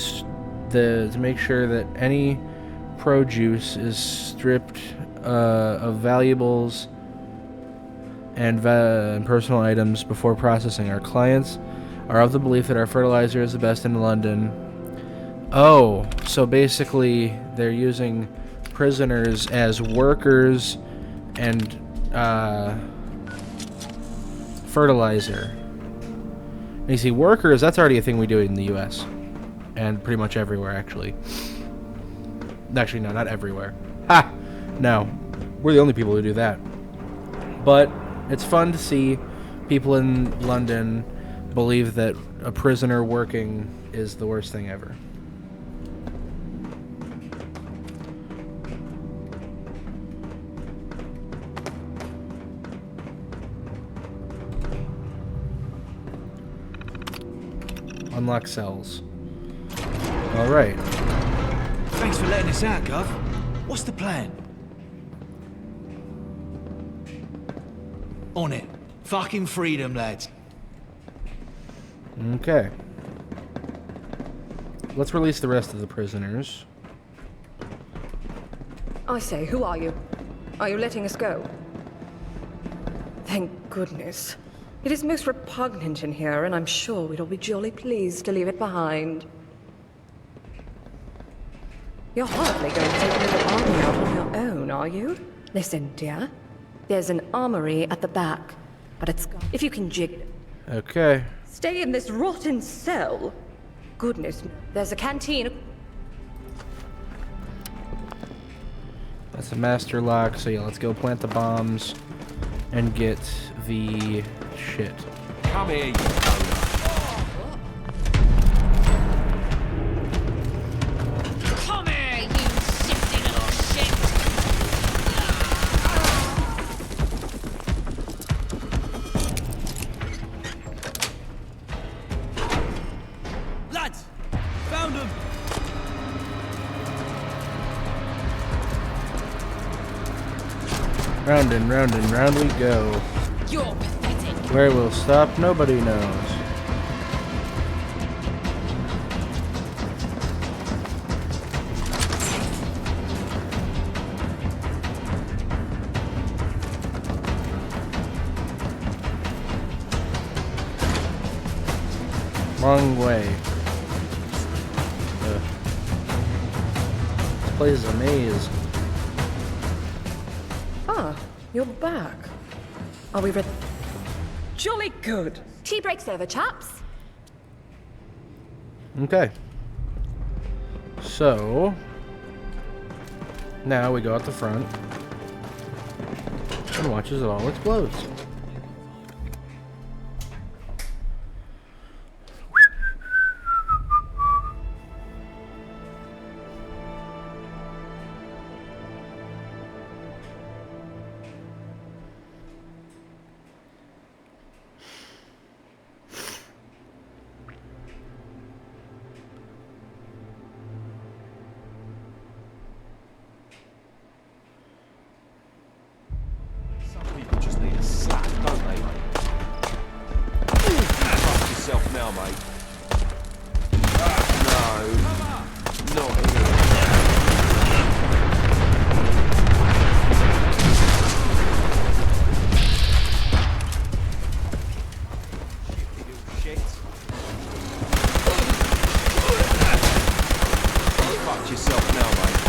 to make sure that any produce is stripped of valuables and personal items before processing. Our clients are of the belief that our fertilizer is the best in London. Oh, so basically they're using prisoners as workers and fertilizer. And you see, workers, that's already a thing we do in the US. And pretty much everywhere, actually. Actually, no, not everywhere. Ha! No. We're the only people who do that. But it's fun to see people in London believe that a prisoner working is the worst thing ever. Unlock cells. Alright. Thanks for letting us out, Gov. What's the plan? On it. Fucking freedom, lads. Okay. Let's release the rest of the prisoners. I say, who are you? Are you letting us go? Thank goodness. It is most repugnant in here, and I'm sure we'd all be jolly pleased to leave it behind. You're hardly going to take a little army out on your own, are you? Listen, dear. There's an armory at the back, but it's gone. If you can jig it. Okay. Stay in this rotten cell. Goodness, there's a canteen. That's a master lock, so yeah, let's go plant the bombs and get the shit. Come here, you Come here, you shifty little shit! Lads! Found them! Round and round we go. You're pathetic. Where we'll stop, nobody knows. Wrong way. This place is a maze. Ah, you're back. Are we ready? Jolly good. Tea break's over, chaps. Okay. So now we go out the front and watch as it all explodes. People just need a slap, don't they? Fuck yourself now, mate. No, not here. Shit. Fuck yourself now, mate.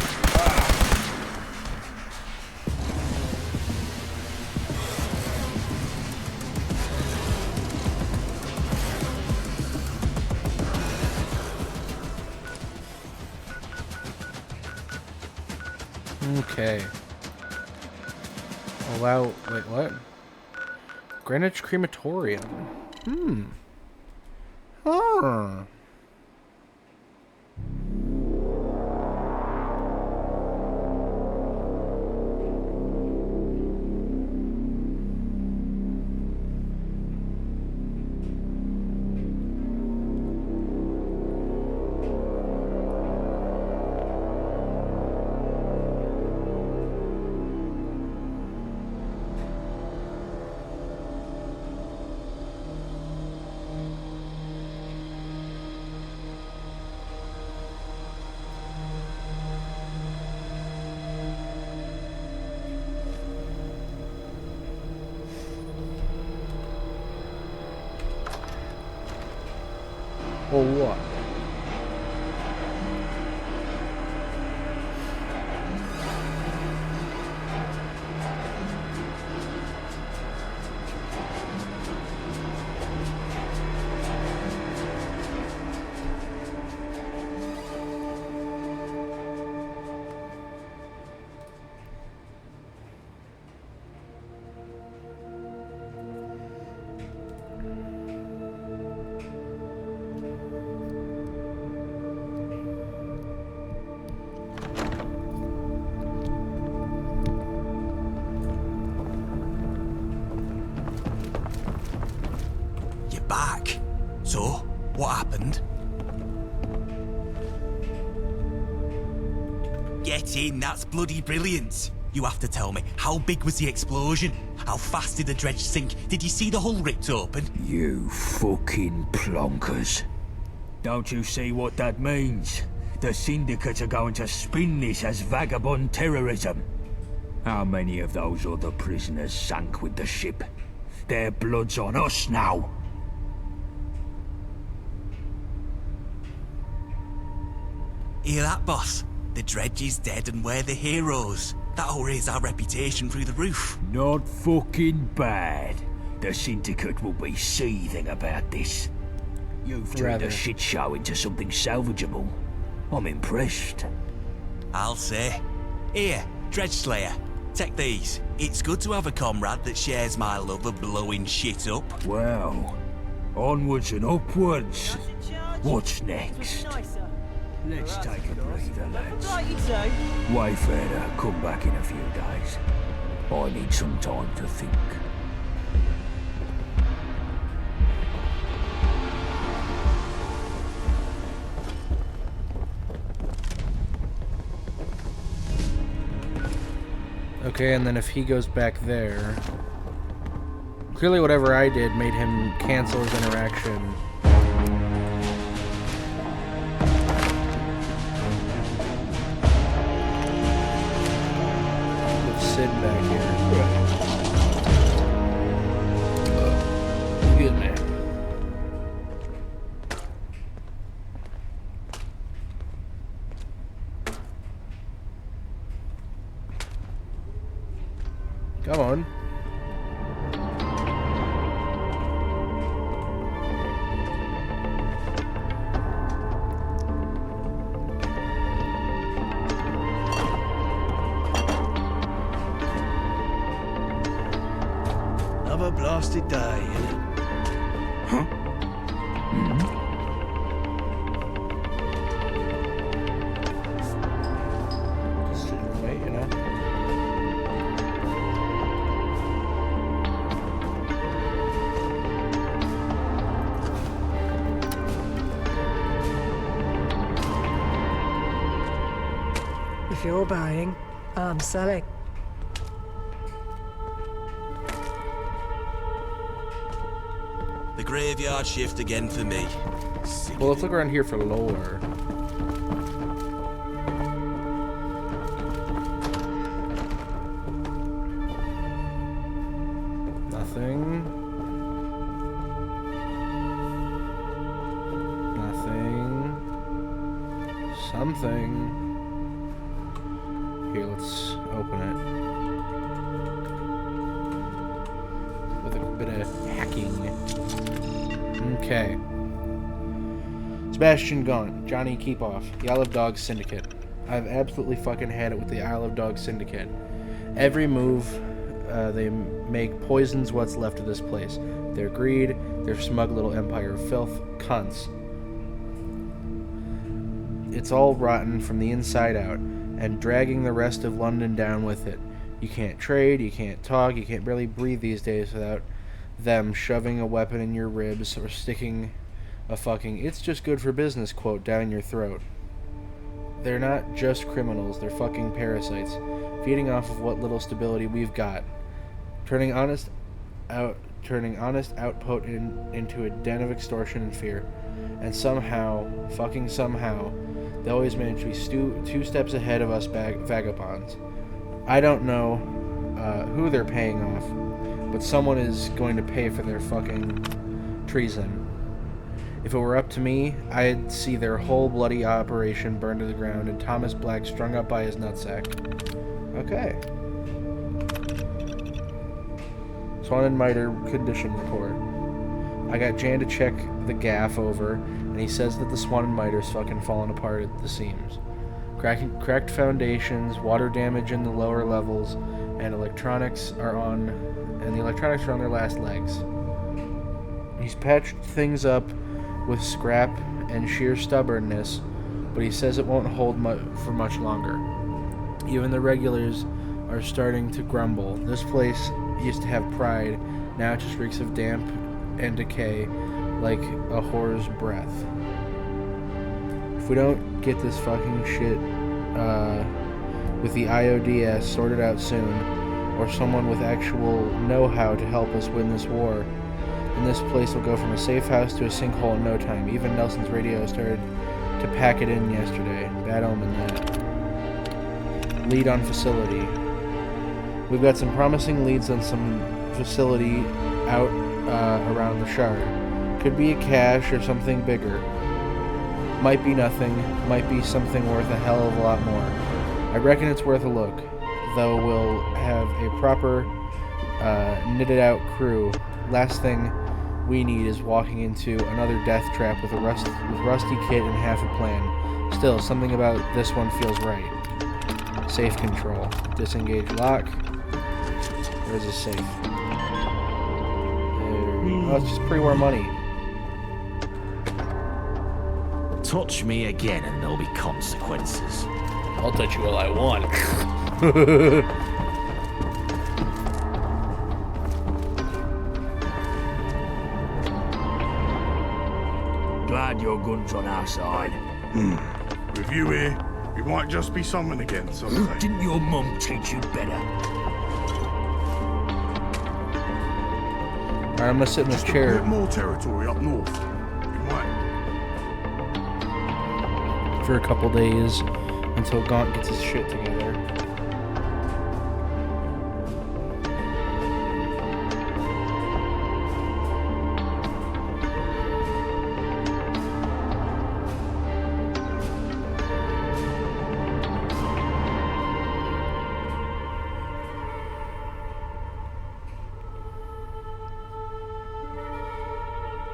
Okay. Allow. Wait, what? Greenwich Crematorium. Huh. Or what? Back. So, what happened? Get in, that's bloody brilliant. You have to tell me, how big was the explosion? How fast did the dredge sink? Did you see the hull ripped open? You fucking plonkers. Don't you see what that means? The syndicates are going to spin this as vagabond terrorism. How many of those other prisoners sank with the ship? Their blood's on us now. Hear that, boss? The dredge is dead and we're the heroes. That'll raise our reputation through the roof. Not fucking bad. The syndicate will be seething about this. You've turned a shit show into something salvageable. I'm impressed. I'll say. Here, Dredge Slayer. Take these. It's good to have a comrade that shares my love of blowing shit up. Well, onwards and upwards. What's next? Let's take a breather, lads. Wayfarer, come back in a few days. I need some time to think. Okay, and then if he goes back there... Clearly whatever I did made him cancel his interaction. With Sid back here. Excuse me. Come on. Another blasted day, innit? Huh? Just sit and wait, you know? If you're buying, I'm selling. The graveyard shift again for me. Well, let's look around here for lore. Nothing. Nothing. Something. Here, let's open it. With a bit of hacking. Okay. Sebastian gone. Johnny keep off. The Isle of Dogs Syndicate. I've absolutely fucking had it with the Isle of Dogs Syndicate. Every move they make poisons what's left of this place. Their greed, their smug little empire of filth, cunts. It's all rotten from the inside out, and dragging the rest of London down with it. You can't trade, you can't talk, you can't barely breathe these days without them shoving a weapon in your ribs or sticking a fucking "it's just good for business" quote down your throat. They're not just criminals, they're fucking parasites, feeding off of what little stability we've got, turning honest output into a den of extortion and fear. And somehow, fucking somehow, they always manage to be two steps ahead of us vagabonds. I don't know who they're paying off, but someone is going to pay for their fucking treason. If it were up to me, I'd see their whole bloody operation burned to the ground and Thomas Black strung up by his nutsack. Okay. Swan and Miter condition report. I got Jan to check the gaff over, and he says that the Swan and Miter's fucking falling apart at the seams. Cracked foundations, water damage in the lower levels, and the electronics are on their last legs. He's patched things up with scrap and sheer stubbornness, but he says it won't hold for much longer. Even the regulars are starting to grumble. This place used to have pride, now it just reeks of damp and decay like a whore's breath. If we don't get this fucking shit with the IODS sorted out soon, or someone with actual know-how to help us win this war, then this place will go from a safe house to a sinkhole in no time. Even Nelson's radio started to pack it in yesterday. Bad omen that. Lead on facility. We've got some promising leads on some facility out around the Shard. Could be a cache or something bigger. Might be nothing. Might be something worth a hell of a lot more. I reckon it's worth a look, though we'll have a proper knitted out crew. Last thing we need is walking into another death trap with rusty kit and half a plan. Still, something about this one feels right. Safe control. Disengage lock. Where's the safe? Oh, it's just pre-war money. Touch me again and there'll be consequences. I'll touch you all I want. Glad your gun's on our side. With you here, We might just be someone again someday. Didn't your mum teach you better? Alright, I'm gonna sit in this Just a chair. bit more territory up north. We might. For a couple days until Gaunt gets his shit together.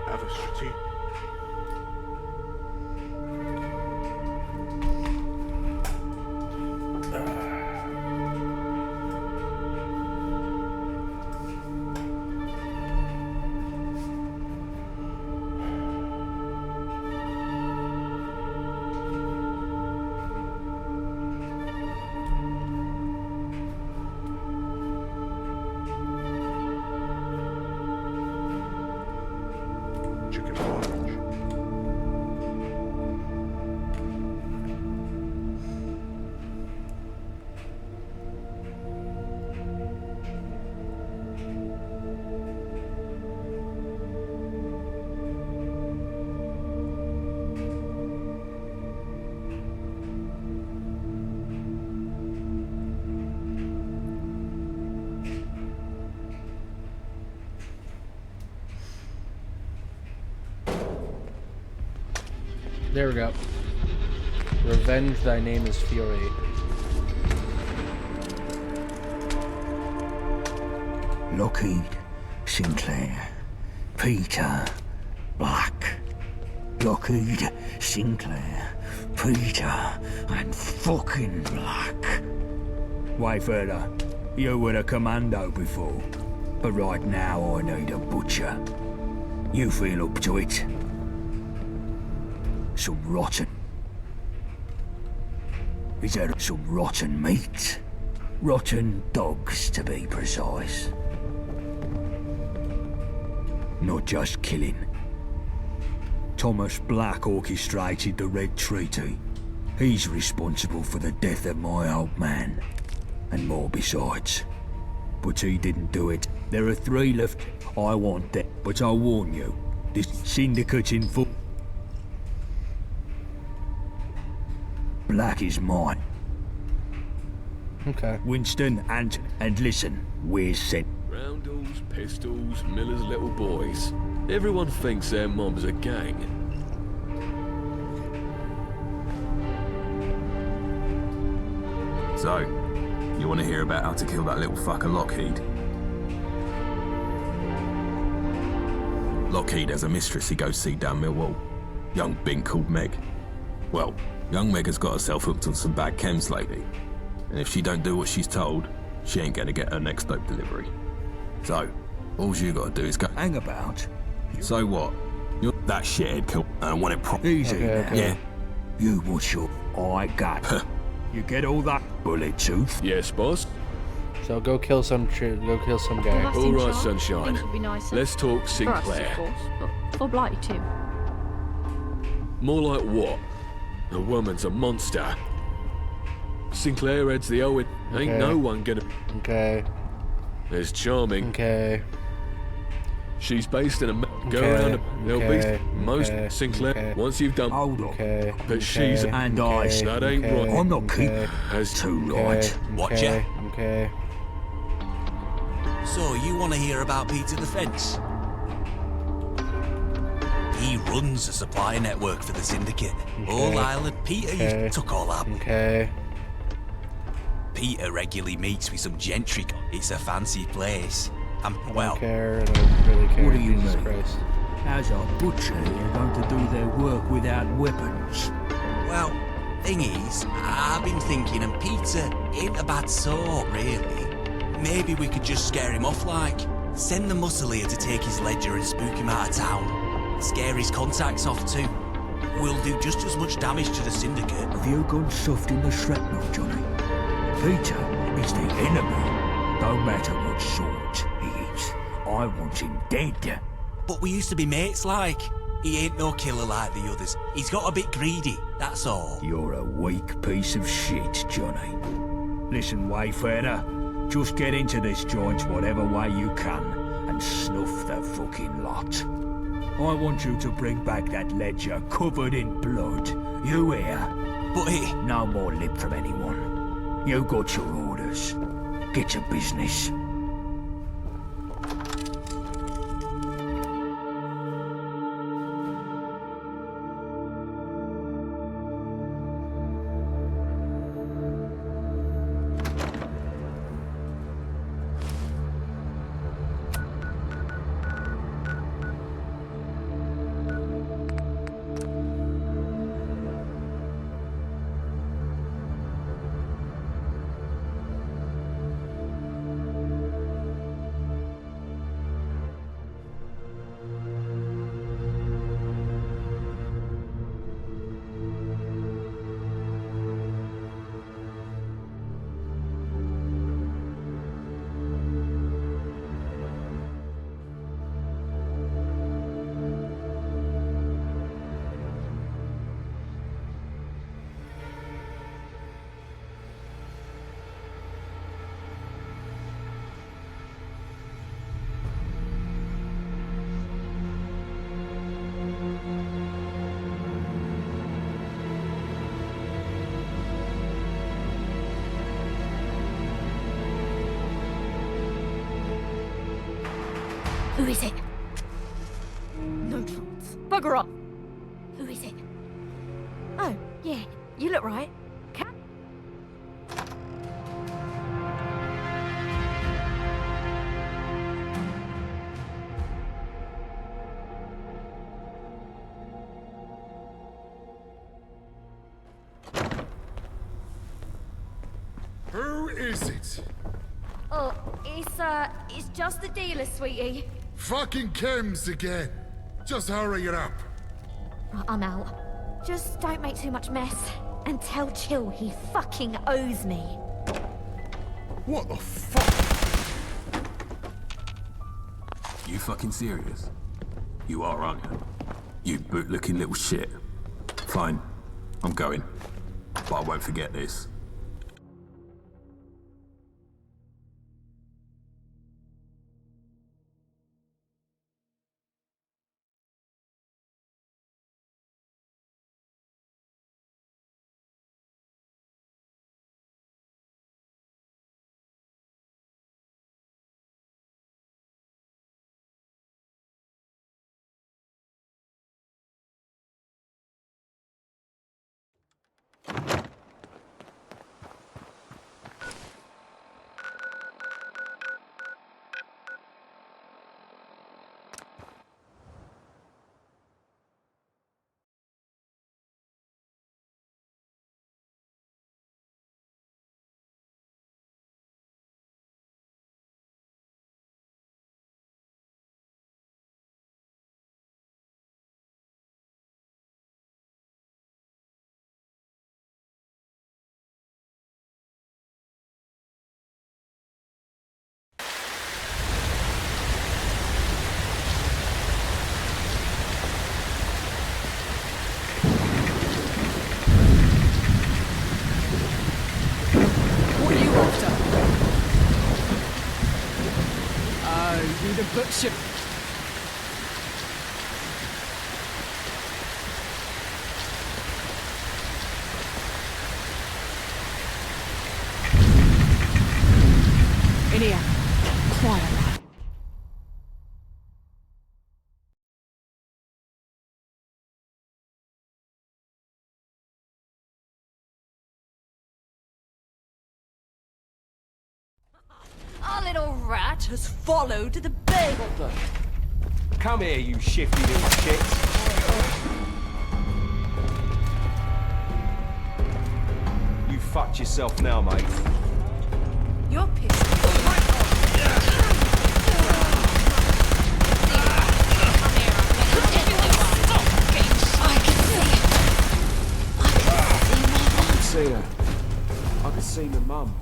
Have a strategic. Chicken lunch. There we go. Revenge, thy name is Fury. Lockheed, Sinclair, Peter, Black. Lockheed, Sinclair, Peter, and fucking Black. Wait, fella, you were a commando before, but right now I need a butcher. You feel up to it? Some rotten. Is there some rotten meat? Rotten dogs, to be precise. Not just killing. Thomas Black orchestrated the Red Treaty. He's responsible for the death of my old man, and more besides. But he didn't do it. There are 3 left. I want that, but I warn you, this syndicate's in full. Black is mine. Okay. Winston, and listen, we're sent. Roundels, pistols, Miller's little boys. Everyone thinks their mob's a gang. So, you want to hear about how to kill that little fucker Lockheed? Lockheed has a mistress he goes see down Millwall. Young bink called Meg. Well, young Meg has got herself hooked on some bad chems lately. And if she don't do what she's told, she ain't gonna get her next dope delivery. So, all you gotta do is go... Hang about. So what? You're that shithead kill and I want it Easy now. Yeah. You what's your I got. You get all that bullet tooth? Yes, boss. So go kill some guy. All right, sunshine. Things would be nicer. Let's talk For us, Sinclair. of course, but for Blighty too. More like what? The woman's a monster. Sinclair heads the Owen. Ain't Okay. no one gonna... Okay. There's Charming. Okay. She's based in a... Go Okay, around a... There'll okay, be... Most... okay, Sinclair, okay. once you've done... Hold on. Okay. But she's... And I... That ain't right. I'm not keeping... Has Too right. Watch ya. Okay. So, you want to hear about Peter the Fence? He runs a supply network for the Syndicate. All Island. Peter Okay. you took all that. Okay. Peter regularly meets with some gentry. It's a fancy place. And, well, I don't care. I don't really care. What do you Jesus mean? Christ. How's a butcher here going to do their work without weapons? well, thing is, I've been thinking, and Peter ain't a bad sort, really. Maybe we could just scare him off, like. Send the muscle here to take his ledger and spook him out of town. Scare his contacts off, too. We'll do just as much damage to the Syndicate. Have you gone soft in the shrapnel, Johnny? Peter is the enemy, no matter what sort he is. I want him dead. But we used to be mates, like. He ain't no killer like the others. He's got a bit greedy, that's all. You're a weak piece of shit, Johnny. Listen, Wayfarer, just get into this joint whatever way you can and snuff the fucking lot. I want you to bring back that ledger covered in blood. You hear? But no more lip from anyone. You got your orders. Get to business. Who is it? No chance. Bugger off. Who is it? Oh, yeah. You look right. Who is it? Oh, it's just the dealer, sweetie. Fucking chems again. Just hurry it up. Right, I'm out. Just don't make too much mess. And tell Chill he fucking owes me. What the fuck? You fucking serious? You are, aren't you? You boot-looking little shit. Fine, I'm going. But I won't forget this. The bookship. In here. Quiet. Our little rat has followed the bed. What the? Come here, you shifty little shits. You fucked yourself now, mate. You're pissed. I can see her. I can see my mum.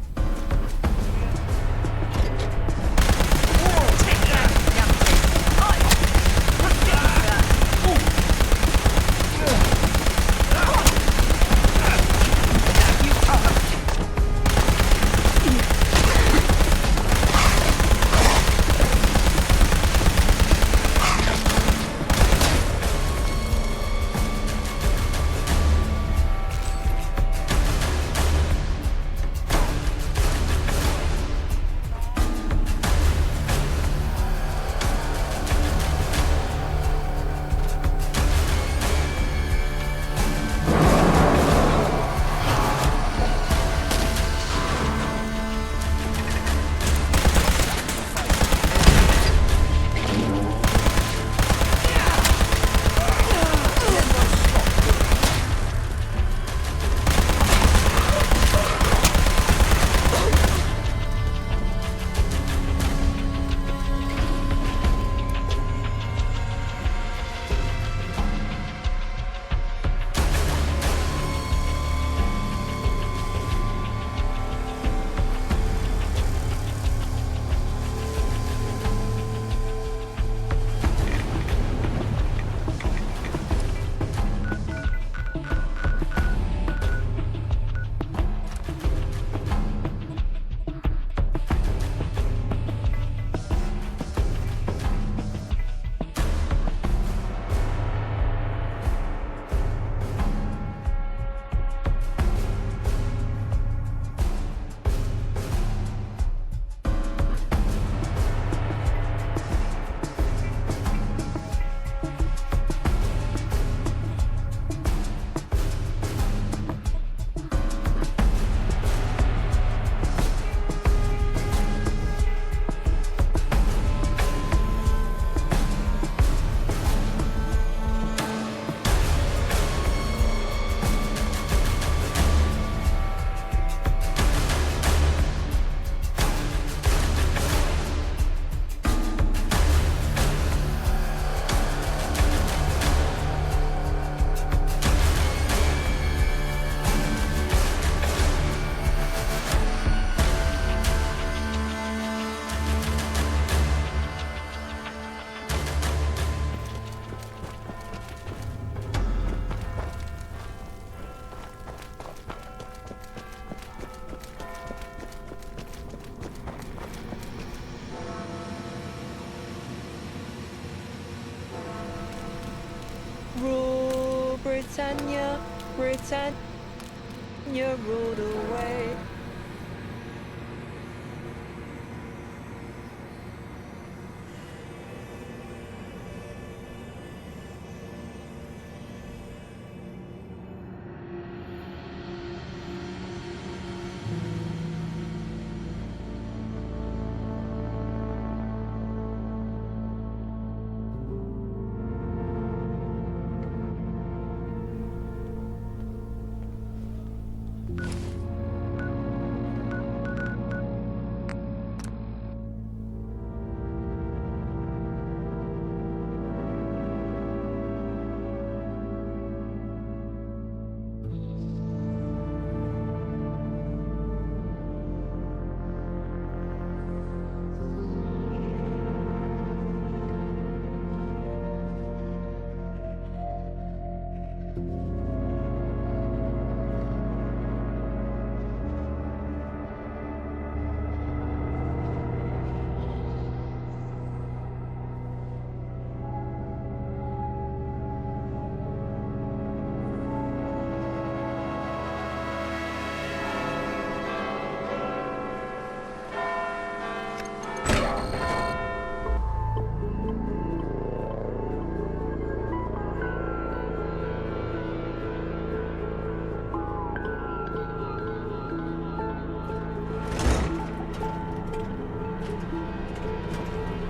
Britannia, Britannia ruled away.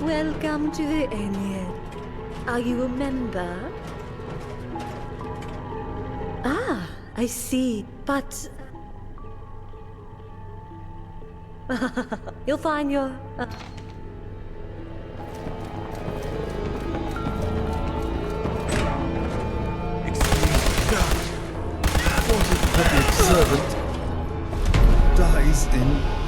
Welcome to the Alien. Are you a member? Ah, I see. But you'll find your. What if public servant dies in...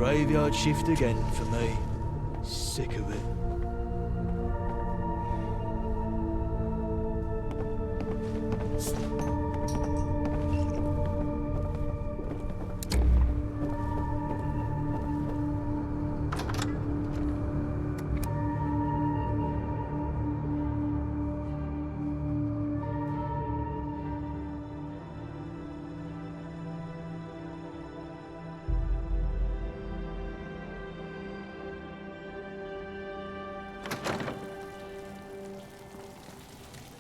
Graveyard shift again for me. Sick of it.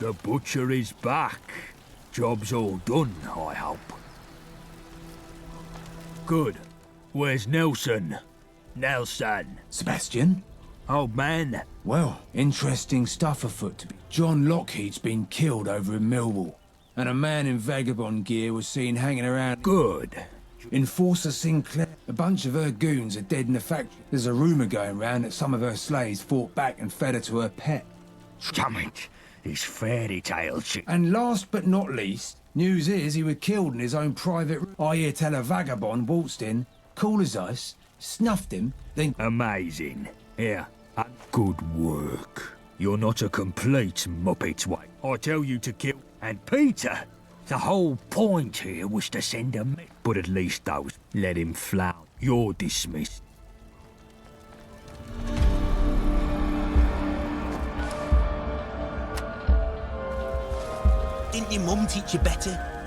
The butcher is back. Job's all done, I hope. Good. Where's Nelson? Nelson. Sebastian? Old man. Well, interesting stuff afoot to be. John Lockheed's been killed over in Millwall, and a man in vagabond gear was seen hanging around. Good. Enforcer Sinclair. A bunch of her goons are dead in the factory. There's a rumour going round that some of her slaves fought back and fed her to her pet. Damn it. This fairy tale shit. And last but not least, news is he was killed in his own private room. I hear tell a vagabond waltzed in, cool as ice, snuffed him, then... Amazing. Here. Good work. You're not a complete muppet, way. I tell you to kill... And Peter, the whole point here was to send a message. But at least those... Let him flout. You're dismissed. Didn't your mum teach you better?